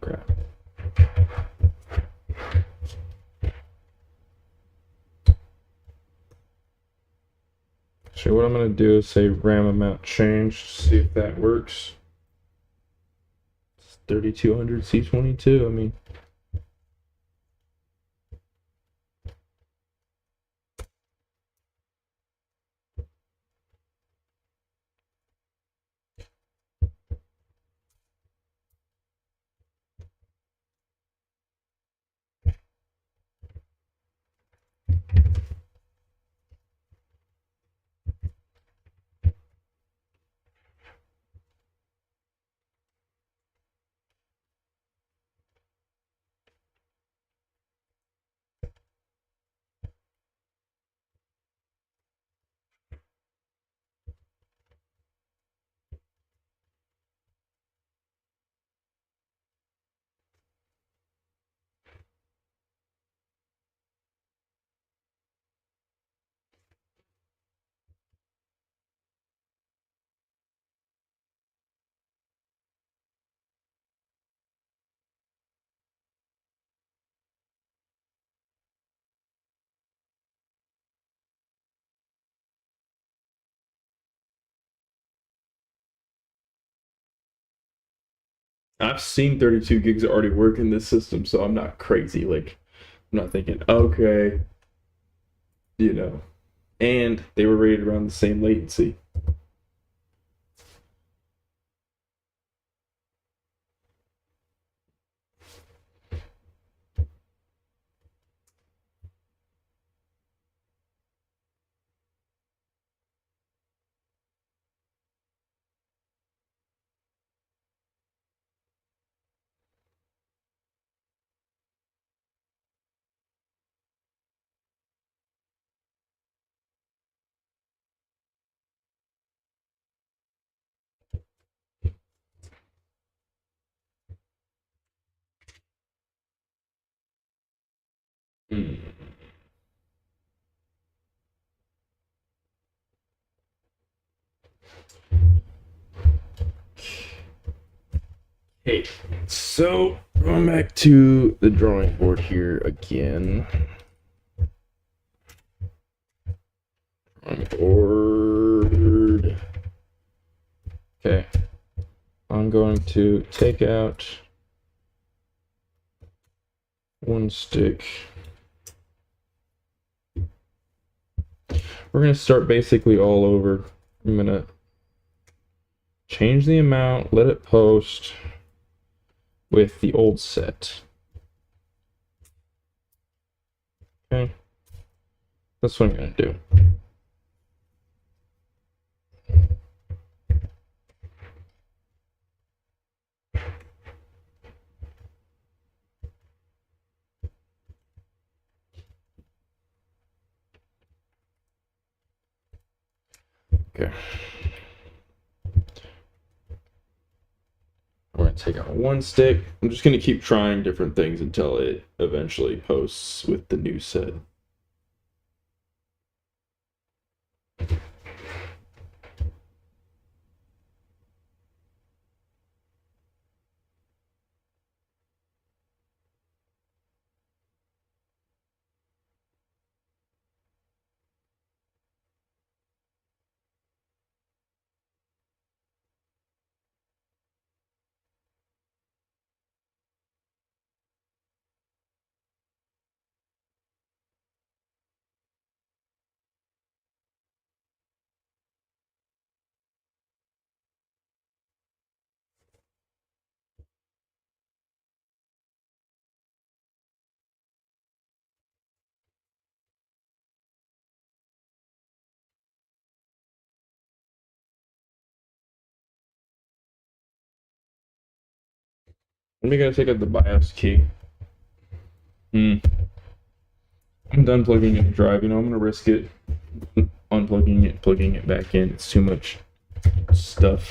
Crap. So what I'm going to do is say RAM amount changed, see if that works. 3200 C22. I mean, I've seen 32 gigs already work in this system, so I'm not crazy. Like, I'm not thinking, okay, you know. And they were rated around the same latency. Mm. Hey, so going back to the drawing board here again. Drawing board. Okay, I'm going to take out one stick. We're going to start basically all over. I'm going to change the amount, let it post with the old set. Okay, that's what I'm going to do. Okay. We're going to take out one stick. I'm just going to keep trying different things until it eventually posts with the new set. Let me go take out the BIOS key. I'm done plugging in the drive. I'm going to risk it. Unplugging it, plugging it back in. It's too much stuff.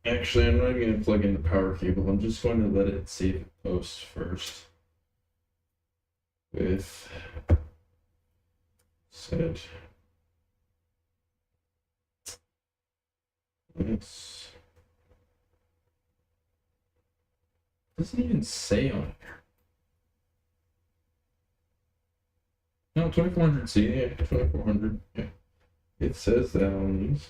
Actually, I'm not even going to plug in the power cable. I'm just going to let it see if it posts first. With set. This doesn't even say on here. No, 2400C, yeah, 2400. Yeah. It says that on these.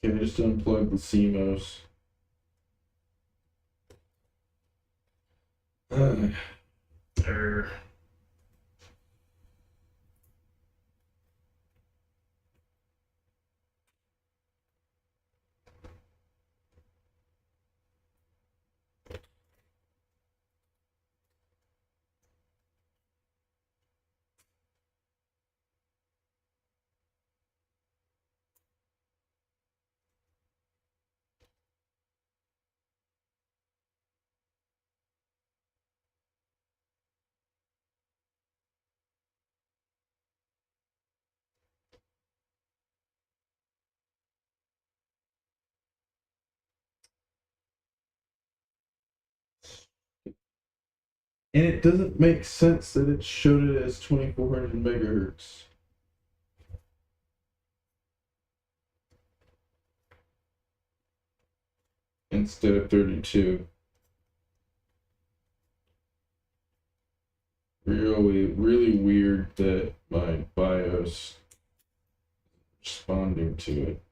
Can I just unplug the CMOS? There. And it doesn't make sense that it showed it as 2400 megahertz. Instead of 32. Really weird that my BIOS responding to it.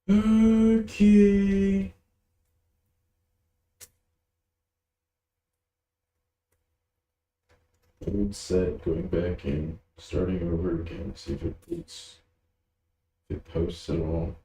Okay. Old set, going back in, starting over again, see if it boots, if it posts at all.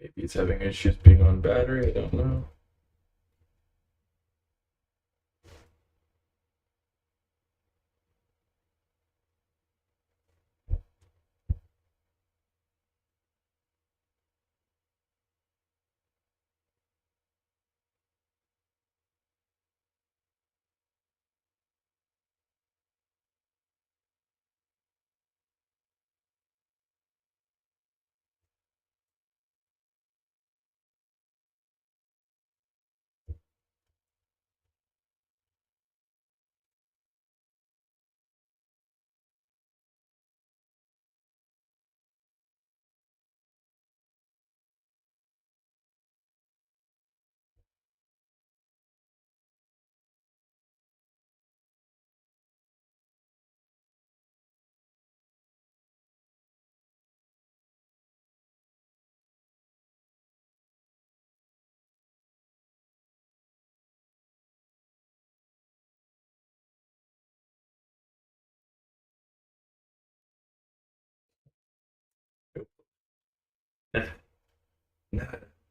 Maybe it's having issues being on battery, I don't know.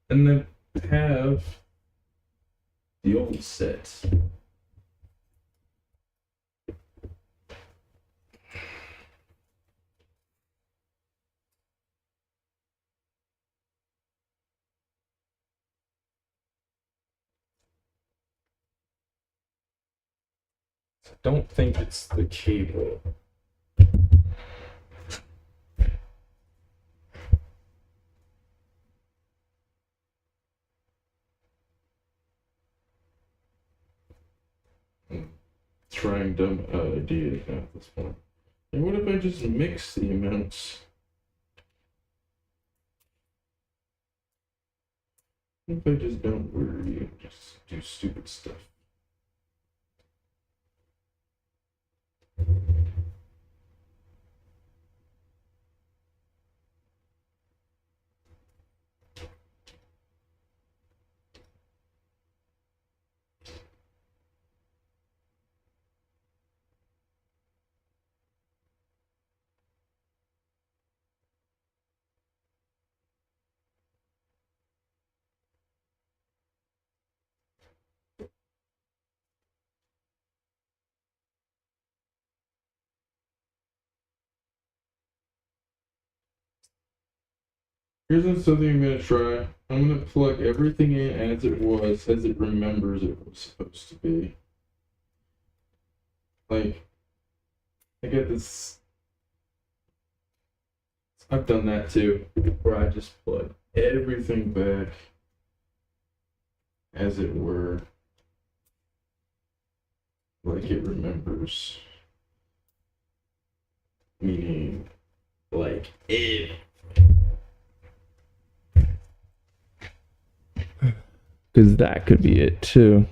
And then have the old set. I don't think it's the cable. Trying dumb ideas at this point. And what if I just mix the amounts? What if I just don't worry and just do stupid stuff? Here's something I'm gonna try. I'm gonna plug everything in as it was, as it remembers it was supposed to be. Like, I get this. I've done that too, where I just plug everything back as it were, like it remembers. Meaning, like, if. Because that could be it too.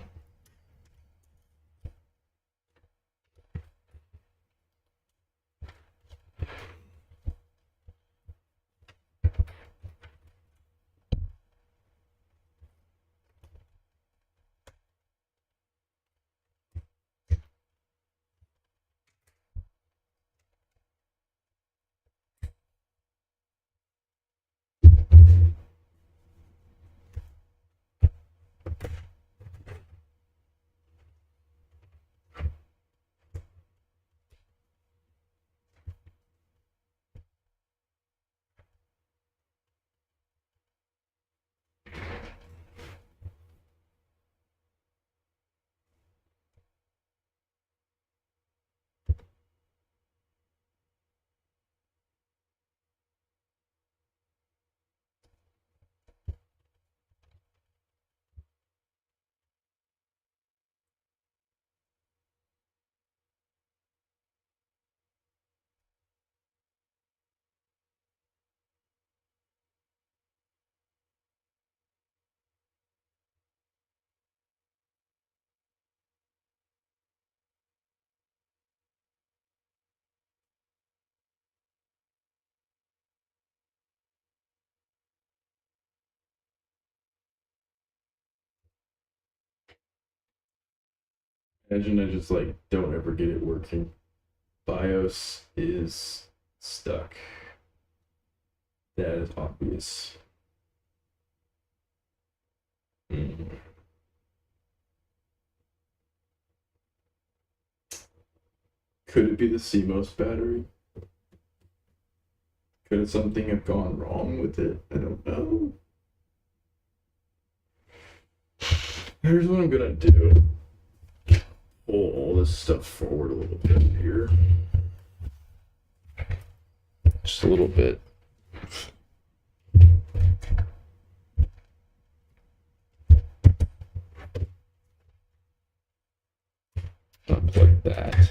Imagine I just like don't ever get it working. BIOS is stuck. That is obvious. Could it be the CMOS battery? Could something have gone wrong with it? I don't know. Here's what I'm gonna do. Pull all this stuff forward a little bit here. Just a little bit. Not like that.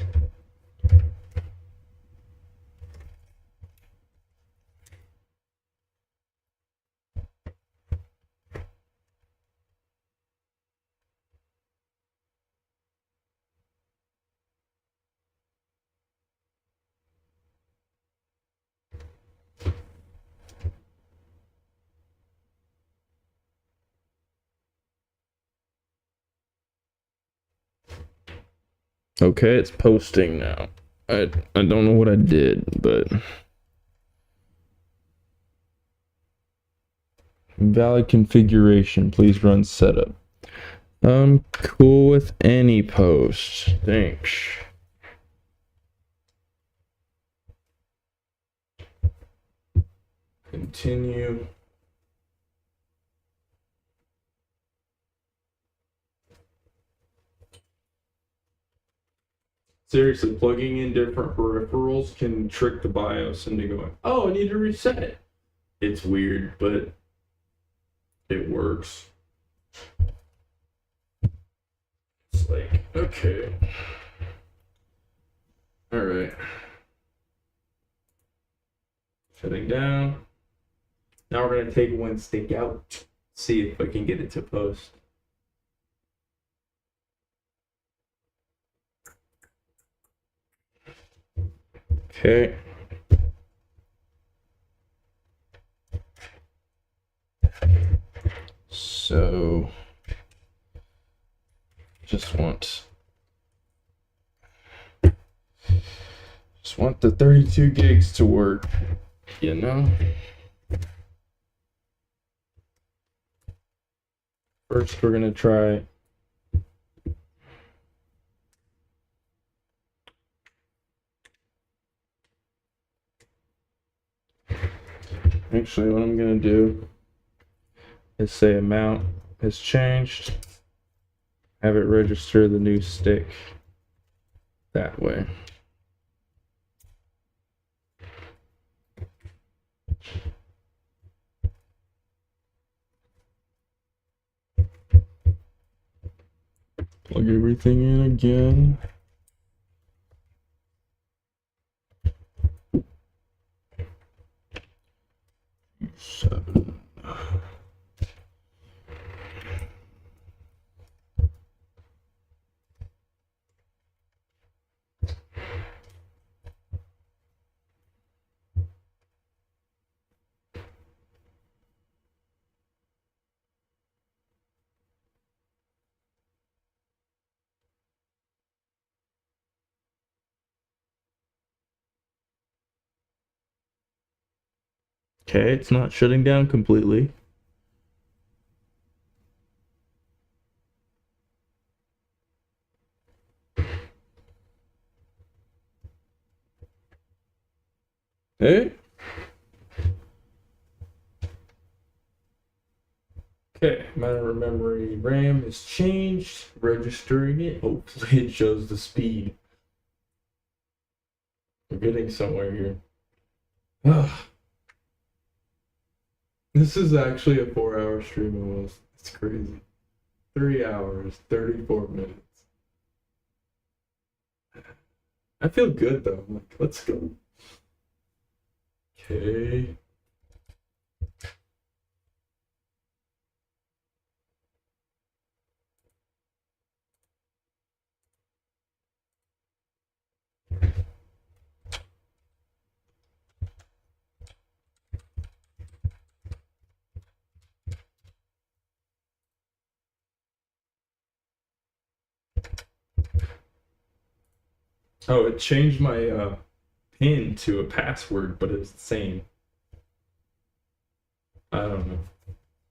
Okay, it's posting now. I don't know what I did, but valid configuration. Please run setup. I'm cool with any post. Thanks. Continue. Seriously, plugging in different peripherals can trick the BIOS into going, oh, I need to reset it. It's weird, but it works. It's like, okay. All right. Shutting down. Now we're gonna take one stick out, see if I can get it to post. Okay. So just want the 32 gigs to work, you know? First we're gonna try actually what I'm gonna do is say amount has changed, have it register the new stick that way. Plug everything in again. Seven. Okay, it's not shutting down completely. Hey. Okay, amount of memory RAM is changed. Registering it. Hopefully it shows the speed. We're getting somewhere here. This is actually a 4-hour stream almost. It's crazy. 3 hours, 34 minutes. I feel good though. I'm like, let's go. Okay. Oh, it changed my pin to a password, but it's the same. I don't know.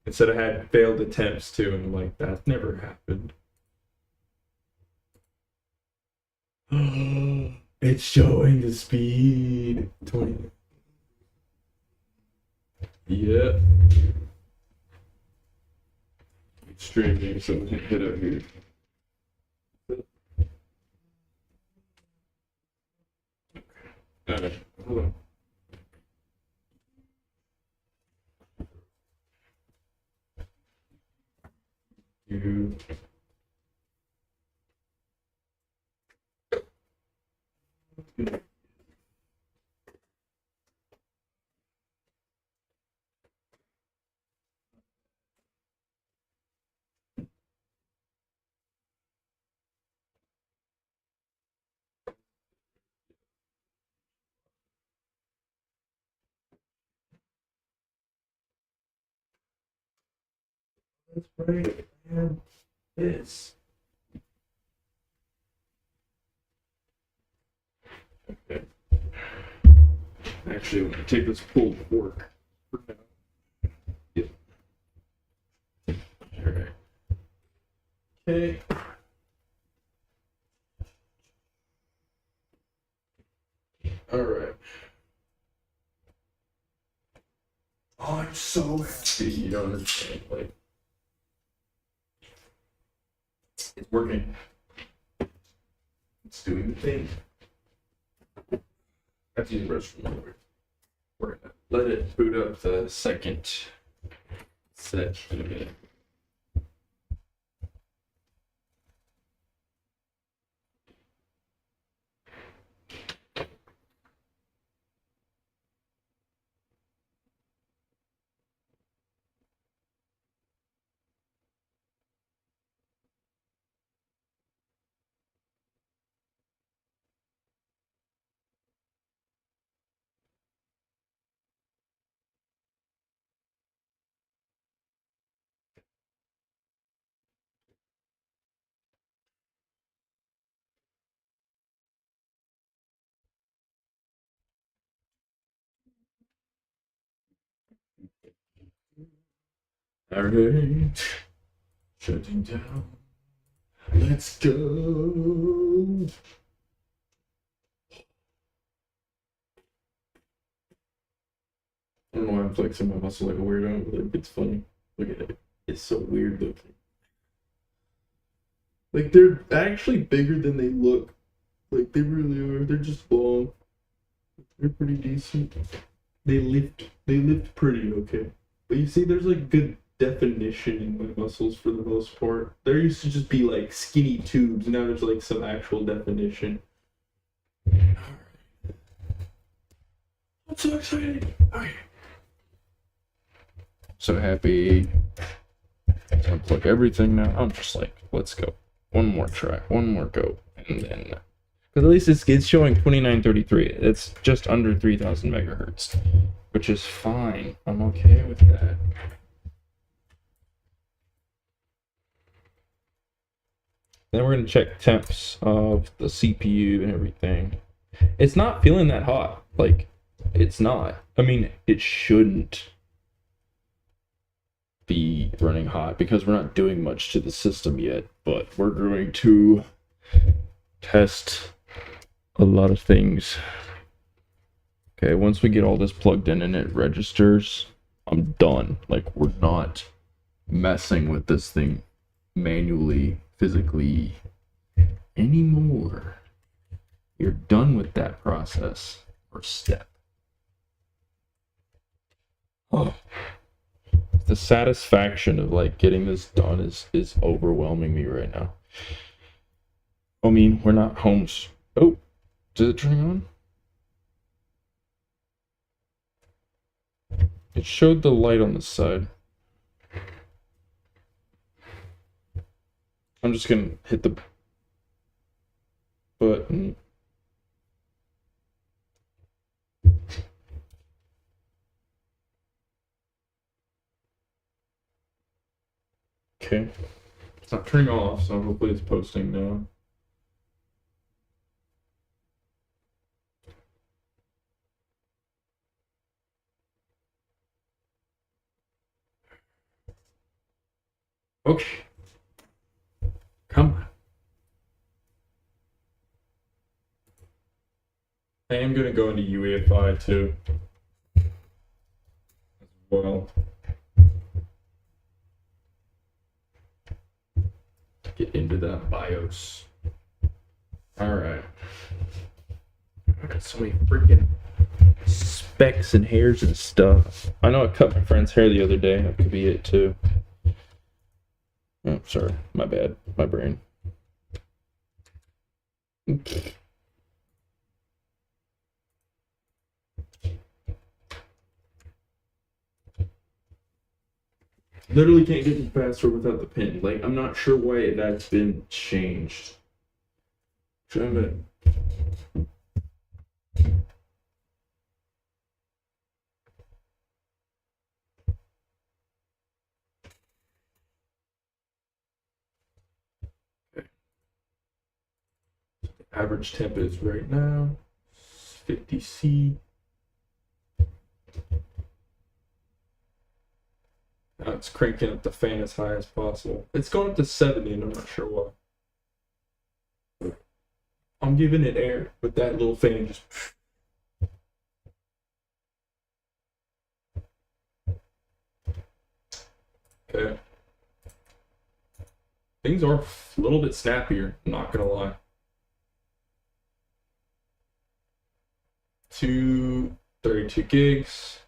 It said I had failed attempts too, and I'm like, that never happened. It's showing the speed. 20. Yeah. It's streaming, so hit out here. Alright, hold on. You. That's right. And this. Okay. Actually, I'm gonna take this pulled pork for now. Yep. Alright. Okay. Alright. Oh, I'm so happy. You don't understand. Like, it's working. It's doing the thing. I have to use the restroom. We're gonna let it boot up the second set in a minute. Alright, shutting down. Let's go. I don't know why I'm flexing my muscle like a weirdo, but like, it's funny. Look at it. It's so weird looking. Like they're actually bigger than they look. Like they really are. They're just long. They're pretty decent. They lift pretty okay. But you see, there's like good definition in my muscles for the most part. There used to just be like skinny tubes. Now there's like some actual definition. I'm so excited. Okay. So happy. Unplug everything now. I'm just like, let's go. One more try. One more go. And then. Because at least it's showing 2933. It's just under 3000 megahertz. Which is fine. I'm okay with that. Then we're going to check temps of the CPU and everything. It's not feeling that hot. Like, it's not. I mean, it shouldn't be running hot because we're not doing much to the system yet. But we're going to test a lot of things. Okay, once we get all this plugged in and it registers, I'm done. Like, we're not messing with this thing manually, physically anymore. You're done with that process or step. Oh, the satisfaction of like getting this done is overwhelming me right now. I mean, we're not home. Oh, is it turning on? It showed the light on the side. I'm just gonna hit the button. Okay. It's not turning off, so hopefully it's posting now. Okay. Come on. I am gonna go into UEFI too. As well. Get into that BIOS. Alright. I got so many freaking specks and hairs and stuff. I know I cut my friend's hair the other day. That could be it too. Oh, sorry. My bad. My brain. Literally can't get any faster without the pin. Like, I'm not sure why that's been changed. Trying to... Average temp is right now 50C. Now it's cranking up the fan as high as possible. It's going up to 70 and I'm not sure why. I'm giving it air, but that little fan just... Okay. Things are a little bit snappier, not gonna lie. 32 gigs.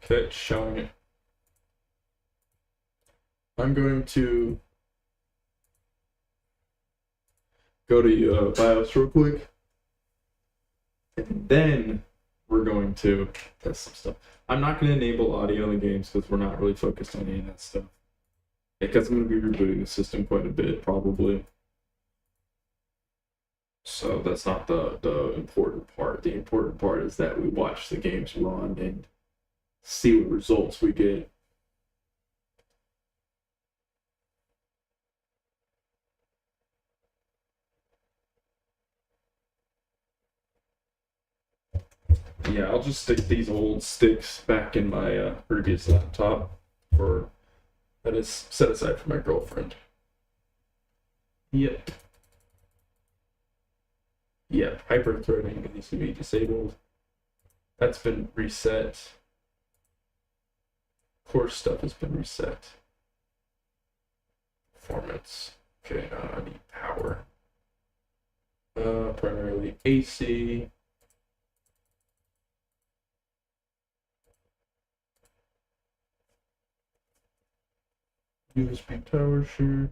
Okay, it's showing it. I'm going to go to BIOS real quick, and then we're going to test some stuff. I'm not going to enable audio in the games because we're not really focused on any of that stuff. Because I'm going to be rebooting the system quite a bit, probably. So that's not the important part. The important part is that we watch the games run and see what results we get. Yeah, I'll just stick these old sticks back in my previous laptop that is set aside for my girlfriend. Yep. Yep, hyper-threading needs to be disabled. That's been reset. Core stuff has been reset. Performance. Okay, I need power. Primarily AC. USB power share.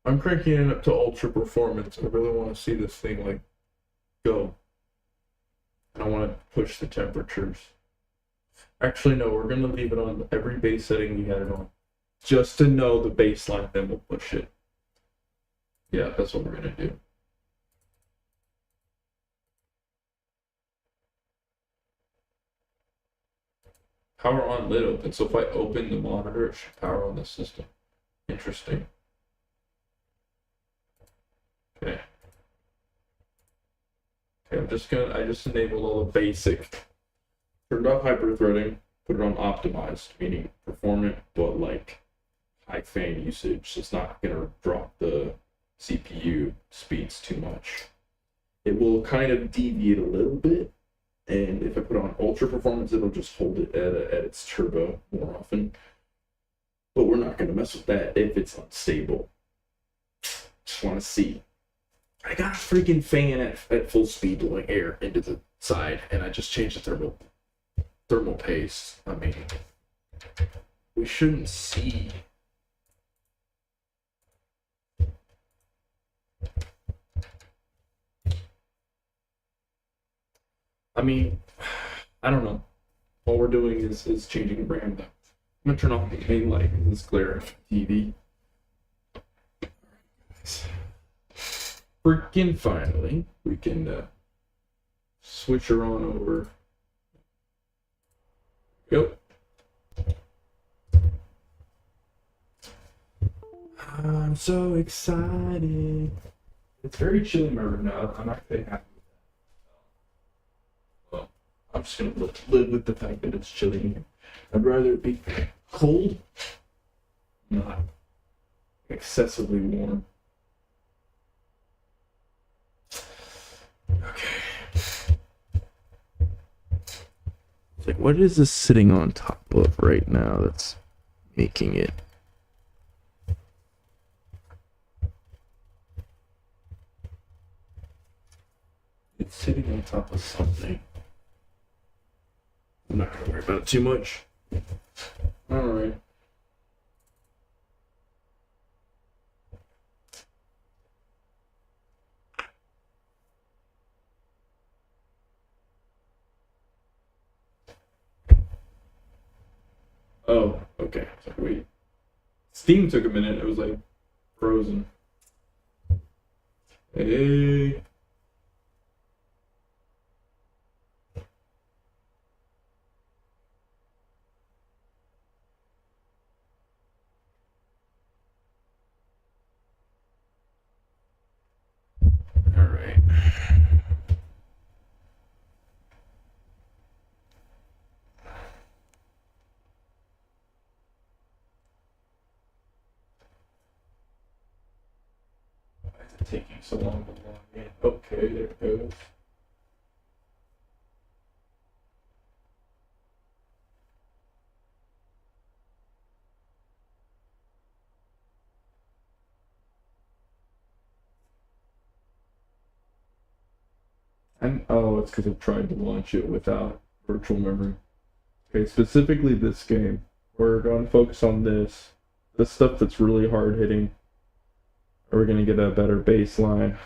I'm cranking it up to ultra performance. I really want to see this thing like go. I want to push the temperatures. Actually, no, we're gonna leave it on every base setting we had it on, just to know the baseline. Then we'll push it. Yeah, that's what we're gonna do. Power on lid open. So if I open the monitor, it should power on the system. Interesting. Okay. Okay, I just enabled all the basic. Turned off hyper-threading, put it on optimized, meaning performant, but like high fan usage. So it's not gonna drop the CPU speeds too much. It will kind of deviate a little bit, and if I put on ultra performance, it'll just hold it at its turbo more often. But we're not gonna mess with that if it's unstable. Just want to see. I got a freaking fan at full speed blowing air into the side, and I just changed the thermal paste. I mean, we shouldn't see. I mean, I don't know. All we're doing is changing RAM though. I'm gonna turn off the main light because it's glaring TV. Freaking finally, we can switch her on over. Yep. I'm so excited. It's very chilly in my room now. I'm not very happy with that. Well, I'm just gonna live with the fact that it's chilly in here. I'd rather it be cold, not excessively warm. Okay. It's like, what is this sitting on top of right now that's making it? It's sitting on top of something. I'm not gonna worry about it too much. Alright. Oh, okay. So wait. Steam took a minute. It was like frozen. Hey. All right. Why is it taking so long to log in? Okay, there it goes. And oh, it's because I tried to launch it without virtual memory. Okay, specifically this game. We're going to focus on this. The stuff that's really hard hitting. We're going to get a better baseline.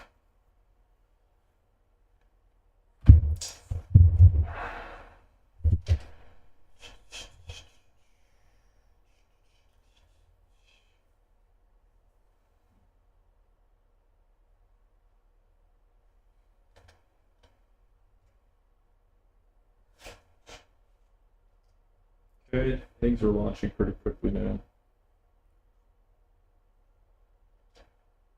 Okay, things are launching pretty quickly now.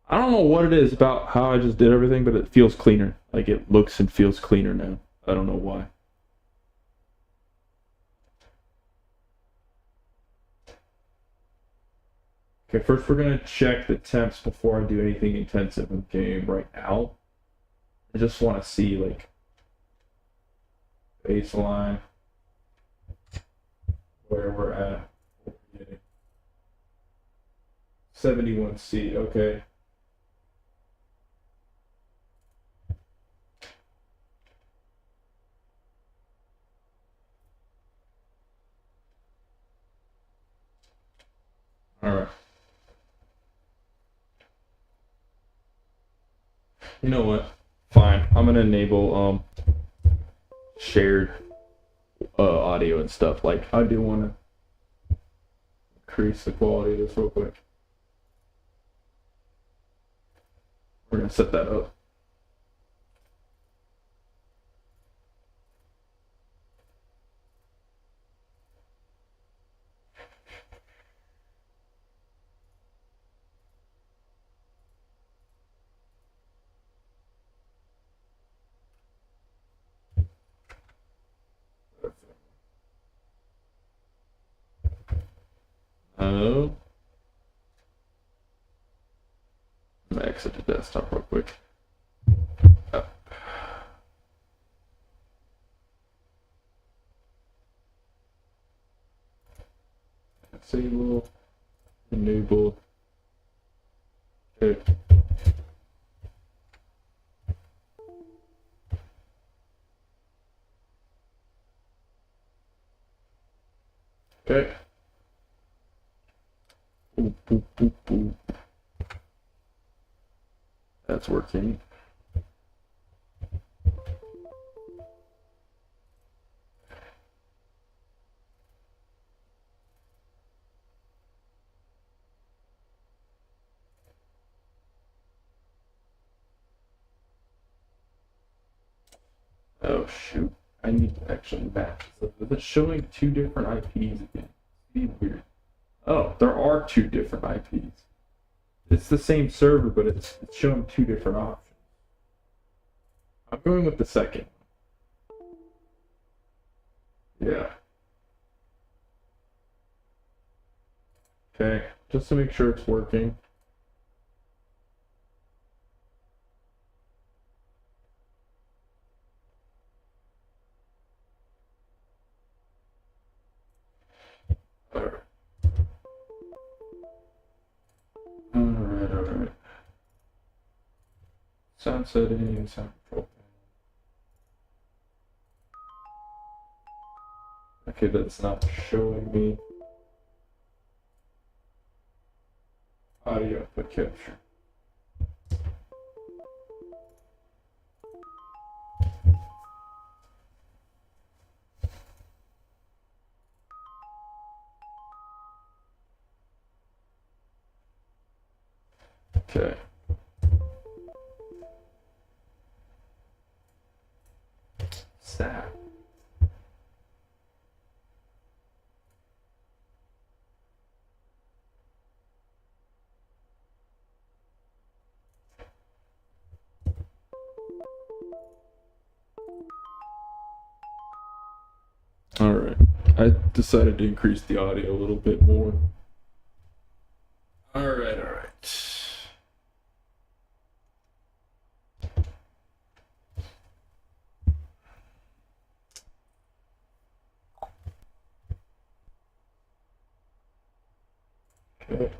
I don't know what it is about how I just did everything, but it feels cleaner. Like it looks and feels cleaner now. I don't know why. Okay, first we're gonna check the temps before I do anything intensive in the game right now. I just want to see like baseline, where we're at. 71C, okay. Alright. You know what? Fine. I'm gonna enable shared audio and stuff. Like I do want to increase the quality of this real quick. We're gonna set that up. Oh. I'm gonna exit the desktop real quick. Oh. Disable, enable. Okay. Okay. Boop, boop, boop, boop. That's working. Oh shoot. I need to actually match. It's showing two different IPs again. It's weird. Oh, there are two different IPs. It's the same server, but it's showing two different options. I'm going with the second. Yeah. Okay, just to make sure it's working. Alright. Alright. Sound settings, sound control. Okay, that's not showing me audio output capture. Okay. Sad. Alright. I decided to increase the audio a little bit more. Alright, alright. Okay.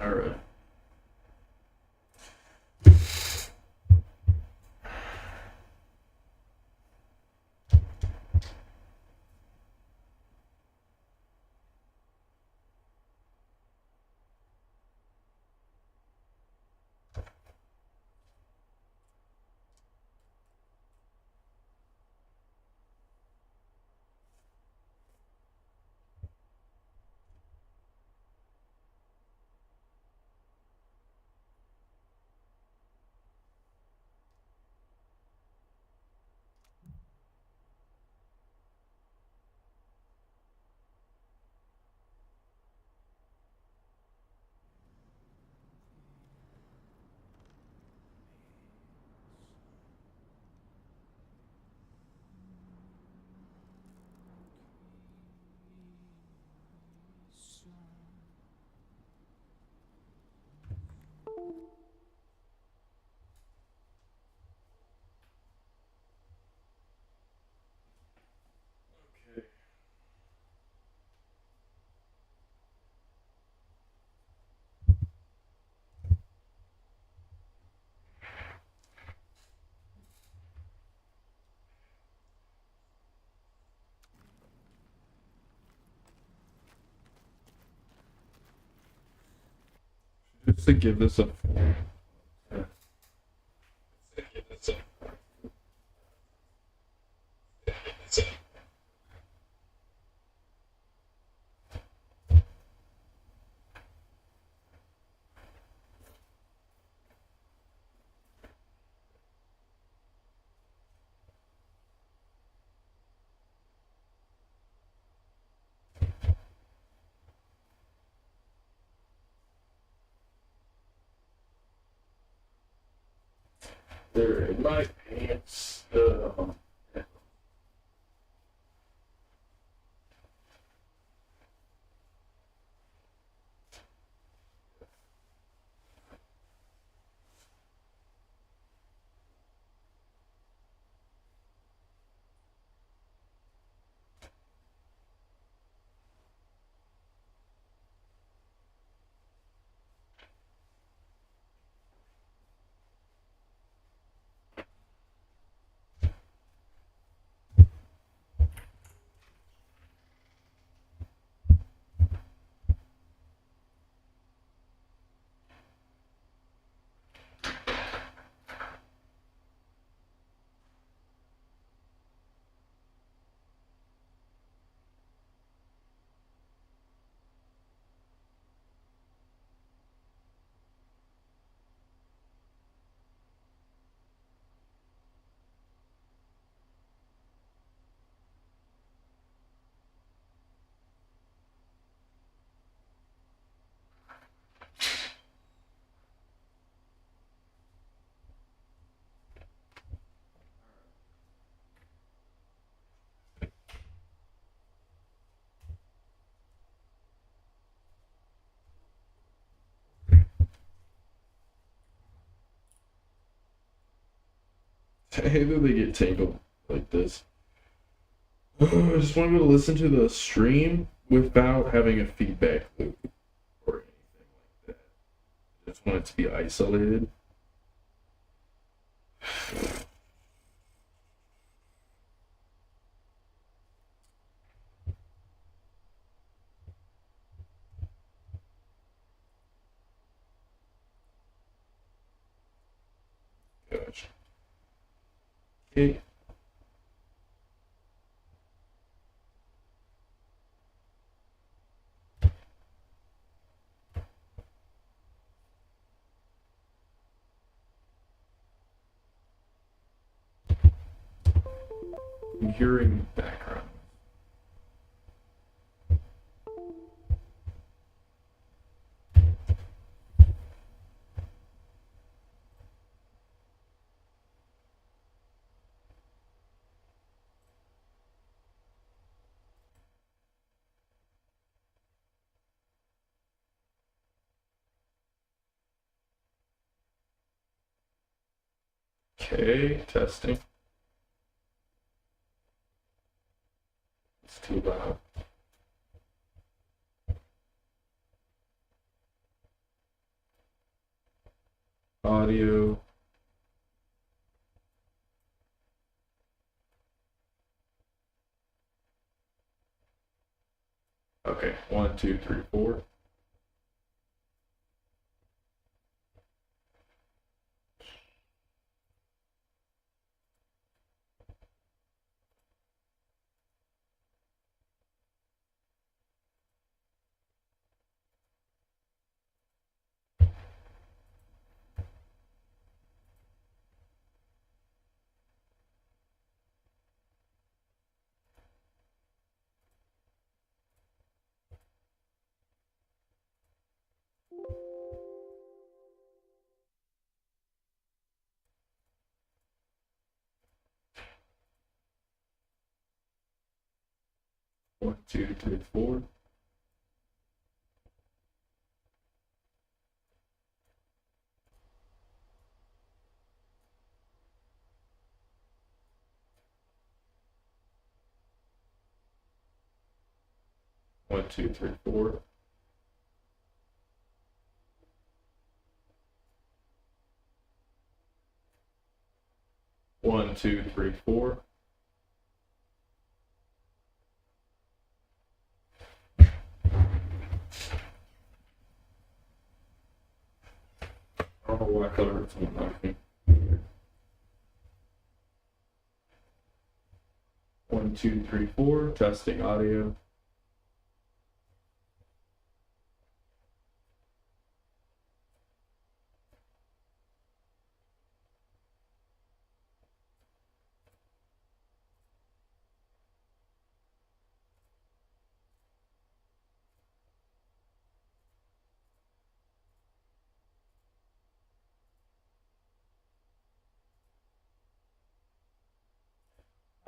All right. Just to give this a. They're in my pants. I hate that they get tangled like this. I just want to be able to listen to the stream without having a feedback loop or anything like that. I just want it to be isolated. Gosh. Okay. I'm hearing background. Okay, testing. It's too loud. audio. Okay, 1, 2, 3, 4. One, two, three, four. One, two, three, four. One, two, three, four. I don't know why color it's not knocking. 1, 2, 3, 4. Testing audio.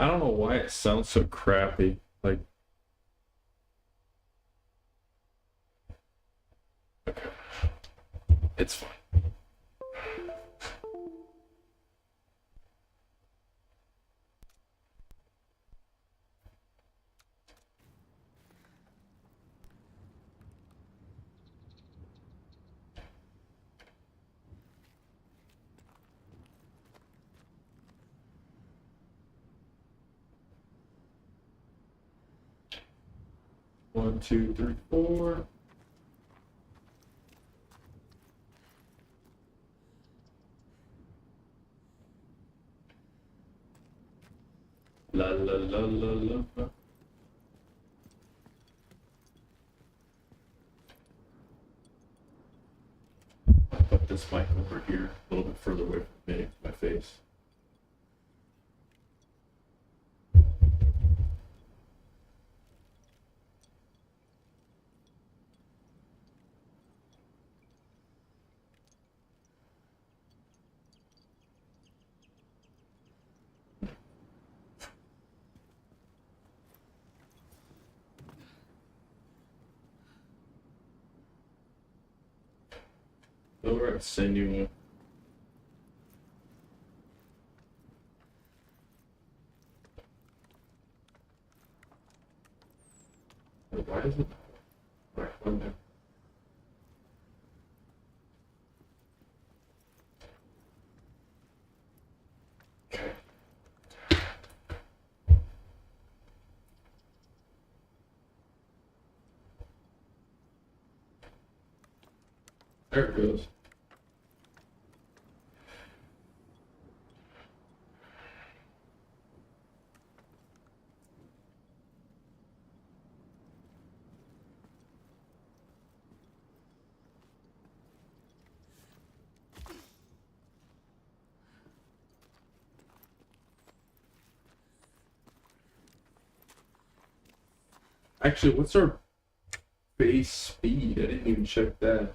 I don't know why it sounds so crappy. Like, okay, it's fine. One, two, three, four. La la la la la. I'll put this mic over here, a little bit further away from me, my face. Alright, send you one. Why is it? Right, one there. Okay. There it goes. Actually, what's our base speed? I didn't even check that.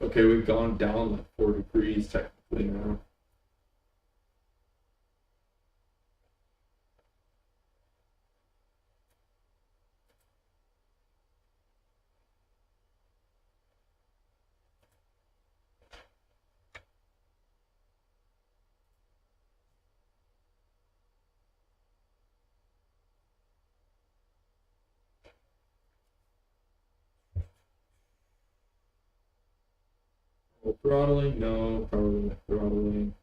Okay, we've gone down like 4 degrees technically now. Oh, throttling? No, probably not throttling.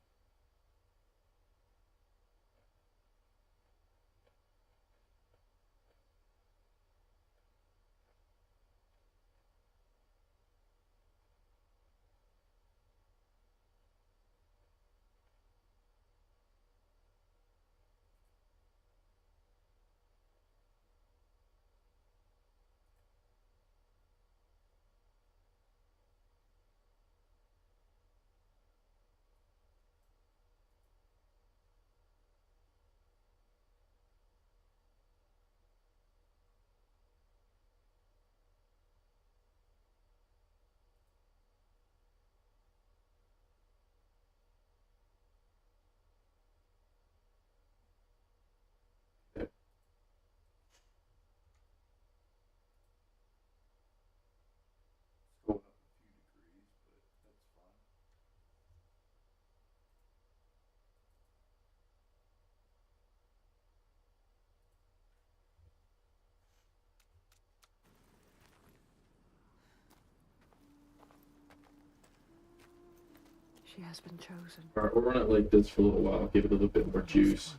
She has been chosen. Alright, we'll run it like this for a little while, give it a little bit more juice.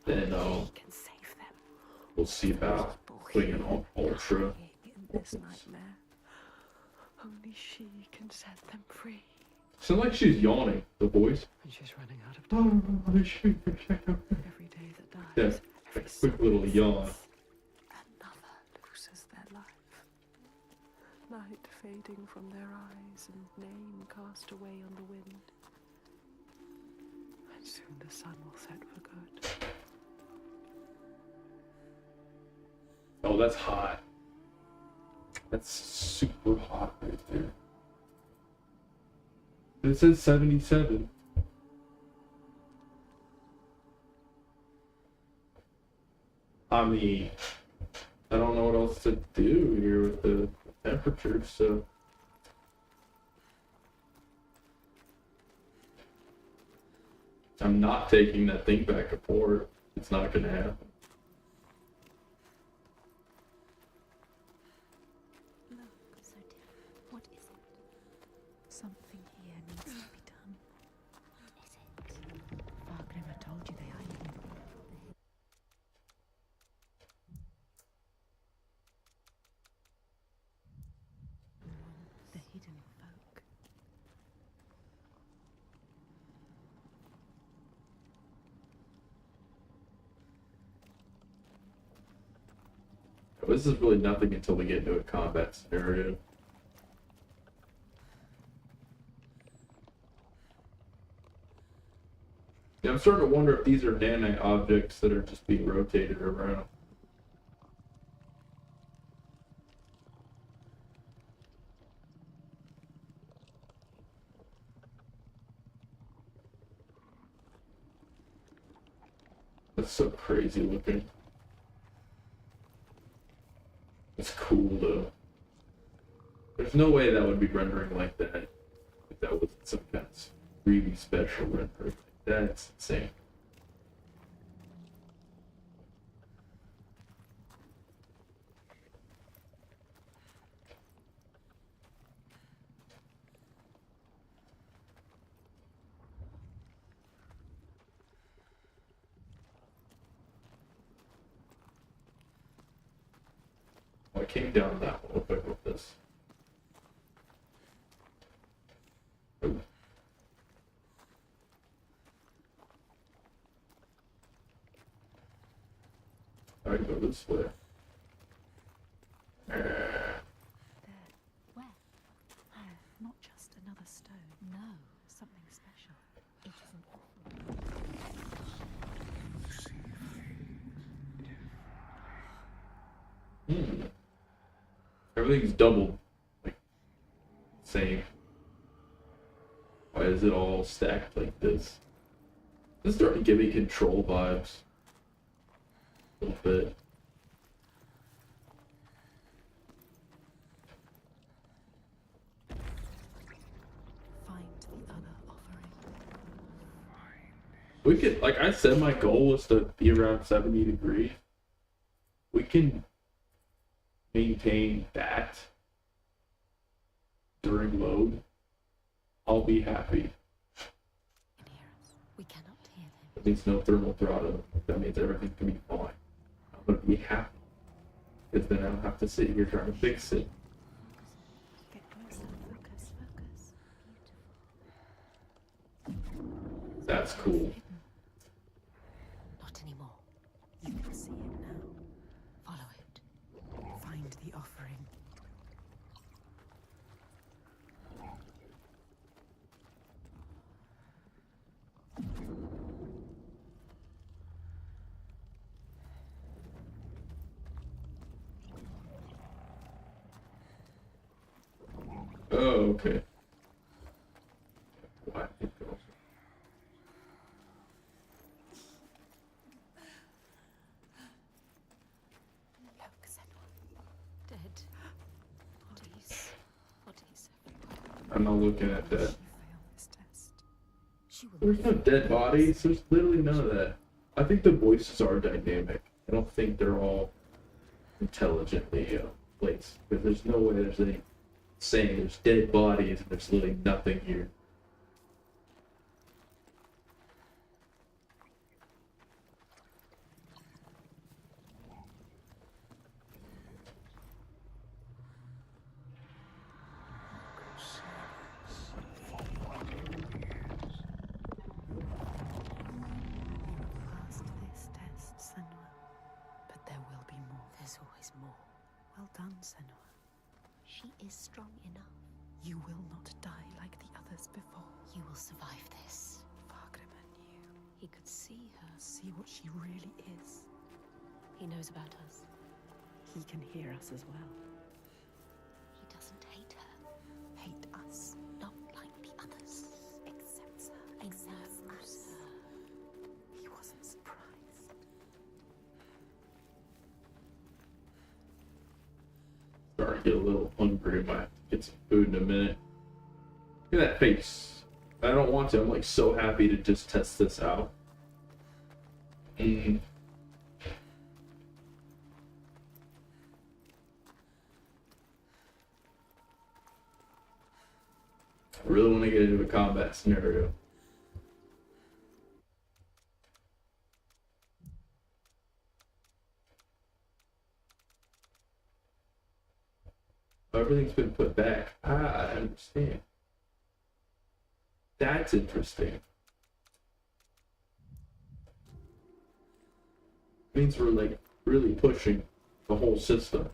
Then She can save them. we'll see about putting it on ultra. In this nightmare, only she can set them free. Sounds like she's yawning, the voice. And she's running out of time. Oh, shit. Every day that dies, Yeah, every a quick little yawn. another loses their life. Light fading from their eyes and name cast away on the wind. And soon the sun will set for good. Oh, that's hot. That's super hot right there. It says 77. I mean, I don't know what else to do here with the temperature, so. I'm not taking that thing back to port. It's not gonna happen. Look, so different. What is it? Something here needs to be done. What is it? Fargrim told you they are hidden. The hidden folk. This is really nothing until we get into a combat scenario. Yeah, I'm starting to wonder if these are nanite objects that are just being rotated around. That's so crazy looking. It's cool though. There's no way that would be rendering like that if that was some kind of really special rendering. That's insane. Oh, I came down that one. What if I go this? Oh. I go this way. There. Where? Not just another stone. No, something special. It is an offering. Everything's doubled. Like, same. Why is it all stacked like this? This is starting to give me control vibes. A little bit. Find the other offering. We could, like I said, my goal was to be around 70 degrees. We can maintain that during load. I'll be happy. Can hear us. We cannot hear them. That means no thermal throttle. That means everything can be fine. I'm gonna be happy. Because then I don't have to sit here trying to fix it. Get closer. Focus, focus. Beautiful. That's cool. Not anymore. You can see it now. Follow it. Find the offering. Oh, okay. Why? Look, Senua. Dead. Bodies. Bodies everywhere. I'm not looking at that. She failed this test. She will There's no dead bodies. There's literally none of that. I think the voices are dynamic. I don't think they're all intelligently placed. Because there's no way there's any saying there's dead bodies and there's literally nothing here. Passed this test, Senua. But there will be more. There's always more. Well done, Senua. She is strong enough. You will not die like the others before. You will survive this. Fagrima knew. He could see her. See what she really is. He knows about us. He can hear us as well. He doesn't hate her. Hate us. Not like the others. Accepts her. He Accepts knows us. her. He wasn't surprised. Starting to get a little hungry. I might have to get some food in a minute. Look at that face. I don't want to. I'm like so happy to just test this out. I really want to get into a combat scenario. Everything's been put back. I understand. That's interesting. Means we're like really pushing the whole system.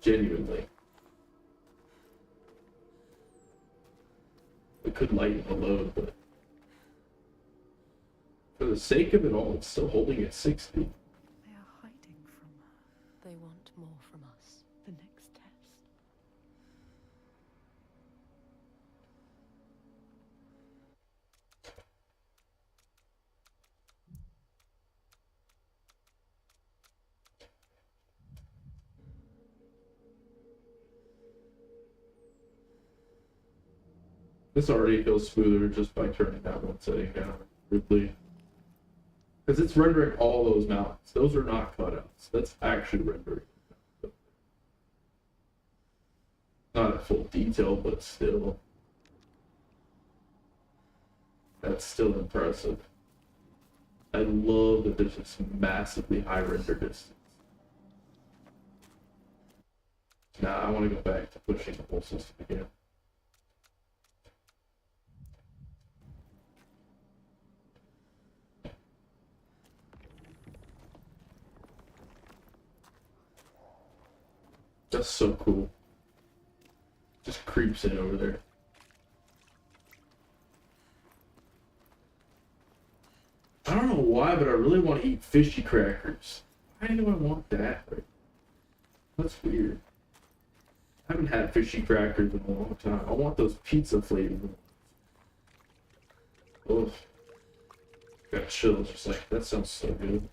Genuinely. We could lighten the load, but for the sake of it all, it's still holding at 60. They are hiding from her. They want more from us. The next test. This already feels smoother just by turning that one setting down rudely. Because it's rendering all those mountains. Those are not cutouts. That's actually rendering. Not at full detail, but still. That's still impressive. I love that there's this massively high render distance. Now I want to go back to pushing the whole system again. That's so cool. Just creeps in over there. I don't know why, but I really want to eat fishy crackers. Why do I want that? That's weird. I haven't had fishy crackers in a long time. I want those pizza flavored ones. Oh, got chills. Just like that sounds so good.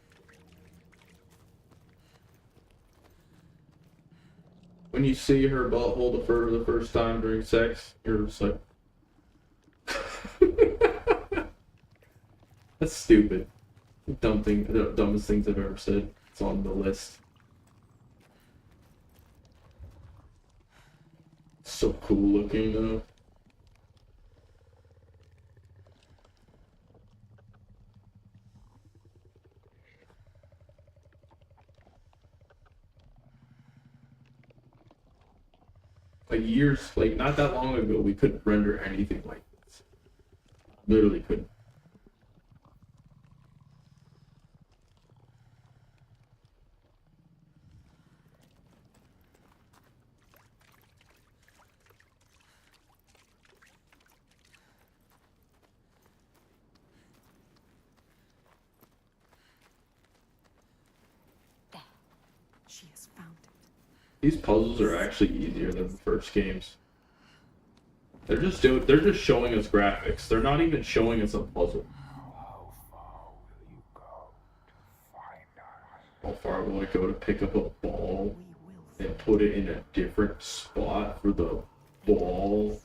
When you see her butthole for the first time during sex, you're just like, that's stupid. Dumb thing, the dumbest things I've ever said. It's on the list. So cool looking though. years, like not that long ago, we couldn't render anything like this. Literally couldn't. There. She has found it. These puzzles are actually easier than the first games. They're just showing us graphics. They're not even showing us a puzzle. How far will you go to find us? How far will I go to pick up a ball We will and put it in a different spot for the ball?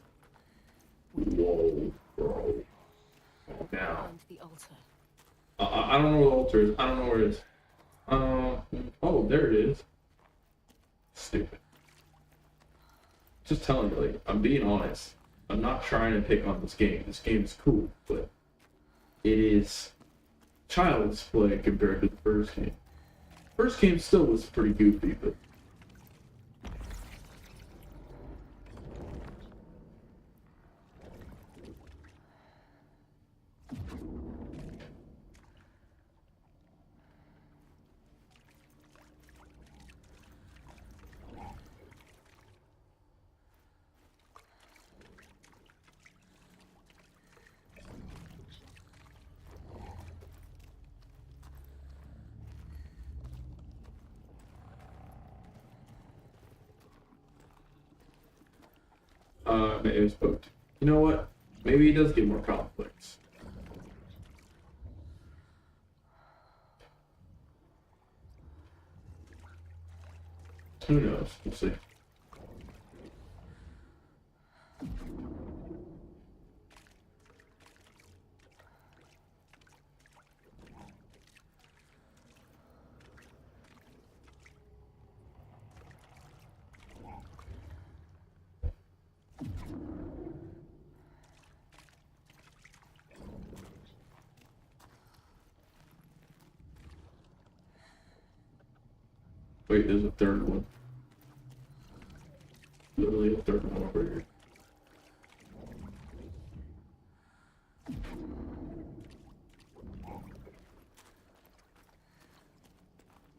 Whoa, bro. Oh, now. Find the altar. I don't know where the altar is. I don't know where it is. Oh, there it is. Stupid. Just telling you, like, I'm being honest. I'm not trying to pick on this game. This game is cool, but it is child's play compared to the first game. First game still was pretty goofy, but it was poked. You know what? Maybe he does get more complex. Who knows? We'll see. Wait, there's a third one. Literally a third one over here.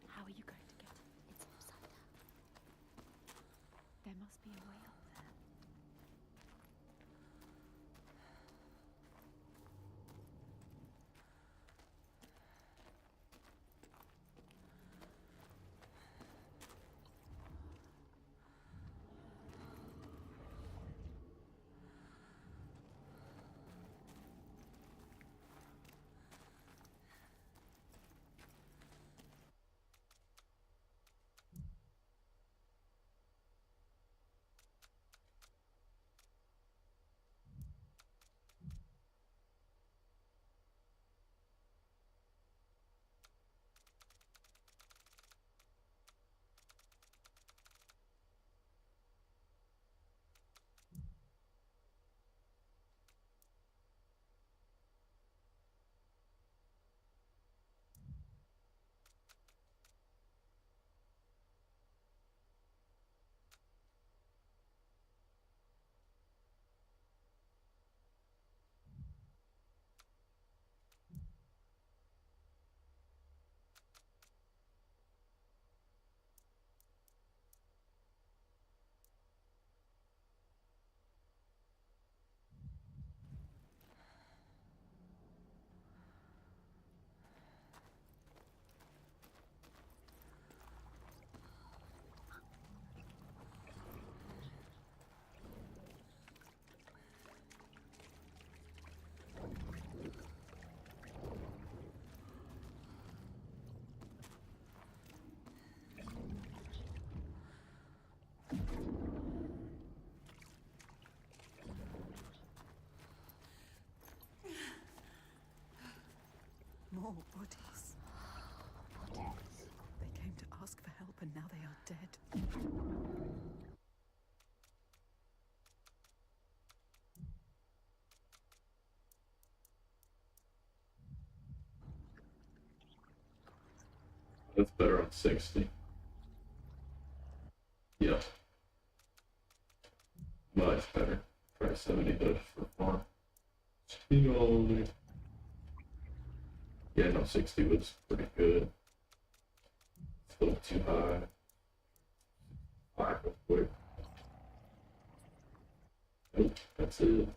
How are you going to get it? It's upside down. There must be a way up there. more bodies. They came to ask for help and now they are dead. That's better on 60. Yep. Much better. Try 70 bucks for farm. Speed only. Yeah, no, 60 was pretty good. It's a little too high. Alright, real quick. Nope, that's it.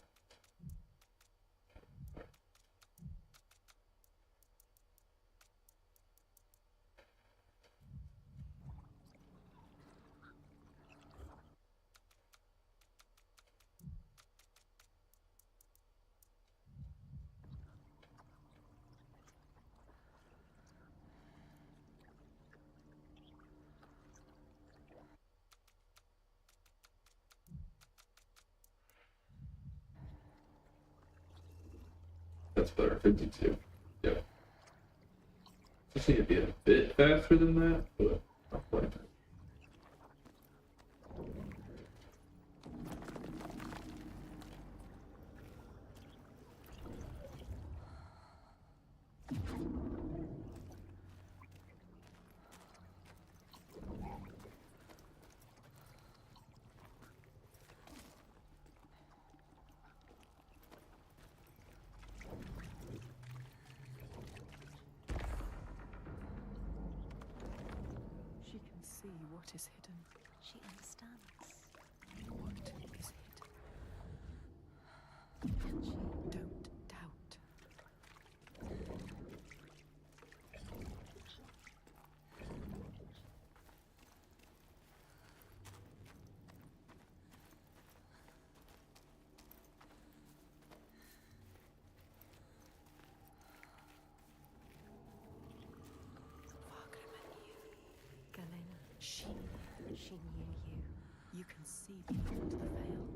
That's better, 52. Yep. Just need to be a bit faster than that, but I'll play it. She can see what is hidden. She understands. What is hidden? Can she? Don't doubt. Galena, she knew you. You can see beyond the veil.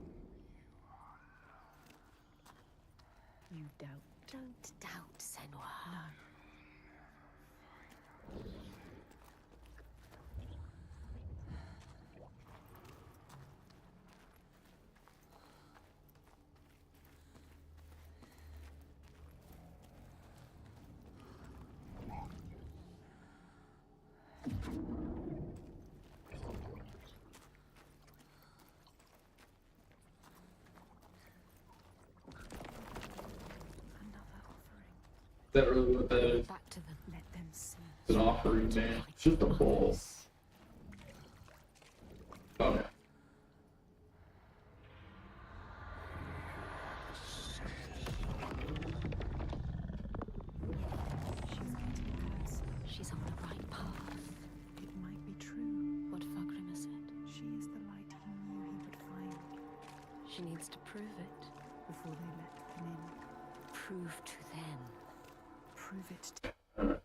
You doubt. Don't doubt, Senua. No. Another offering. Is that really what that is? Back to them. Let them see. It's an offering, man. It's just a bowl. Oh, yeah. She's getting closer. She's on the right path. It might be true. What Fagrima said. She is the light he knew he would find She needs to prove it. before they let them in. Prove to them. Prove it to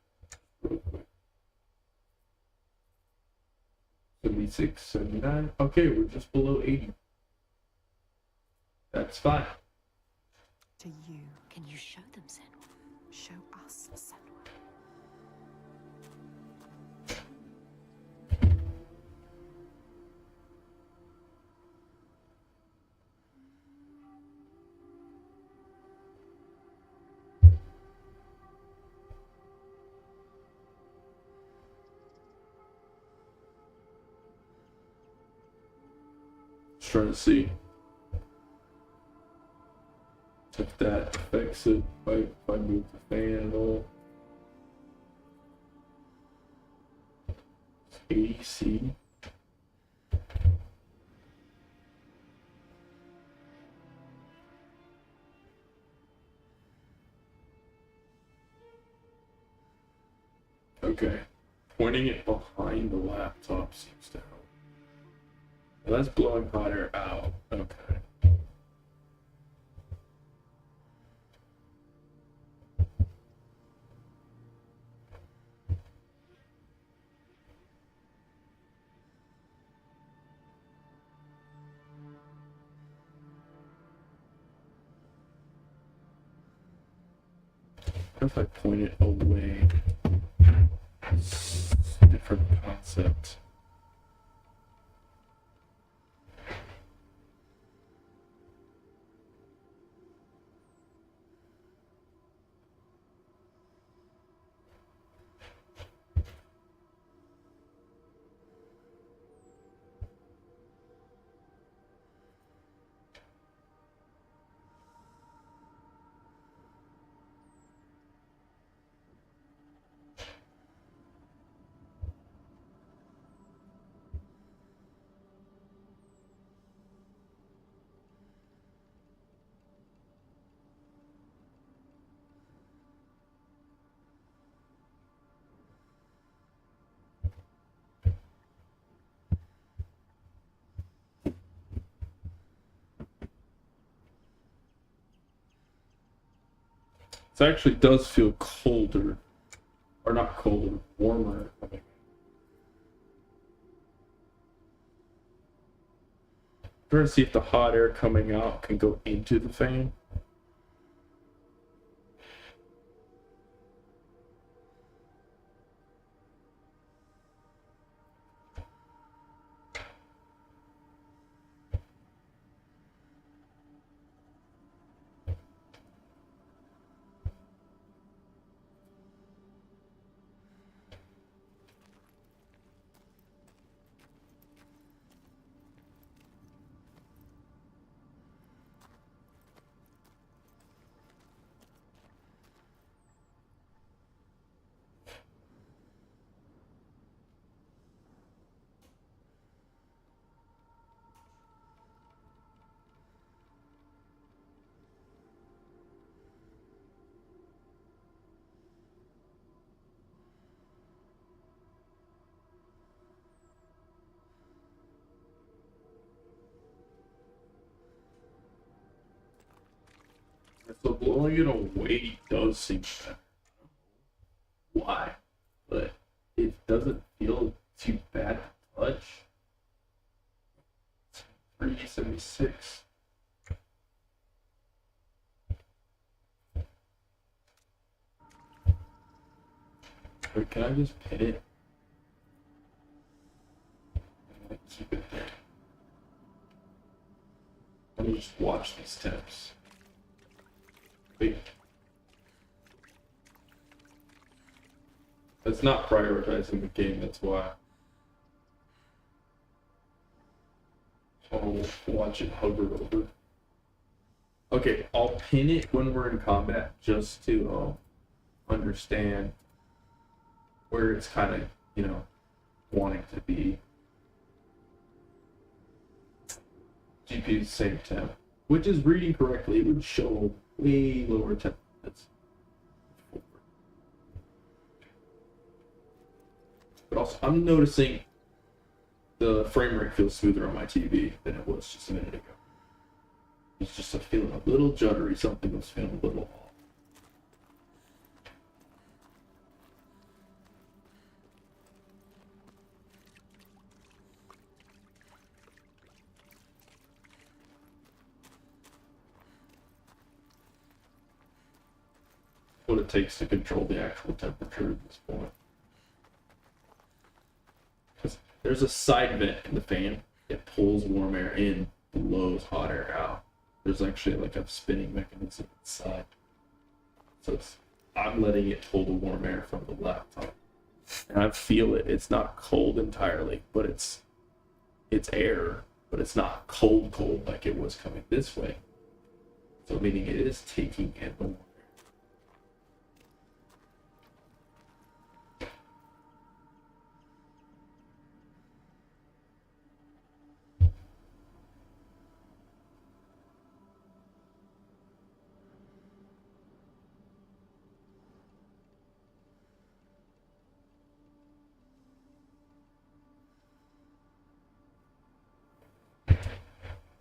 76, 79. Okay, we're just below 80. That's fine. you. Can you show them, Senua? Show us, Senua. Just trying to see if that affects it, if I move the fan at all. AC. Okay. Pointing it behind the laptop seems to help. Well, that's blowing hot air out. Okay. What if I point it away? It's a different concept. It actually does feel colder. Or not colder, warmer. Trying to see if the hot air coming out can go into the fan. So blowing it away does seem better. Why? But it doesn't feel too bad to touch. 376. Wait, can I just pin it? I'm gonna keep it there. Let me just watch these steps. Wait. That's not prioritizing the game, that's why. I'll watch it hover over. Okay, I'll pin it when we're in combat just to understand where it's kind of, you know, wanting to be. GPU same temp, which is reading correctly, it would show way lower temp. That's but also, I'm noticing the frame rate feels smoother on my TV than it was just a minute ago. It's just feeling a little juddery, something was feeling a little off. What it takes to control the actual temperature at this point. Because there's a side vent in the fan. It pulls warm air in, blows hot air out. There's actually like a spinning mechanism inside. So I'm letting it pull the warm air from the laptop. And I feel it. It's not cold entirely, but it's air, but it's not cold like it was coming this way. So meaning it is taking in the warm air.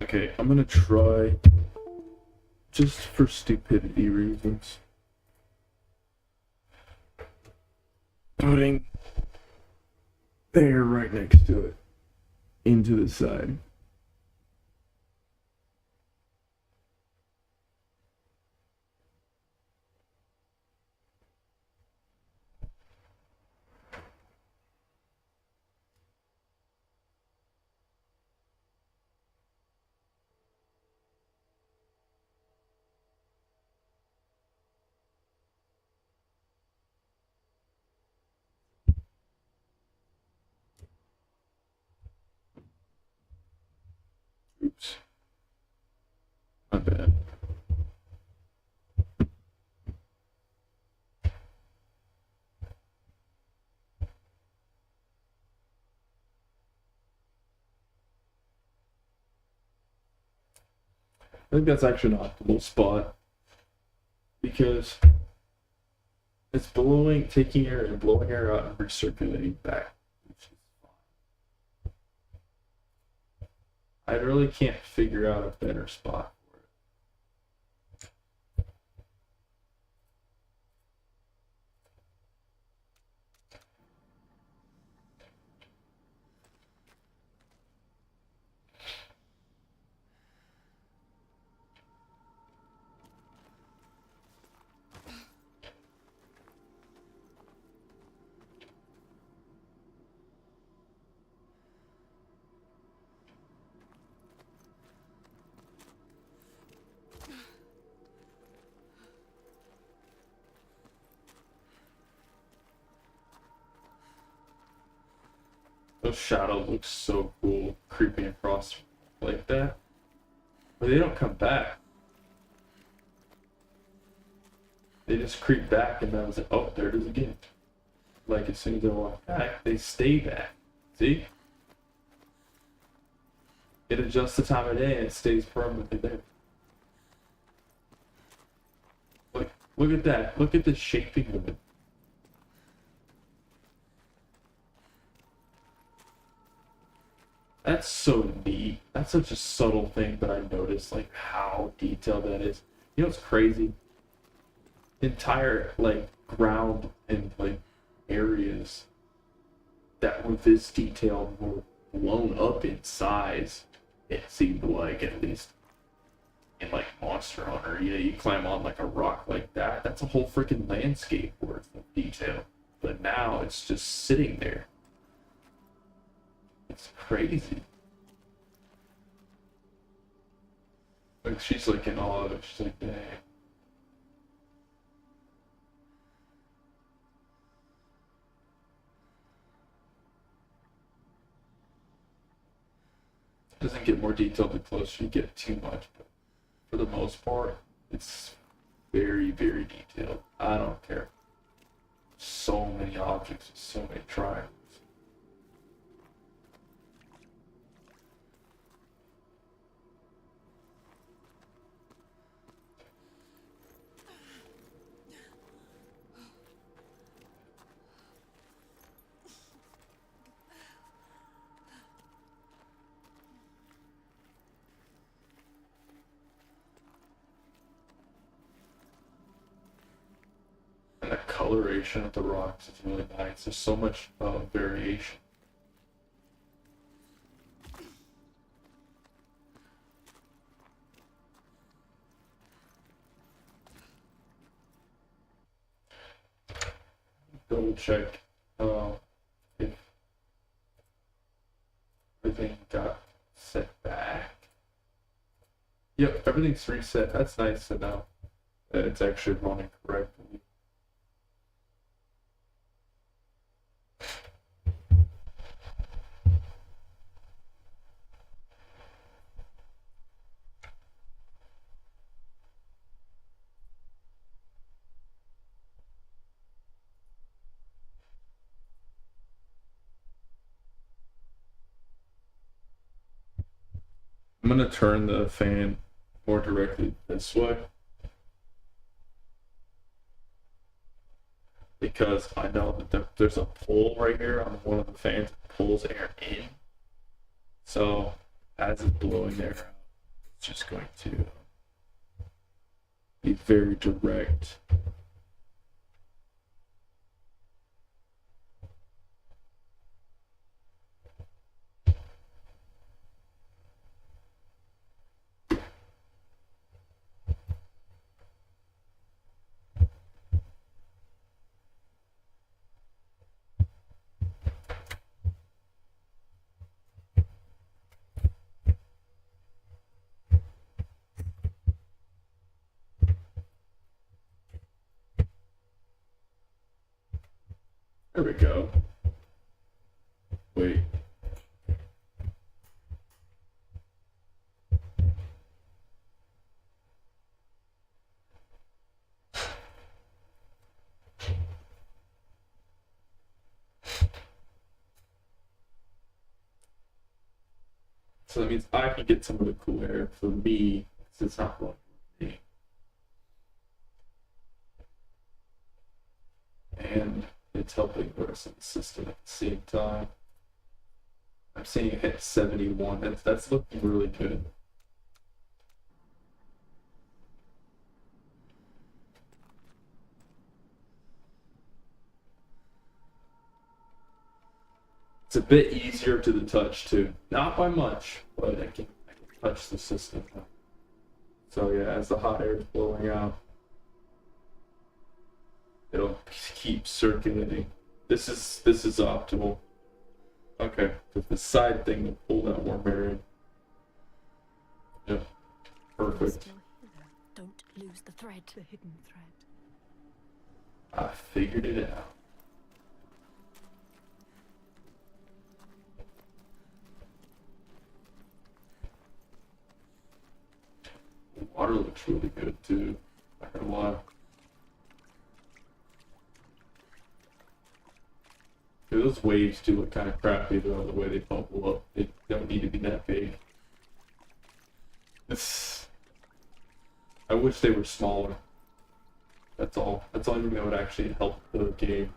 Okay, I'm gonna try, just for stupidity reasons, putting air right next to it, into the side. Oops. My bad. I think that's actually an optimal spot because it's taking air and blowing air out and recirculating back. I really can't figure out a better spot for Those shadows look so cool, creeping across like that. But they don't come back. They just creep back, and then I was like, oh, there it is again. Like, as soon as I walk back, they stay back. See? It adjusts the time of day, and it stays permanently there. Look at that. Look at the shaping of it. That's so neat. That's such a subtle thing, but I noticed like how detailed that is. You know what's crazy? Entire like ground and like areas that were this detailed were blown up in size. It seemed like, at least in like Monster Hunter. Yeah, you climb on like a rock like that. That's a whole freaking landscape worth of detail. But now it's just sitting there. It's crazy. Like, she's like in awe of it. She's like, dang. It doesn't get more detailed the closer you get too much, but for the most part, it's very, very detailed. I don't care. So many objects, so many triangles. And the coloration of the rocks is really nice. There's so much variation. Double check if everything got set back. Yep, everything's reset. That's nice to know that it's actually running correctly. I'm gonna turn the fan more directly this way because I know that there's a pull right here on one of the fans that pulls air in. So as it's blowing air out, it's just going to be very direct. There we go. Wait. So that means I can get some of the cool air for me, because it's not blowing for me. And it's helping the rest of the system at the same time. I'm seeing it hit 71. That's looking really good. It's a bit easier to the touch too. Not by much, but I can touch the system now. So yeah, as the hot air is blowing out, it'll keep circulating. This is optimal. Okay, with the side thing to pull that warm air in. Yep, perfect. Still here. Don't lose the thread. The hidden thread. I figured it out. Water looks really good too. Not gonna lie. Dude, those waves do look kind of crappy though, the way they bubble up. They don't need to be that big. I wish they were smaller. That's all. That's the only thing that would actually help the game.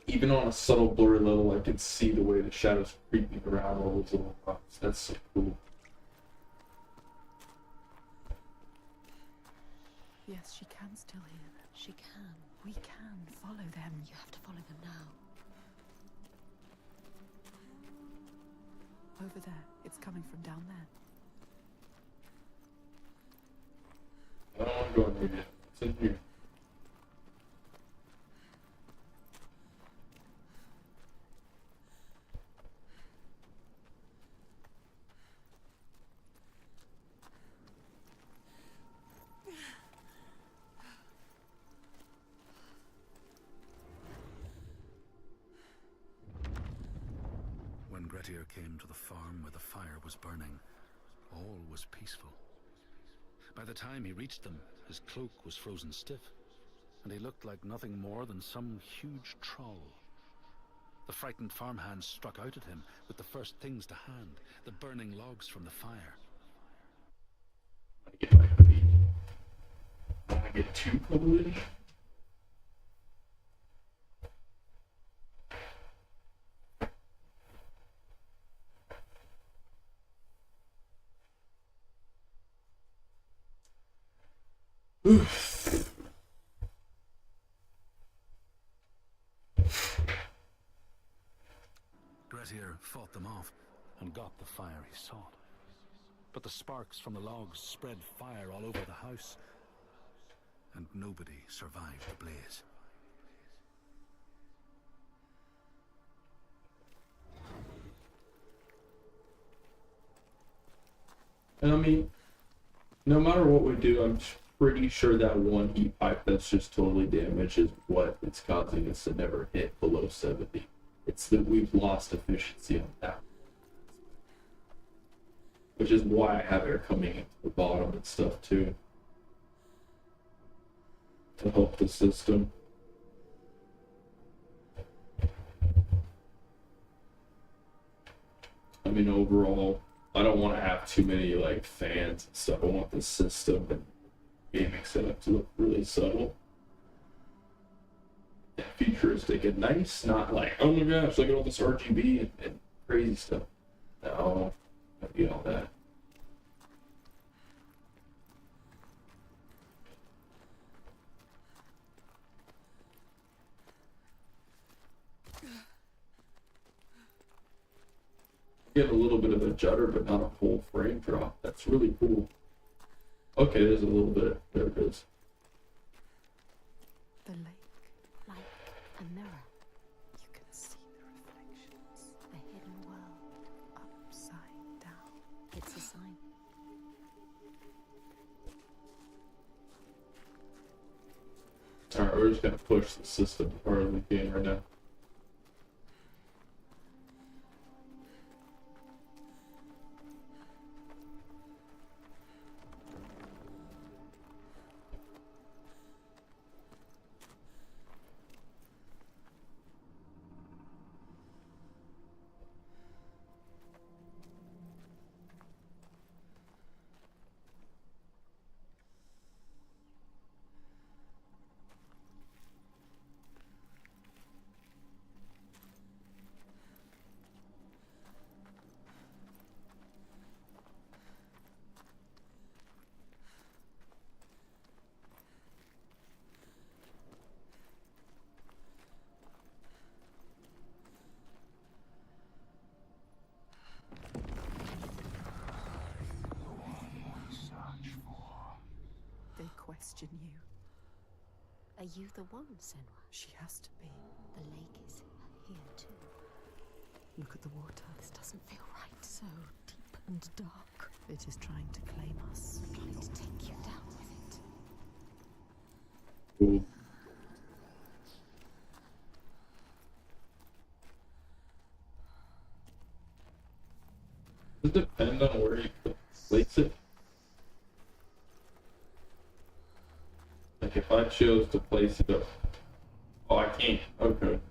Even on a subtle blurry level, I can see the way the shadows creeping around all those little rocks. That's so cool. Yes, she can still hear them. She can. We can follow them. You have to follow them now. Over there. It's coming from down there. I don't want to go in there yet. It's in here. When Grettir came to the farm where the fire was burning, all was peaceful. By the time he reached them, his cloak was frozen stiff, and he looked like nothing more than some huge troll. The frightened farmhands struck out at him with the first things to hand, the burning logs from the fire. I get my hoodie. I want to get 2 probably. Grettir fought them off and got the fire he sought. But the sparks from the logs spread fire all over the house, and nobody survived the blaze. And I mean, no matter what we do, I'm pretty sure that one heat pipe that's just totally damaged is what it's causing us to never hit below 70. It's that we've lost efficiency on that. Which is why I have air coming into the bottom and stuff too. To help the system. I mean, overall, I don't want to have too many like fans and stuff. I want the system and gaming setup to look really subtle and futuristic and nice, not like, oh my gosh, look at all this RGB and crazy stuff. No, I don't need all that. Get a little bit of a judder, but not a full frame drop. That's really cool. Okay, there's a little bit. There it is. The lake. Like a mirror. You can see the reflections. The hidden world. Upside down. It's a sign. Alright, we're just gonna push the system part of the game right now. They question you. Are you the one, Senua? She has to be. The lake is here too. Look at the water. This doesn't feel right. So deep and dark. It is trying to claim us. Trying to take you down with it. Cool. Does it depend on where you place it? Like if I chose to place it up. Oh, I can't. Okay. You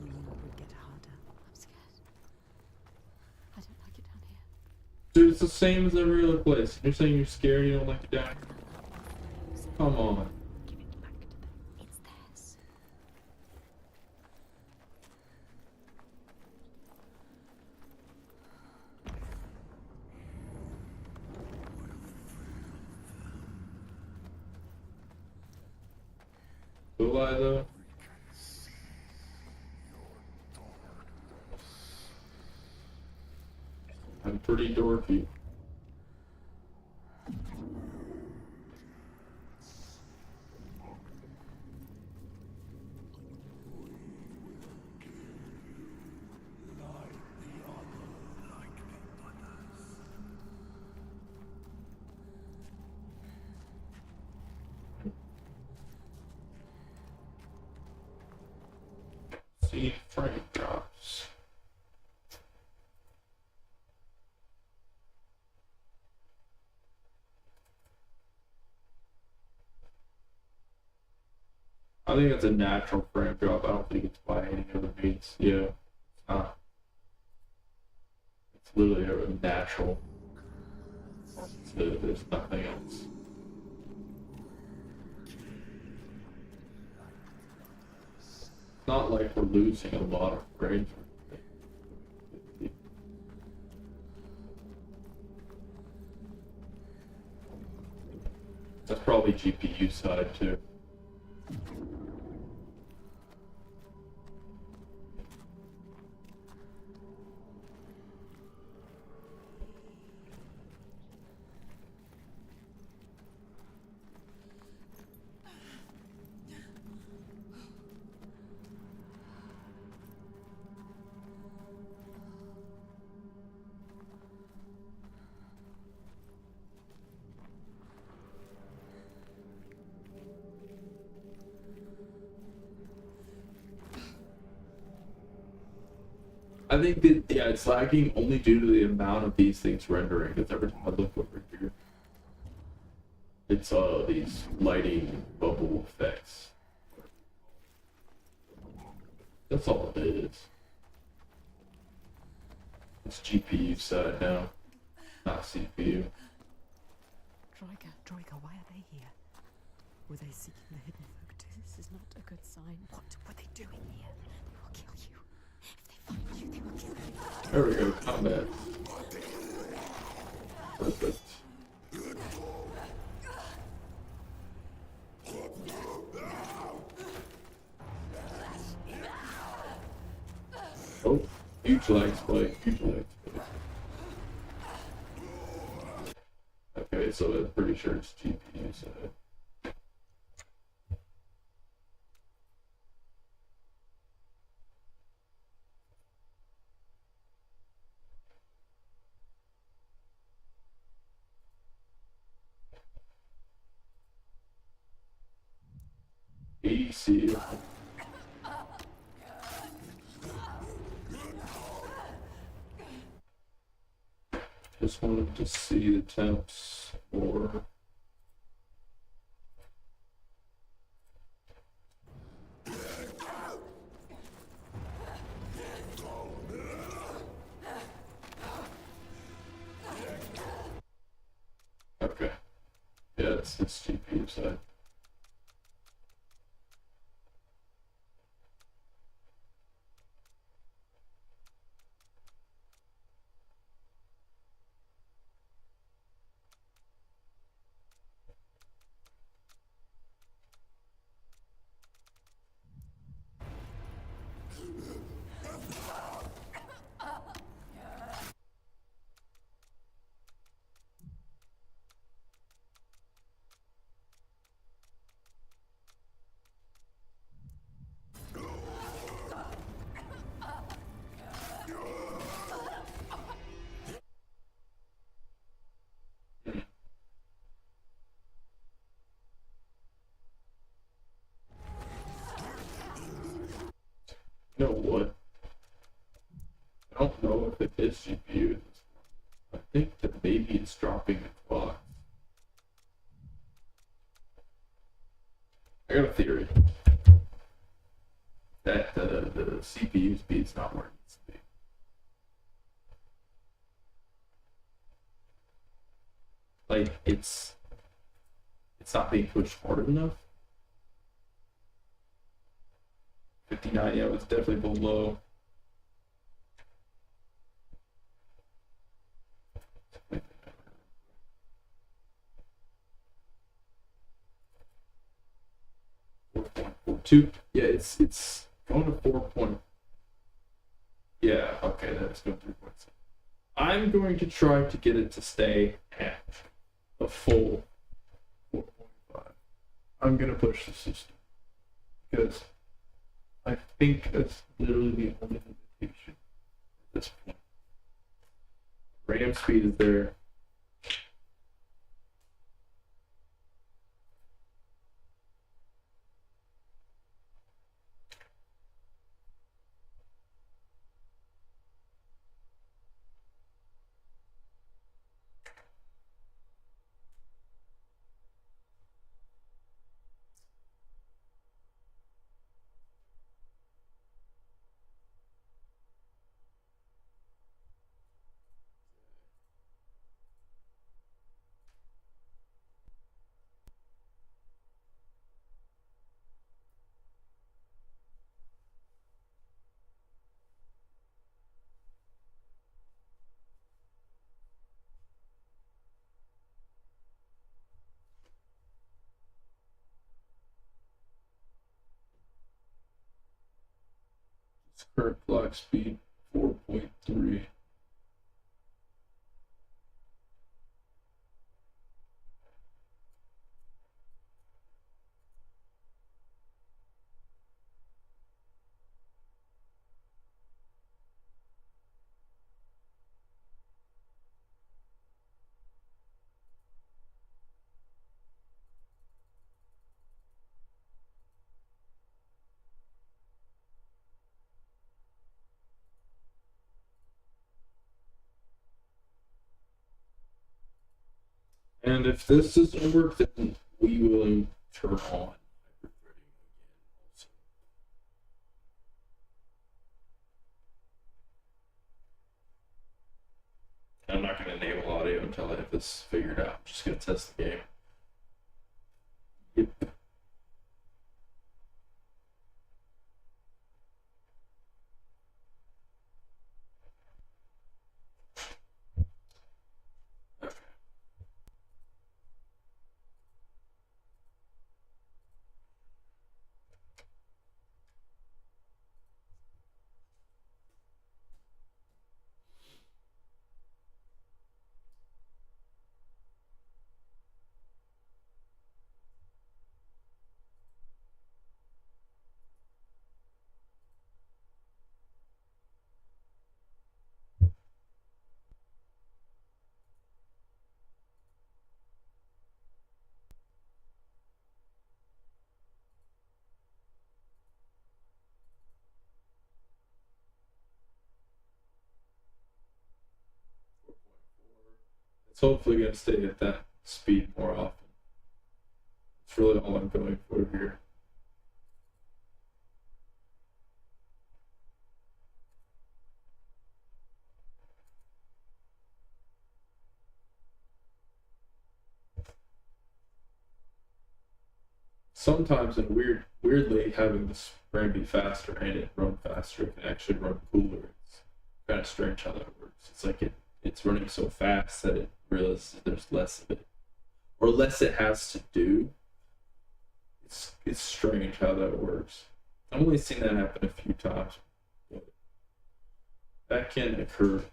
knew it would get harder. I'm scared. I don't like it down here. Dude, it's the same as every other place. You're saying you're scared, you don't like it down here? Come on. Give it back to them. It's theirs. Will I though? I'm pretty dorky. See frame drops. I think it's a natural frame drop. I don't think it's by any other means. Yeah, it's not. It's literally a natural. There's nothing else. It's not like we're losing a lot of frames. That's probably GPU side too. I think that, yeah, it's lagging only due to the amount of these things rendering. Because every time I look over here, it's these lighting bubble effects. That's all it is. It's GPU side now, not CPU. Troika, why are they here? Were they seeking the hidden folk too? This is not a good sign. What were they doing here? They will kill you. If they find you, they will kill you. There we go, combat. Perfect. Oh, huge lag spike, huge lag spike. Okay, so I'm pretty sure it's GPU side. Easy. Just wanted to see the temps for okay. Yeah, it's GPU side. You know what? I don't know if it is GPU. I think that maybe it's dropping the clock. I got a theory that the CPU speed's not where it needs to be. Like it's not being pushed hard enough. 59, yeah, it's definitely below. Two, yeah, it's going to 4 point. Yeah, okay, that's going 3 points. I'm going to try to get it to stay at a full 4.5. I'm gonna push the system because I think that's literally the only limitation at this point. RAM speed is there. Current clock speed 4.3. And if this doesn't work, then we will turn on hyperthreading again also. I'm not going to enable audio until I have this figured out. I'm just going to test the game. Yep. It's hopefully going to stay at that speed more often. It's really all I'm going for here. Sometimes, and weirdly, having this RAM be faster and it run faster can actually run cooler. It's kind of strange how that works. It's like it's running so fast that it realizes there's less of it, or less it has to do. It's strange how that works. I've only seen that happen a few times, but that can occur.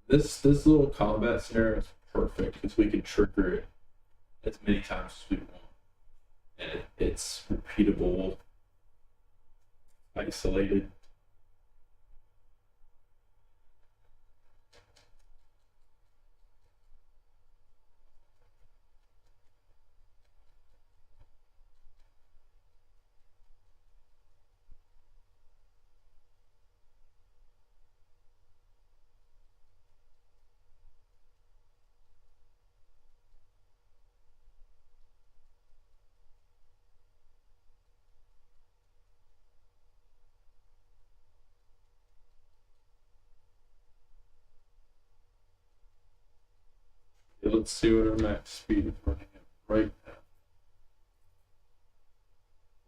This little combat scenario is perfect because we can trigger it as many times as we want. And it's repeatable, isolated. Let's see what our max speed is running at right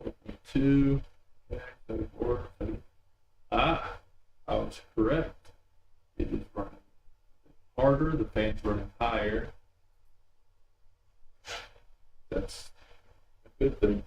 now. 2, 34. Ah, I was correct. It is running harder, the fan's running higher. That's a good thing.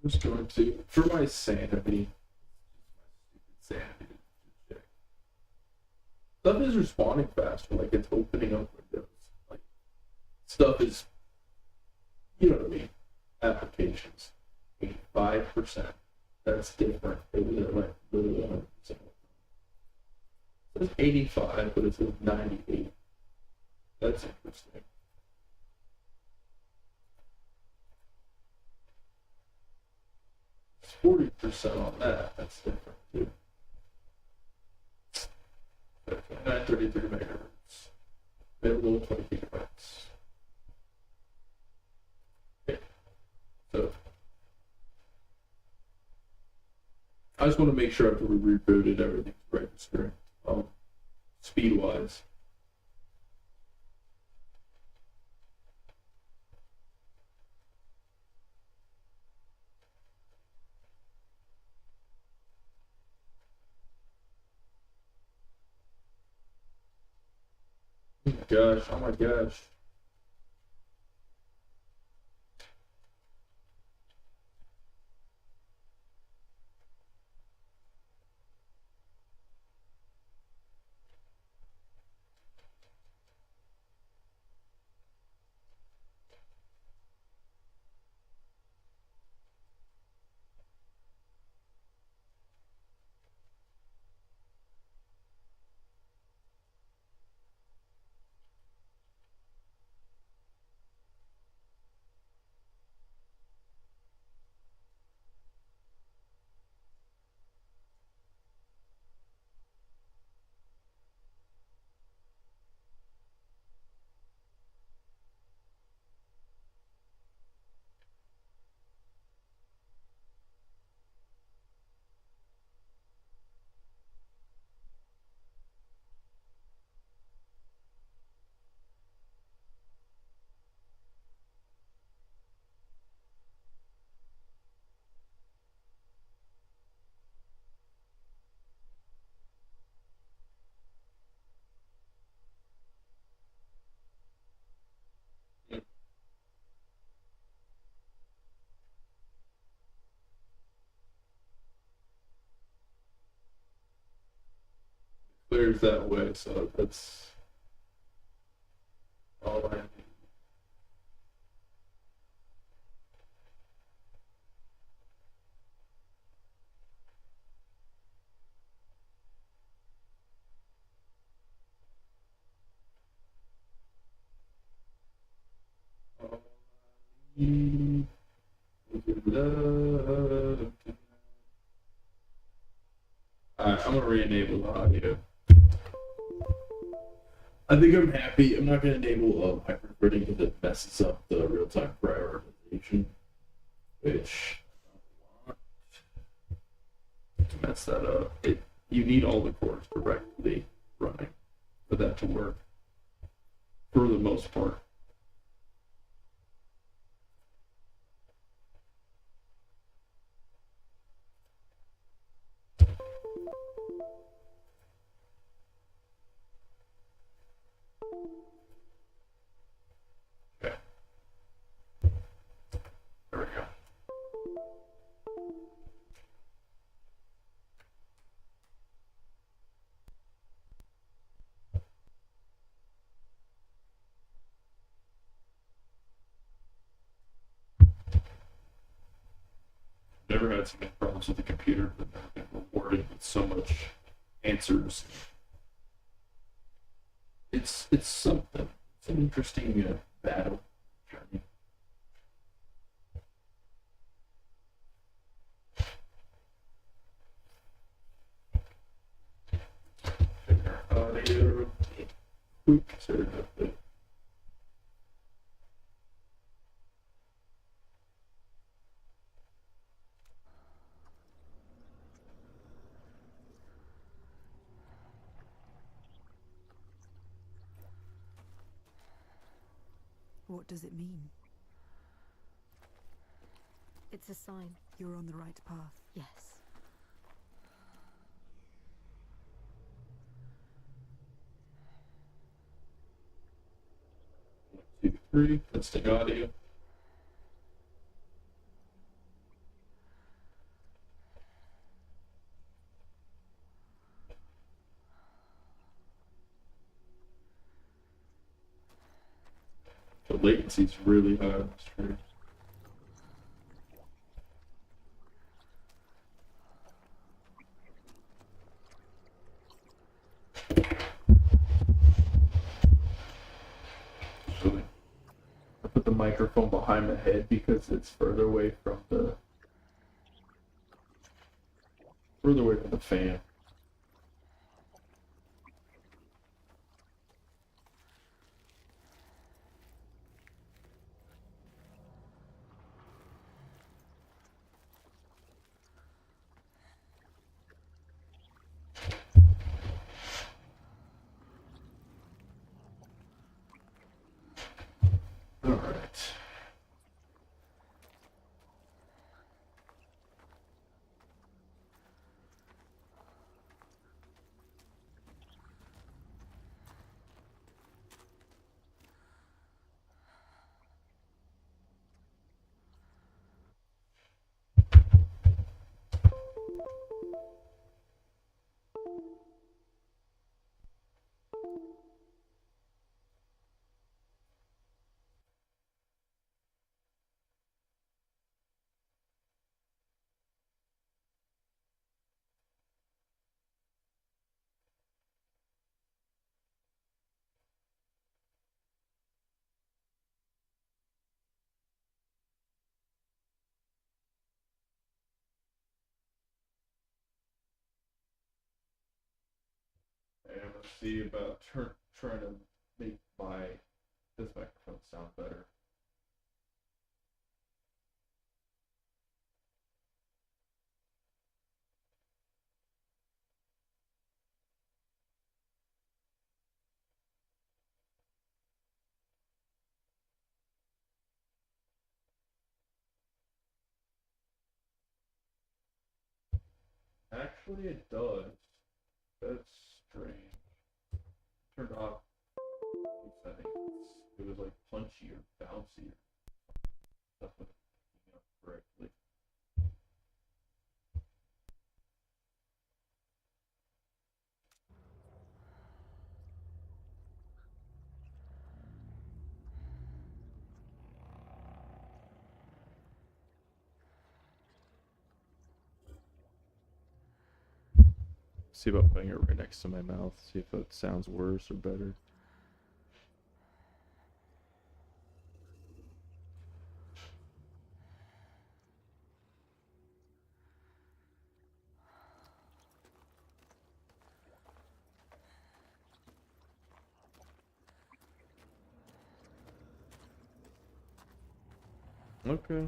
I'm just going to, for my sanity, sanity check. Stuff is responding faster, like it's opening up windows. Like stuff is, you know what I mean? Applications, 85%. That's different. It was at like literally 100%. It says 85, but it says 98. That's interesting. It's 40% on that. That's different too. 2933 megahertz. Available 20 gigabytes. Okay. So I just want to make sure after we rebooted everything's registering. Speed wise. Gosh, oh my gosh. Clears that way, so that's all I need. I'm gonna re-enable the audio. I think I'm happy. I'm not gonna enable hyperthreading because it messes up the real-time prioritization, which I don't want to mess that up. You need all the cores correctly running for that to work, for the most part. Okay. There we go. Never had so many problems with the computer, but I've been rewarded with so much answers. It's something. It's an interesting battle journey. Audio. Oops, sorry about that. What does it mean? It's a sign. You're on the right path. Yes. 2, 3, testing audio. The latency's really high on the stream. Really. I put the microphone behind the head because it's further away from the fan. All right. And let's see about trying to make this microphone sound better. Actually, it does. That's strange. Turned off the settings. It was like punchy or bouncy or stuff with picking up correctly. See about putting it right next to my mouth, see if it sounds worse or better. Okay.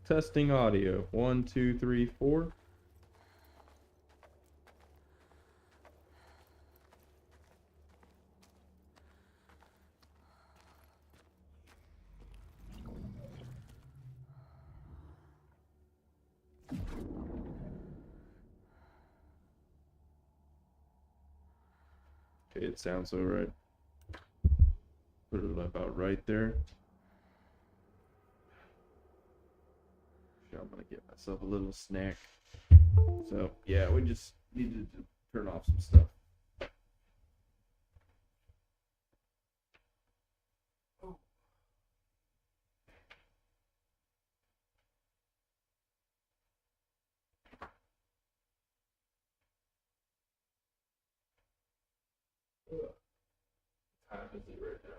Testing audio. 1, 2, 3, 4. Okay, it sounds alright. Put it about right there. I'm gonna get myself a little snack. So yeah, we just needed to turn off some stuff. Oh. What time is it right now?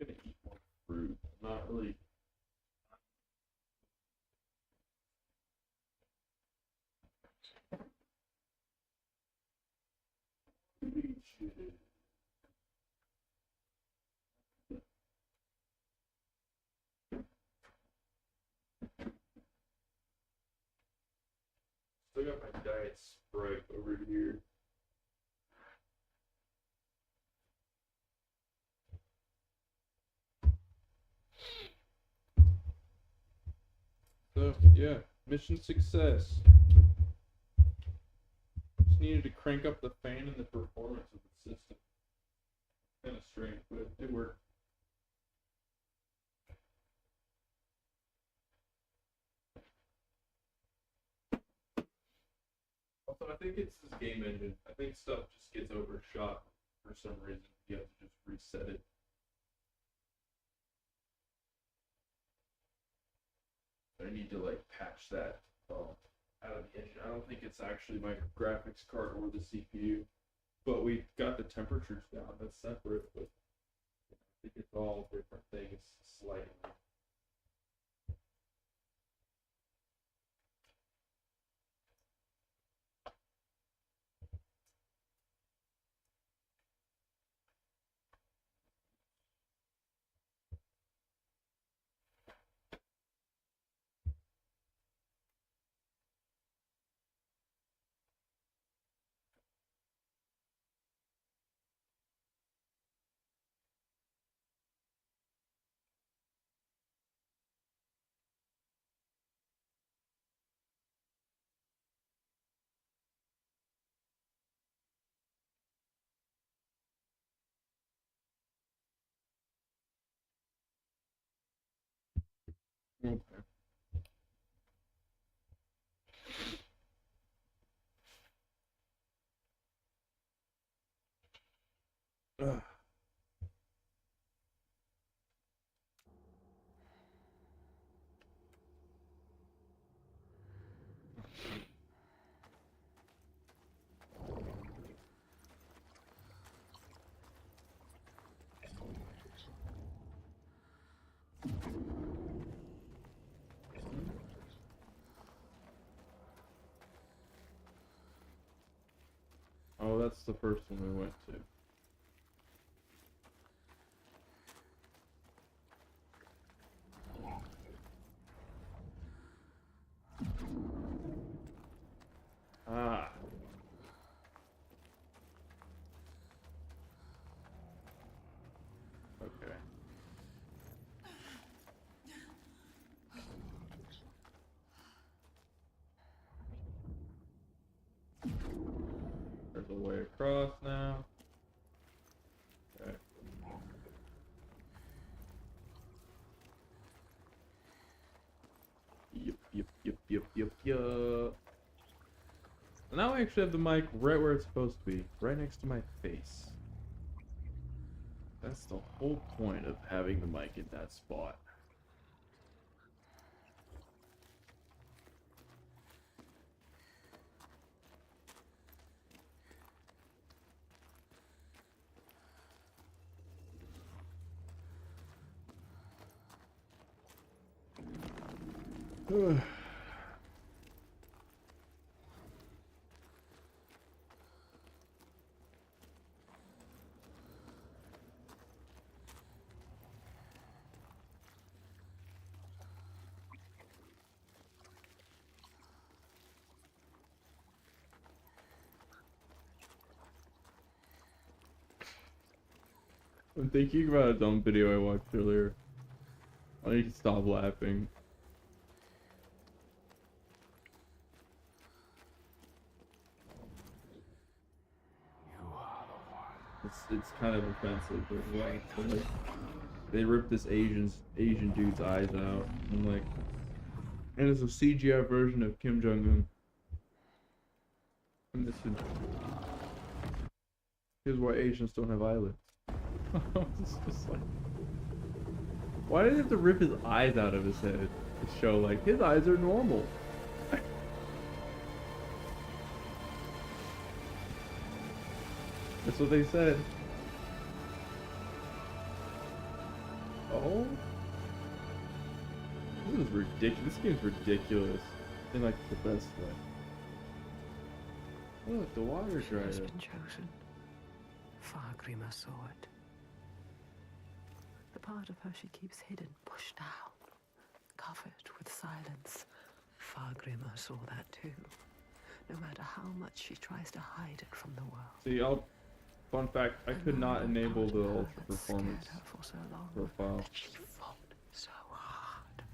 I'm gonna eat more fruit. Not really. Still got my diet Sprite over here. So yeah, mission success. Just needed to crank up the fan and the performance of the system. Kind of strange, but it worked. Also, I think it's this game engine. I think stuff just gets overshot for some reason. You have to just reset it. I need to like patch that out of the engine. I don't think it's actually my graphics card or the CPU, but we got the temperatures down. That's separate, but I think it's all different things slightly. Okay. Ugh. Oh, that's the first one we went to. Ah. the way across now. Okay. Yep. Now I actually have the mic right where it's supposed to be, right next to my face. That's the whole point of having the mic in that spot. I'm thinking about a dumb video I watched earlier. I need to stop laughing. You are the one. It's kind of offensive, but yeah, so like they ripped this Asian dude's eyes out, and like, and it's a CGI version of Kim Jong Un. And this is here's why Asians don't have eyelids. It's just like, why did they have to rip his eyes out of his head to show like his eyes are normal? That's what they said. Oh, this is ridiculous. This game's ridiculous in like the best way. Look, the water's She right has up. been chosen. Fargrimr saw it. The part of her she keeps hidden, pushed out, covered with silence. Fargrimr saw that too. No matter how much she tries to hide it from the world. See, fun fact, I could not enable the ultra performance Her for so long. profile. That she fought so hard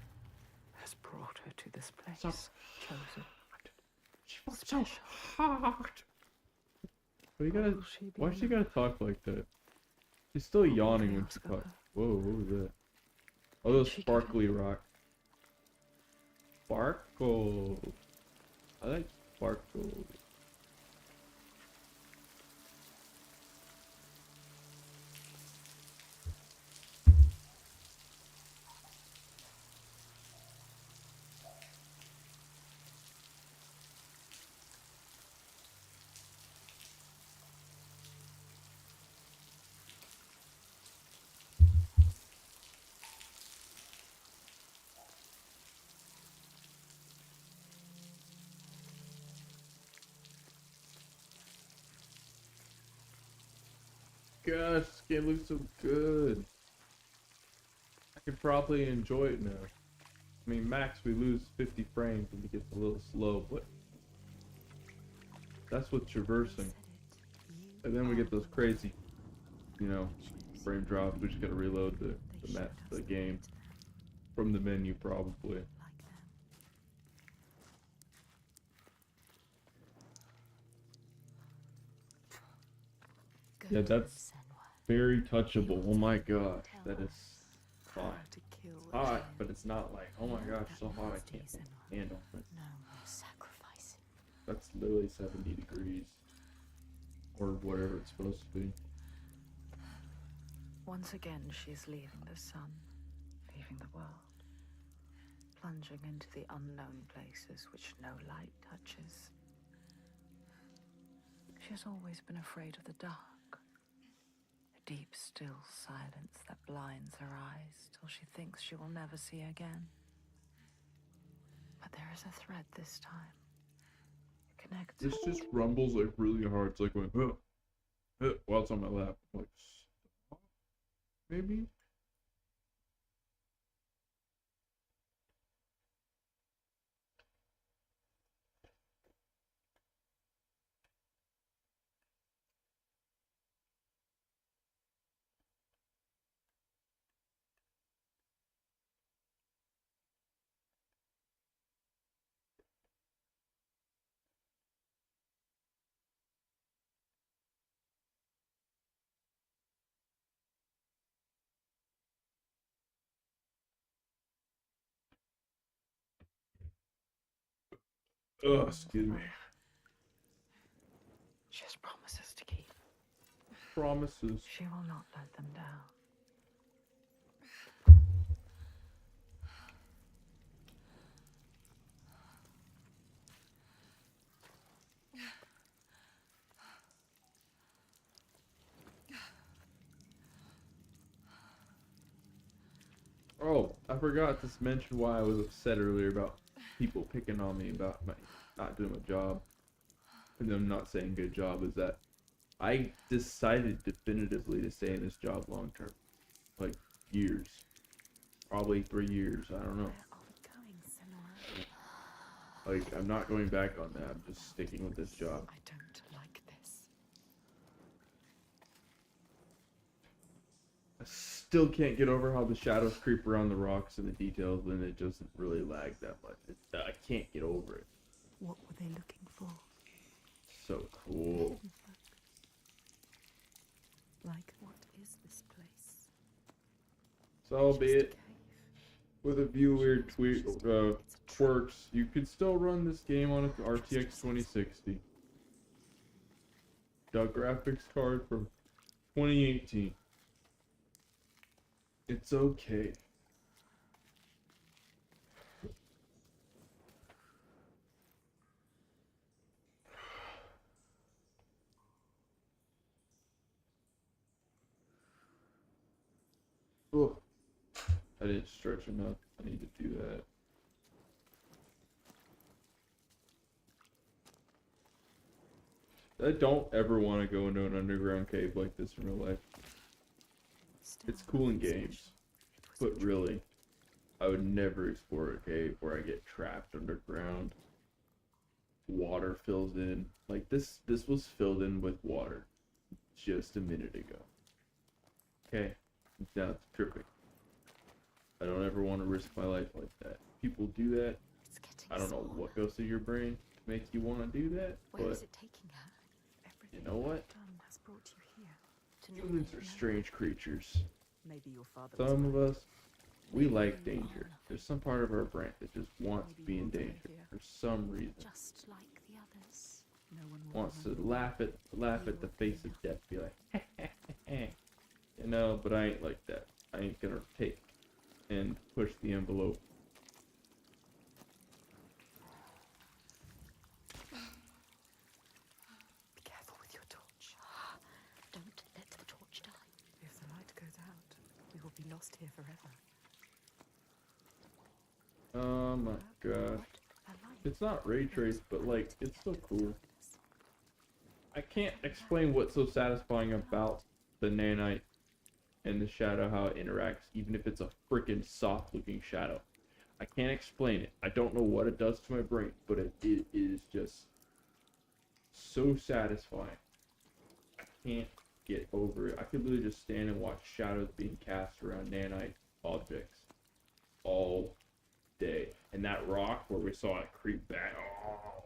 has brought her to this place. Chosen. She was so hard. But you gotta, Will she be why she enough? gotta talk like that? She's still yawning when she ask of talks. her? Whoa, what was that? Oh, those She sparkly rocks. Sparkle. I like sparkle. Gosh, this game looks so good. I could probably enjoy it now. I mean, max we lose 50 frames and it gets a little slow, but that's with traversing. And then we get those crazy, you know, frame drops. We just gotta reload the game from the menu probably. Yeah, that's very touchable. Oh my god, that is fine. To kill Hot, but it's not like, oh my gosh, so hot I can't handle it. No more sacrificing. That's literally 70 degrees. Or whatever it's supposed to be. Once again, she is leaving the sun, leaving the world, plunging into the unknown places which no light touches. She has always been afraid of the dark, a deep, still silence that blinds her eyes till she thinks she will never see again. But there is a thread this time. It connects. This just rumbles like really hard. It's like going, while it's on my lap. Like, stop, maybe? Oh, excuse me. She has promises to keep. Promises. She will not let them down. Oh, I forgot to mention why I was upset earlier about people picking on me about my not doing my job. And them not saying good job is that I decided definitively to stay in this job long term. Like years. Probably 3 years, I don't know. Where are we going, Senora? Like, I'm not going back on that, I'm just sticking with this job. I don't like this. I still can't get over how the shadows creep around the rocks and the details, and it doesn't really lag that much. I can't get over it. What were they looking for? So cool. Like What is this place? So albeit just a cave. with a few weird quirks, you can still run this game on an RTX 2060. The graphics card from 2018. It's okay. Oh, I didn't stretch enough. I need to do that. I don't ever want to go into an underground cave like this in real life. Still It's cool in nothing games, special. It was but really, I would never explore a cave where I get trapped underground. Water fills in. Like this was filled in with water just a minute ago. Okay, now it's tripping. I don't ever want to risk my life like that. People do that. It's getting I don't know smaller. what goes through your brain to make you want to do that, Where but is it taking her? Everything know what? I've done has brought you here. To humans are nowhere? strange creatures. Maybe your father was Some right. of us, we like danger. There's some part of our brain that just wants to be in danger for some reason. Just like the others. No one will Wants to remember. laugh at the face of death, be like, you know, but I ain't like that. I ain't gonna take and push the envelope. Be careful with your torch. Don't let the torch die. If the light goes out, we will be lost here forever. Oh my gosh. A light. It's not ray traced, but like, it's so cool. I can't explain what's so satisfying about the nanite and the shadow, how it interacts, even if it's a freaking soft looking shadow. I can't explain it. I don't know what it does to my brain, but it is just so satisfying. I can't get over it. I could literally just stand and watch shadows being cast around nanite objects all day. And that rock where we saw it creep back, oh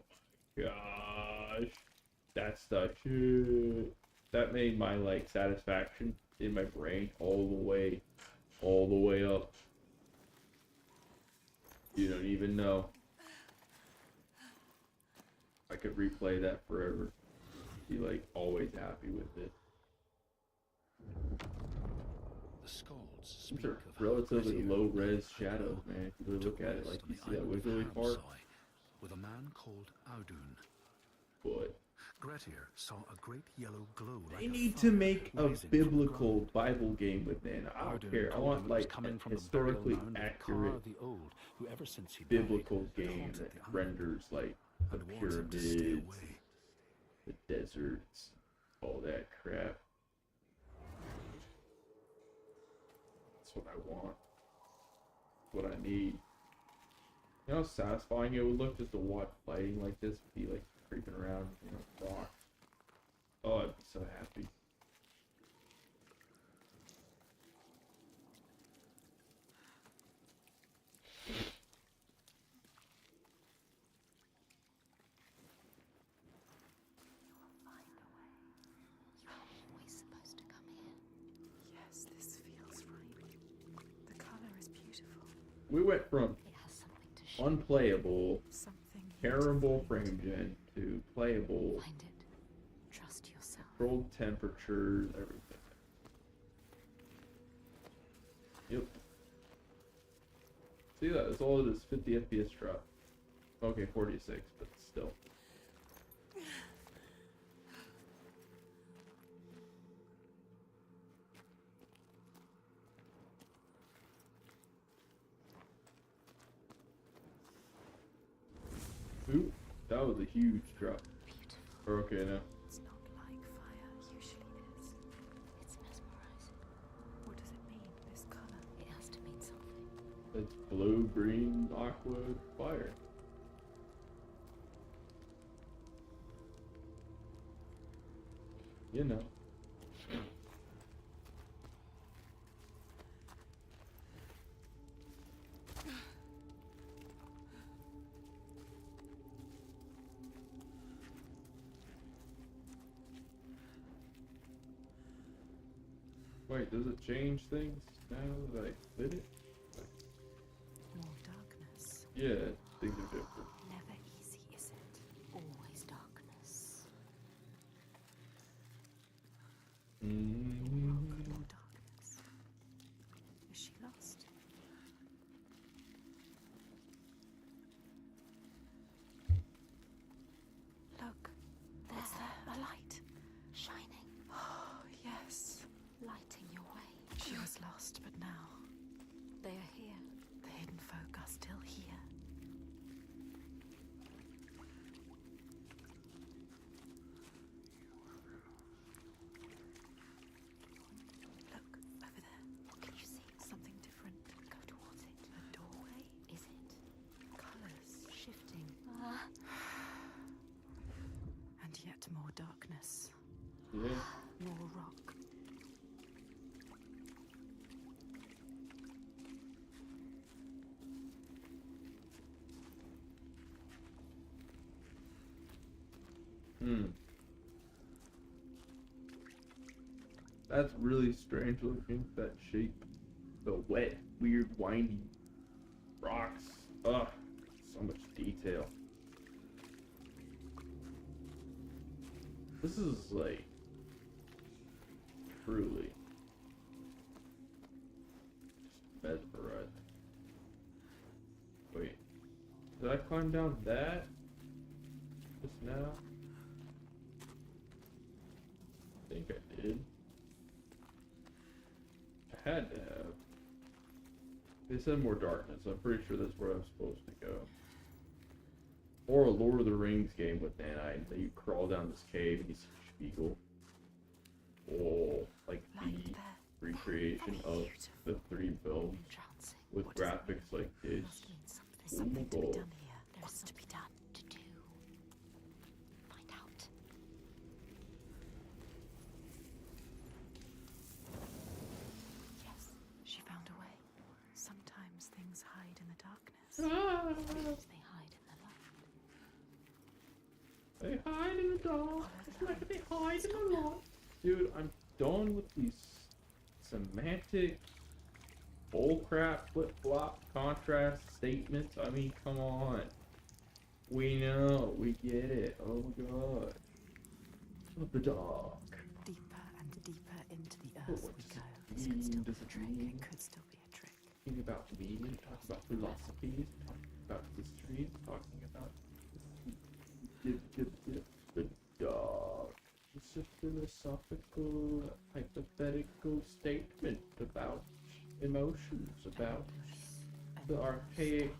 my gosh. That's the shit. That made my like satisfaction in my brain all the way up. You don't even know. I could replay that forever. Be like always happy with it. The Scalds These speak are of how relatively Grettir low res long shadows, ago man. If you really took look at it, rest like on you the see that island of wiggly part, Hamsoi with a man called Audun. but Grettir saw a great yellow glow like they a need to fire make a rising from the biblical ground. Bible game with Nana. I don't Audun care. I told want him it was like coming a from the burial historically mound of accurate Kar the Old, who ever since he biblical died, game haunted that the island renders like the and warns him to stay pyramids, away. the deserts, all that crap. That's what I want. That's what I need. You know how satisfying it would look just to watch fighting like this, be like creeping around, you know, rocks. Oh, I'd be so happy. You're always supposed to come here. Yes, this feels right. The color is beautiful. We went from It has something to show. unplayable Something terrible frame gen to playable, Find it. Trust yourself. controlled temperatures, everything. Yep. See that? That's all it is. 50 FPS drop. Okay, 46, but still. Ooh, that was a huge drop. Beautiful. We're okay now. It's not like fire usually is. It's mesmerizing. What does it mean, this color? It has to mean something. It's blue, green, aqua, fire. You know. Wait, does it change things now that I did it? More darkness. Yeah, things are different. Never easy, is it? Always darkness. More darkness. Is she lost? Look, There's a light. shining, Oh, yes. lighting your way. She was lost, but now They are here. the hidden folk are still here. Look, over there. What can you see? Something different. Go towards it. A doorway? Is it? Colors. Shifting. And yet more darkness. Yeah. More rock. That's really strange looking, that shape. The wet, weird, windy rocks. Ugh, so much detail. This is like truly just mesmerizing. Wait, did I climb down that just now? I think I did. I had to have. They said more darkness. I'm pretty sure that's where I'm supposed to go. Or a Lord of the Rings game with Nanite that you crawl down this cave and you see Spiegel. Oh, like Light the there. recreation of the 3 films Entrancing. with What does it graphics like this. Must mean something. Something to be God. done here. There is to be done. To do. Find out. Yes, she found a way. Sometimes things hide in the darkness. Sometimes they hide in the light. They hide in the dark. It's like they hide in the light. Dude, I'm done with these semantic bullcrap, flip-flop, contrast statements. I mean, come on. We know. We get it. Oh my god. Of the dark. Deeper and deeper into the But earth what we does go. it This could still mean? be Does a it trick. mean- It could still be a trick. Talking about meaning, talking about philosophies, talking about history, talking about the dark. It's a philosophical, hypothetical statement about emotions, about the archaic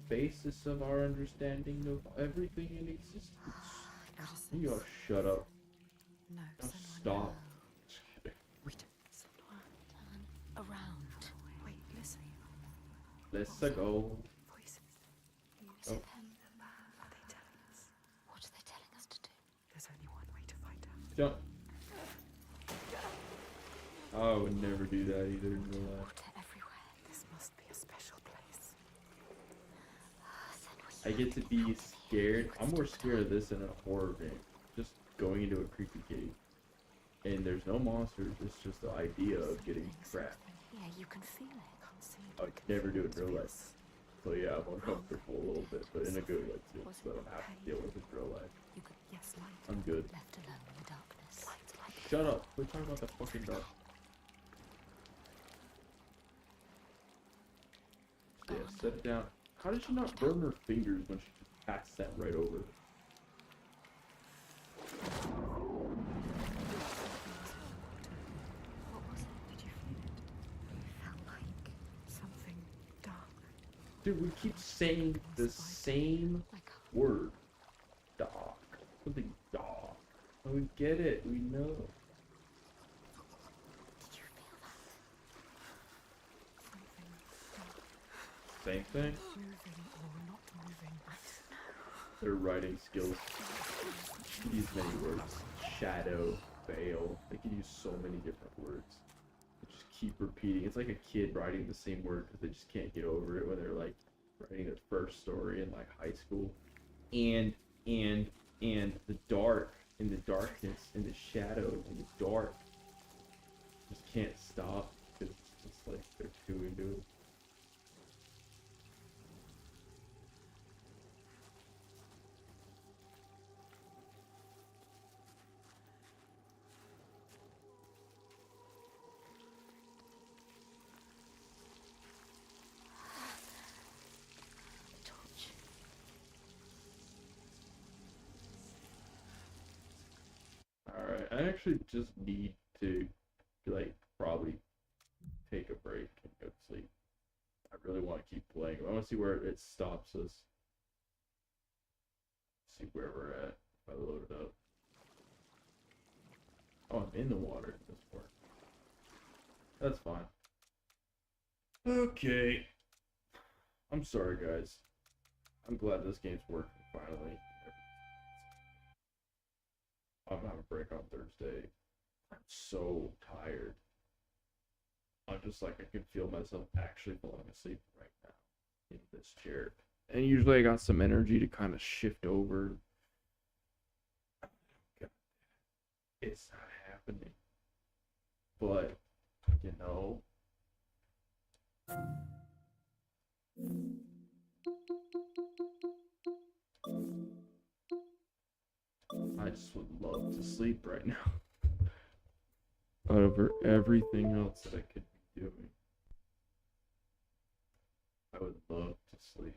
basis of our understanding of everything in existence. What is You this? gotta shut up. No, Now someone. stop. We don't. Someone. Turn around. Wait, listen. Let's go. Voices. Is Oh. it them? Are they telling us? What are they telling us to do? There's only one way to find out. Jump. I would never do that either in real life. Water everywhere. This must be a special place. I get to be scared. I'm more scared of this than a horror game. Just going into a creepy cave. And there's no monsters, it's just the idea of getting trapped. Yeah, you can feel it. Can't see I would never do it in real life. So yeah, I'm uncomfortable a little bit, but in a good way too, so I don't have to deal with it in real life. You could, yes, light. I'm good. Left alone in the darkness. Light. Shut up. We're talking about the fucking dog. Yeah, set it down. How did she not burn her fingers when she just passed that right over? What was it? Did you feel it? It felt like something dark. Dude, we keep saying the same Like word. Dog. Something dog. Oh, we get it. We know. did you feel that? Something dark. Same thing. Moving or not moving. I don't know. Their writing skills. Use many words. Shadow, veil. They can use so many different words. They just keep repeating. It's like a kid writing the same word because they just can't get over it when they're like writing their first story in like high school. And the dark, in the darkness, in the shadow, in the dark. Just can't stop because it's just like they're too into it. Torch. Alright, I actually just need to, like, probably take a break and go to sleep. I really want to keep playing. I want to see where it stops us. See where we're at if I load it up. Oh, I'm in the water at this point. That's fine. Okay. I'm sorry, guys. I'm glad this game's working finally. I'm having a break on Thursday. I'm so tired. I'm just like, I can feel myself actually falling asleep right now in this chair. And usually I got some energy to kind of shift over. God, it's not happening. But, you know. I just would love to sleep right now. Over everything else that I could be doing. I would love to sleep.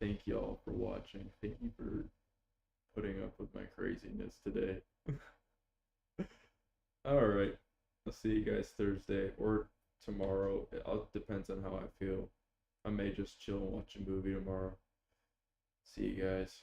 Thank you all for watching. Thank you for putting up with my craziness today. Alright. I'll see you guys Thursday or tomorrow. It all depends on how I feel. I may just chill and watch a movie tomorrow. See you guys.